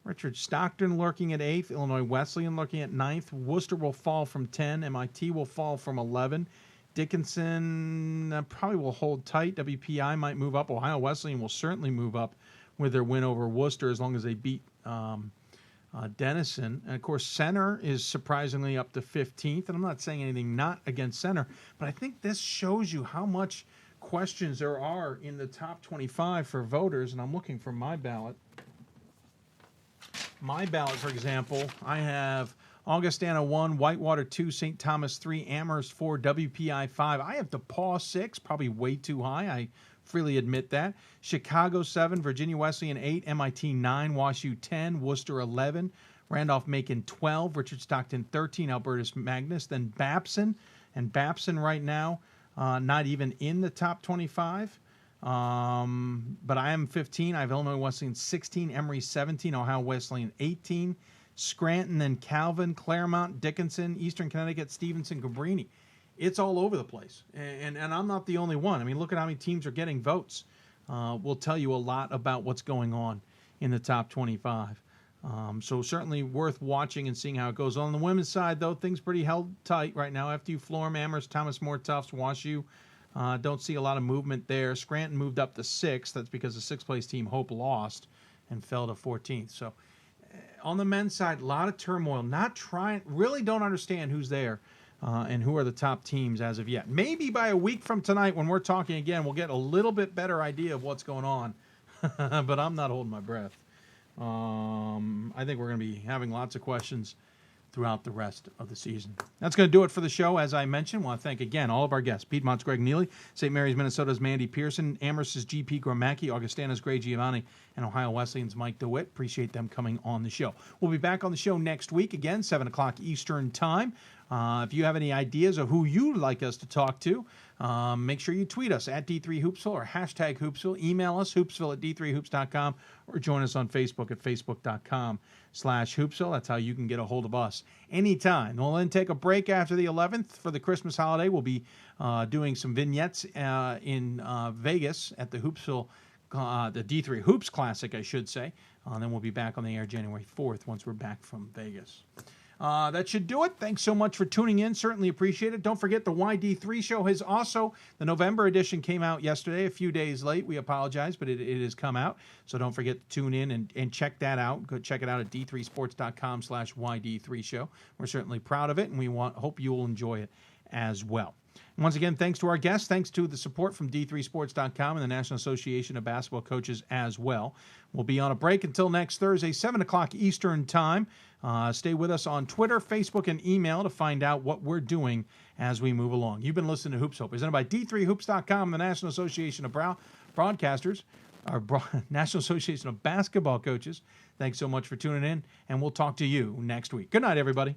Richard Stockton lurking at 8th. Illinois Wesleyan lurking at 9th. Worcester will fall from 10. MIT will fall from 11. Dickinson probably will hold tight. WPI might move up. Ohio Wesleyan will certainly move up with their win over Worcester as long as they beat Denison. And, of course, Center is surprisingly up to 15th. And I'm not saying anything not against Center, but I think this shows you how much questions there are in the top 25 for voters. And I'm looking for my ballot. My ballot, for example, I have Augustana 1, Whitewater 2, St. Thomas 3, Amherst 4, WPI 5. I have DePaul 6, probably way too high. I freely admit that. Chicago 7, Virginia Wesleyan 8, MIT 9, WashU 10, Worcester 11, Randolph-Macon 12, Richard Stockton 13, Albertus Magnus, then Babson. And Babson right now not even in the top 25. But I am 15. I have Illinois Wesleyan 16, Emory 17, Ohio Wesleyan 18, Scranton, then Calvin, Claremont, Dickinson, Eastern Connecticut, Stevenson, Cabrini. It's all over the place. And I'm not the only one. I mean, look at how many teams are getting votes. Will tell you a lot about what's going on in the top 25. So certainly worth watching and seeing how it goes. On the women's side, though, things pretty held tight right now. FDU, Florham, Amherst, Thomas More, Tufts, WashU. Don't see a lot of movement there. Scranton moved up to 6th. That's because the 6th-place team, Hope, lost and fell to 14th. So on the men's side, a lot of turmoil. Really don't understand who's there and who are the top teams as of yet. Maybe by a week from tonight when we're talking again, we'll get a little bit better idea of what's going on. But I'm not holding my breath. I think we're going to be having lots of questions throughout the rest of the season. That's going to do it for the show. As I mentioned, I want to thank again all of our guests. Piedmont's Greg Neely, St. Mary's, Minnesota's Mandy Pearson, Amherst's G.P. Gromacki, Augustana's Gray Giovanni, and Ohio Wesleyan's Mike DeWitt. Appreciate them coming on the show. We'll be back on the show next week, again, 7 o'clock Eastern Time. If you have any ideas of who you'd like us to talk to, make sure you tweet us at D3Hoopsville or hashtag Hoopsville. Email us, hoopsville@d3hoops.com, or join us on Facebook at facebook.com/Hoopsville. That's how you can get a hold of us anytime. We'll then take a break after the 11th for the Christmas holiday. We'll be doing some vignettes in Vegas at the Hoopsville, the D3 Hoops Classic, I should say. Then we'll be back on the air January 4th once we're back from Vegas. That should do it. Thanks so much for tuning in. Certainly appreciate it. Don't forget the YD3 show has also, the November edition came out yesterday, a few days late. We apologize, but it has come out. So don't forget to tune in and check that out. Go check it out at d3sports.com/YD3 show. We're certainly proud of it, and we hope you will enjoy it as well. Once again, thanks to our guests. Thanks to the support from D3Sports.com and the National Association of Basketball Coaches as well. We'll be on a break until next Thursday, 7 o'clock Eastern Time. Stay with us on Twitter, Facebook, and email to find out what we're doing as we move along. You've been listening to Hoops Hope, presented by D3Hoops.com, the National Association of Broadcasters, our National Association of Basketball Coaches. Thanks so much for tuning in, and we'll talk to you next week. Good night, everybody.